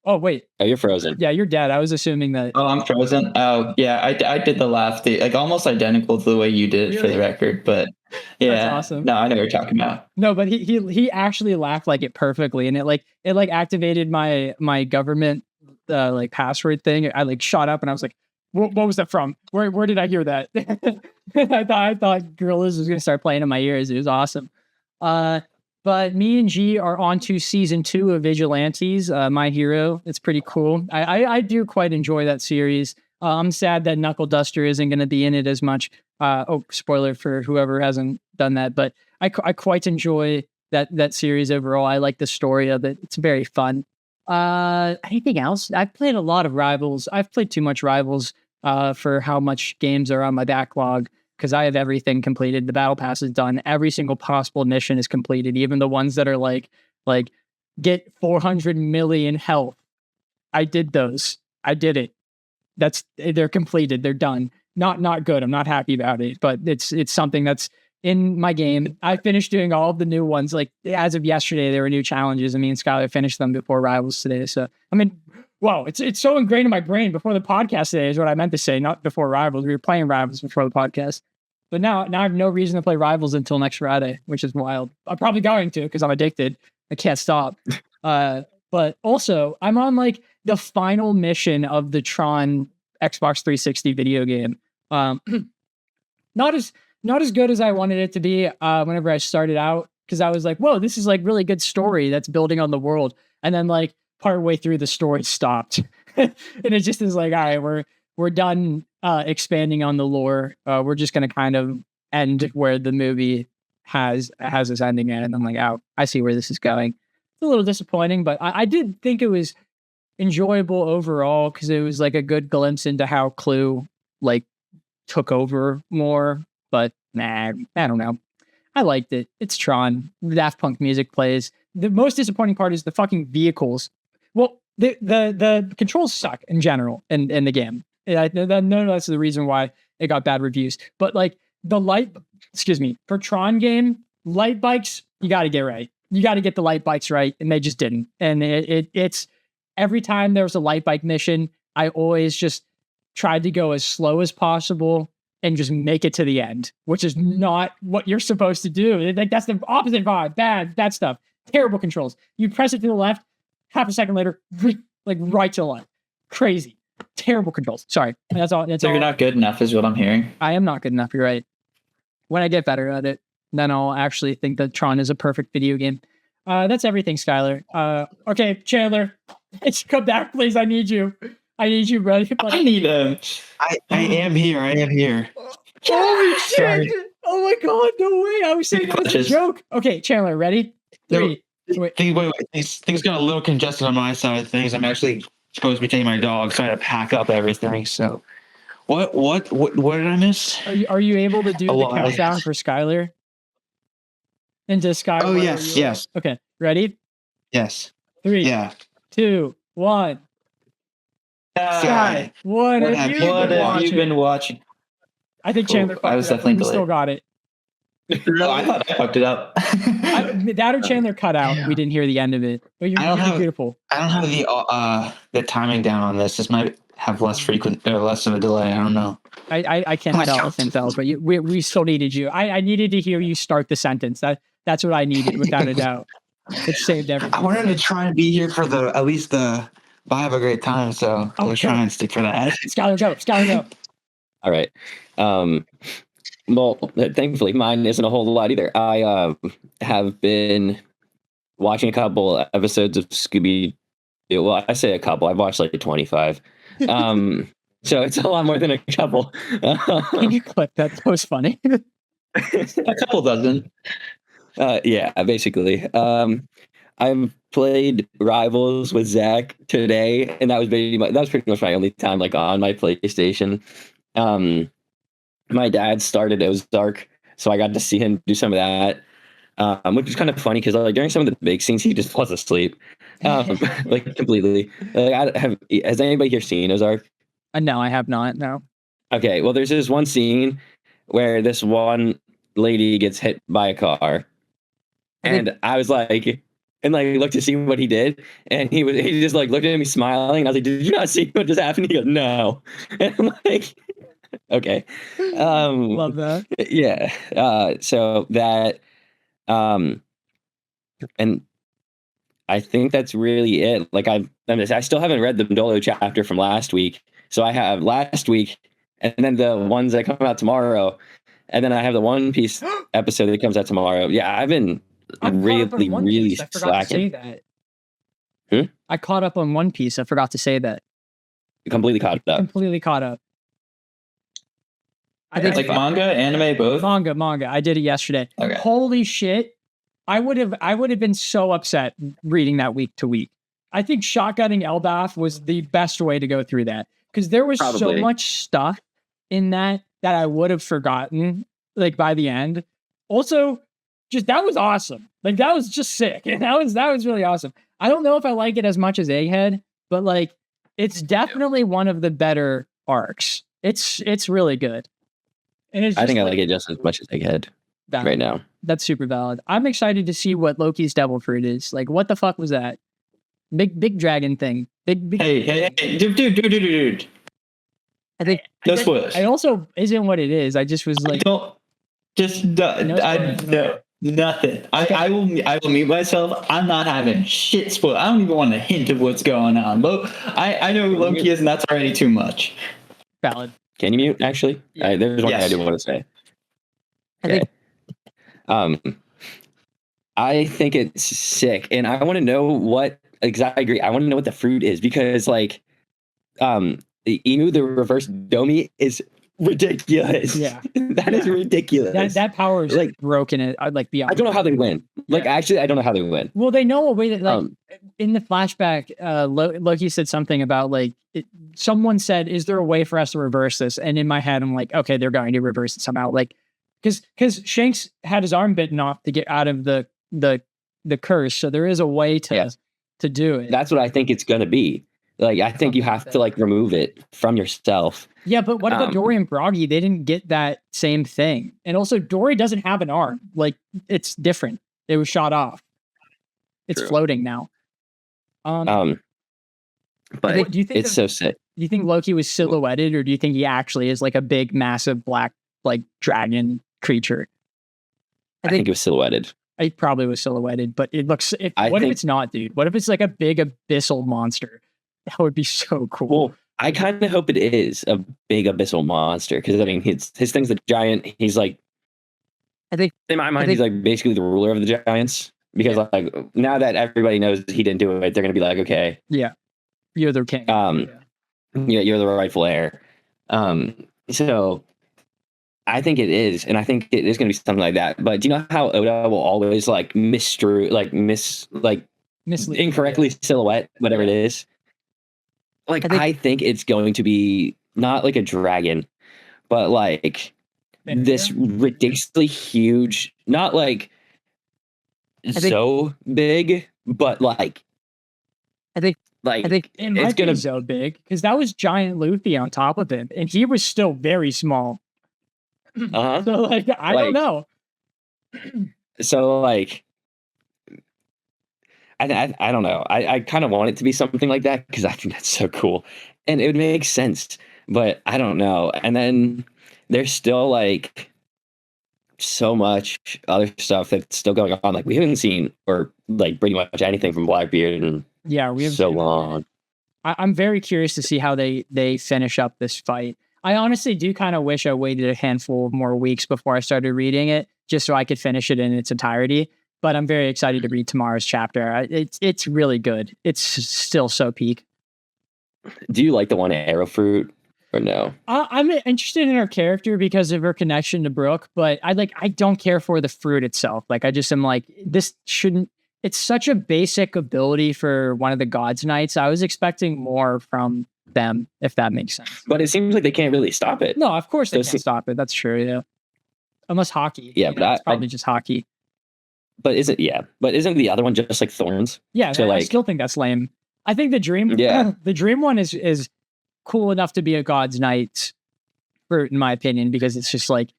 oh, wait. Oh, you're frozen. Yeah, you're dead. I was assuming that. Oh, I'm frozen. Oh, yeah, I did the laugh, like almost identical to the way you did it for the record. But yeah, That's awesome. No, I know what you're talking about. No, but he actually laughed like it perfectly, and it activated my government like password thing. I like shot up, and I was like, what was that from? Where did I hear that? I thought Gorillaz was gonna start playing in my ears. It was awesome. But me and G are on to season 2 of Vigilantes, My Hero. It's pretty cool. I do quite enjoy that series. I'm sad that Knuckle Duster isn't going to be in it as much. Spoiler for whoever hasn't done that. But I quite enjoy that series overall. I like the story of it. It's very fun. Anything else? I've played a lot of Rivals. I've played too much Rivals for how much games are on my backlog. Because I have everything completed. The battle pass is done. Every single possible mission is completed. Even the ones that are like get 400 million health. I did those. I did it. They're completed. They're done. Not good. I'm not happy about it. But it's something that's in my game. I finished doing all of the new ones. Like as of yesterday, there were new challenges. And me and Skylar finished them before Rivals today. So I mean, wow, it's so ingrained in my brain. Before the podcast today is what I meant to say, not before Rivals. We were playing Rivals before the podcast. But now I have no reason to play Rivals until next Friday, which is wild. I'm probably going to because I'm addicted. I can't stop. But also, I'm on like the final mission of the Tron Xbox 360 video game. Not as good as I wanted it to be whenever I started out, because I was like, whoa, this is like really good story that's building on the world. And then like partway through the story stopped. And it just is like, all right, we're done expanding on the lore. We're just gonna kind of end where the movie has its ending at. And I'm like, oh, I see where this is going. It's a little disappointing, but I did think it was enjoyable overall because it was like a good glimpse into how Clue like took over more. But nah, I don't know. I liked it. It's Tron. Daft Punk music plays. The most disappointing part is the fucking vehicles. Well, the controls suck in general in the game. No, that's the reason why it got bad reviews. But like for Tron game, light bikes, you got to get right. You got to get the light bikes right, and they just didn't. And it's every time there was a light bike mission, I always just tried to go as slow as possible and just make it to the end, which is not what you're supposed to do. Like that's the opposite vibe. Bad stuff. Terrible controls. You press it to the left, half a second later, like right to the left. Crazy. Terrible controls. Sorry. That's all. So you're not good enough is what I'm hearing. I am not good enough. You're right. When I get better at it, then I'll actually think that Tron is a perfect video game. That's everything, Skylar. Okay, Chandler, come back, please. I need you. I need you, brother. I need him. I am here. Holy shit! Sorry. Oh my god, no way! I was saying that was a joke. Okay, Chandler, ready? Three. Wait. Things got a little congested on my side of things. I'm actually supposed to be taking my dog, so I had to pack up everything. So, what did I miss? Are you able to do the countdown for Skylar? Into Skylar. Oh yes. Okay, ready? Yes. 3. Yeah. 2. 1. Sky. What have you been watching? I think Chandler. I was definitely delayed. Still got it. No, I thought I fucked it up. That or Chandler cut out. We didn't hear the end of it. But you're beautiful. I don't have the timing down on this. This might have less frequent or less of a delay. I don't know. I can't tell, but we still needed you. I needed to hear you start the sentence. That's what I needed, without a doubt. It saved everything. I wanted to try and be here for at least the have a great time. So I'm trying and stick for that. Skylar, go. All right. Well, thankfully, mine isn't a whole lot either. I have been watching a couple episodes of Scooby. Well, I say a couple. I've watched like 25. So it's a lot more than a couple. Can you clip that? That was funny. A couple dozen. Yeah, basically. I've played Rivals with Zach today, and that was pretty much my only time like on my PlayStation. My dad started Ozark, so I got to see him do some of that, which was kind of funny because like during some of the big scenes, he just falls asleep, like completely. Has anybody here seen Ozark? No, I have not. No. Okay, well, there's this one scene where this one lady gets hit by a car, and I was like. And like looked to see what he did, and he just like looked at me smiling, and I was like, "Did you not see what just happened?" He goes, "No," and I'm like, "Okay." Love that. Yeah. So that, and I think that's really it. Like I still haven't read the Dolo chapter from last week, so I have last week, and then the ones that come out tomorrow, and then I have the One Piece episode that comes out tomorrow. Yeah, I've been. Really I forgot slacking. to say that. I caught up on One Piece. I forgot to say that. Completely caught up. I think like manga, anime, both. Manga. I did it yesterday. Okay. Holy shit! I would have been so upset reading that week to week. I think shotgunning Elbaf was the best way to go through that because there was so much stuff in that I would have forgotten. Like by the end, also. Just that was awesome. Like that was just sick. And that was really awesome. I don't know if I like it as much as Egghead, but like it's definitely one of the better arcs. It's really good. And I think I like it just as much as Egghead right now. That's super valid. I'm excited to see what Loki's Devil Fruit is. Like what the fuck was that? Big dragon thing. Big Hey, dude. I think no spoilers. I also isn't what it is. I just was like nothing. I will mute myself. I'm not having shit spoiled. I don't even want a hint of what's going on. I know who Loki is, and that's already too much. Valid. Can you mute? Actually, yeah. There's one thing I do want to say. Okay. I think it's sick, and I want to know what exactly. I agree. I want to know what the fruit is because like, the emu, the reverse domi is ridiculous. Yeah. that is ridiculous. That power is Like, broken. Like beyond. I don't know how they win. Like, Yeah. actually, I don't know how they win. Well, they know a way that, like, Um, in the flashback, Loki said something about, like, someone said, is there a way for us to reverse this? And in my head, I'm like, okay, they're going to reverse it somehow. Like, because Shanks had his arm bitten off to get out of the curse. So there is a way to do it. That's what I think it's going to be. Like, I think you have to, like, remove it from yourself. Yeah, but what about Dory and Broggy? They didn't get that same thing. And also, Dory doesn't have an arm. Like, it's different. It was shot off. It's True. floating now. But do you think it's so sick. Do you think Loki was silhouetted, or do you think he actually is like a big, massive black, like, dragon creature? I think it was silhouetted. He probably was silhouetted, but it looks. What if it's not, dude? What if it's like a big abyssal monster? That would be so cool. Well, I kind of hope it is a big abyssal monster because I mean, his thing's the giant. He's like, I think in my mind, he's like basically the ruler of the giants because like now that everybody knows he didn't do it, they're gonna be like, okay, yeah, you're the king. Yeah, you're the rightful heir. So I think it is, and I think it is gonna be something like that. But do you know how Oda will always like incorrectly silhouette whatever it is? Like, I think it's going to be not like a dragon, but like this ridiculously huge, not like so big, but like I think it might it's gonna be so big because that was giant Luffy on top of him, and he was still very small. Uh-huh. So like, I don't know. So like, I don't know. I kind of want it to be something like that because I think that's so cool, and it would make sense. But I don't know. And then there's still like so much other stuff that's still going on. Like we haven't seen or like pretty much anything from Blackbeard in we have so long. I'm very curious to see how they finish up this fight. I honestly do kind of wish I waited a handful of more weeks before I started reading it, just so I could finish it in its entirety. But I'm very excited to read tomorrow's chapter. It's really good. It's still so peak. Do you like the one arrow fruit or no? I'm interested in her character because of her connection to Brooke, but I don't care for the fruit itself. Like I just am like, this shouldn't. It's such a basic ability for one of the Gods Knights. I was expecting more from them, if that makes sense. But it seems like they can't really stop it. No, of course they can't stop it. That's true. Yeah, unless hockey. Yeah, but it's probably just hockey. But isn't the other one just like thorns? Yeah, so I still think that's lame. I think the dream, the dream one is cool enough to be a God's Knight fruit, in my opinion, because it's just like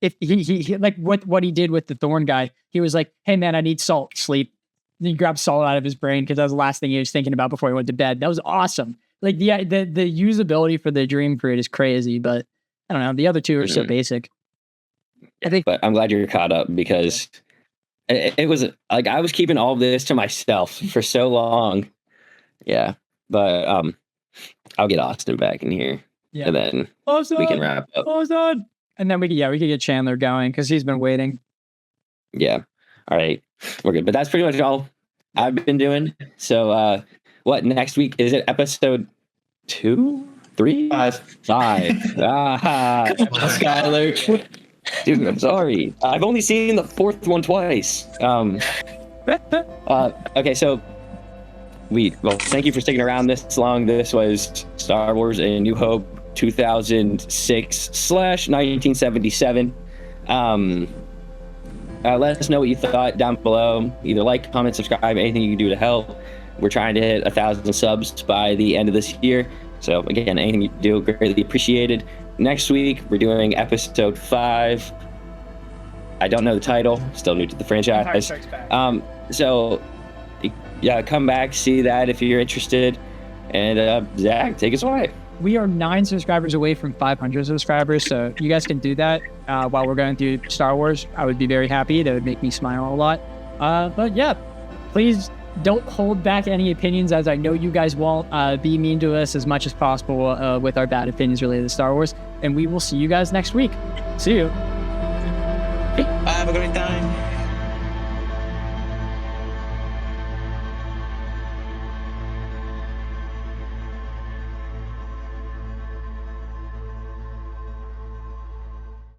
if he like what he did with the thorn guy. He was like, "Hey man, I need salt, sleep." And he grabbed salt out of his brain because that was the last thing he was thinking about before he went to bed. That was awesome. Like the usability for the dream fruit is crazy, but I don't know. The other two are so basic. But I'm glad you're caught up because. It was like I was keeping all of this to myself for so long. Yeah. But I'll get Austin back in here. Yeah. And then we can wrap up. Austin! And then we could get Chandler going because he's been waiting. Yeah. All right. We're good. But that's pretty much all I've been doing. So what next week? Is it episode 2? 3? 5. 5. Skyler. Dude, I'm sorry. I've only seen the fourth one twice. Okay, so thank you for sticking around this long. This was Star Wars: A New Hope 2006/1977. Let us know what you thought down below. Either like, comment, subscribe, anything you can do to help. We're trying to hit 1,000 subs by the end of this year. So again, anything you do, greatly appreciated. Next week, we're doing episode 5. I don't know the title. Still new to the franchise. So, yeah, come back, see that if you're interested. And Zach, take us away. We are 9 subscribers away from 500 subscribers, so you guys can do that while we're going through Star Wars. I would be very happy. That would make me smile a lot. But yeah, please don't hold back any opinions, as I know you guys won't. Be mean to us as much as possible with our bad opinions related to Star Wars. And we will see you guys next week. See you. Have a great time.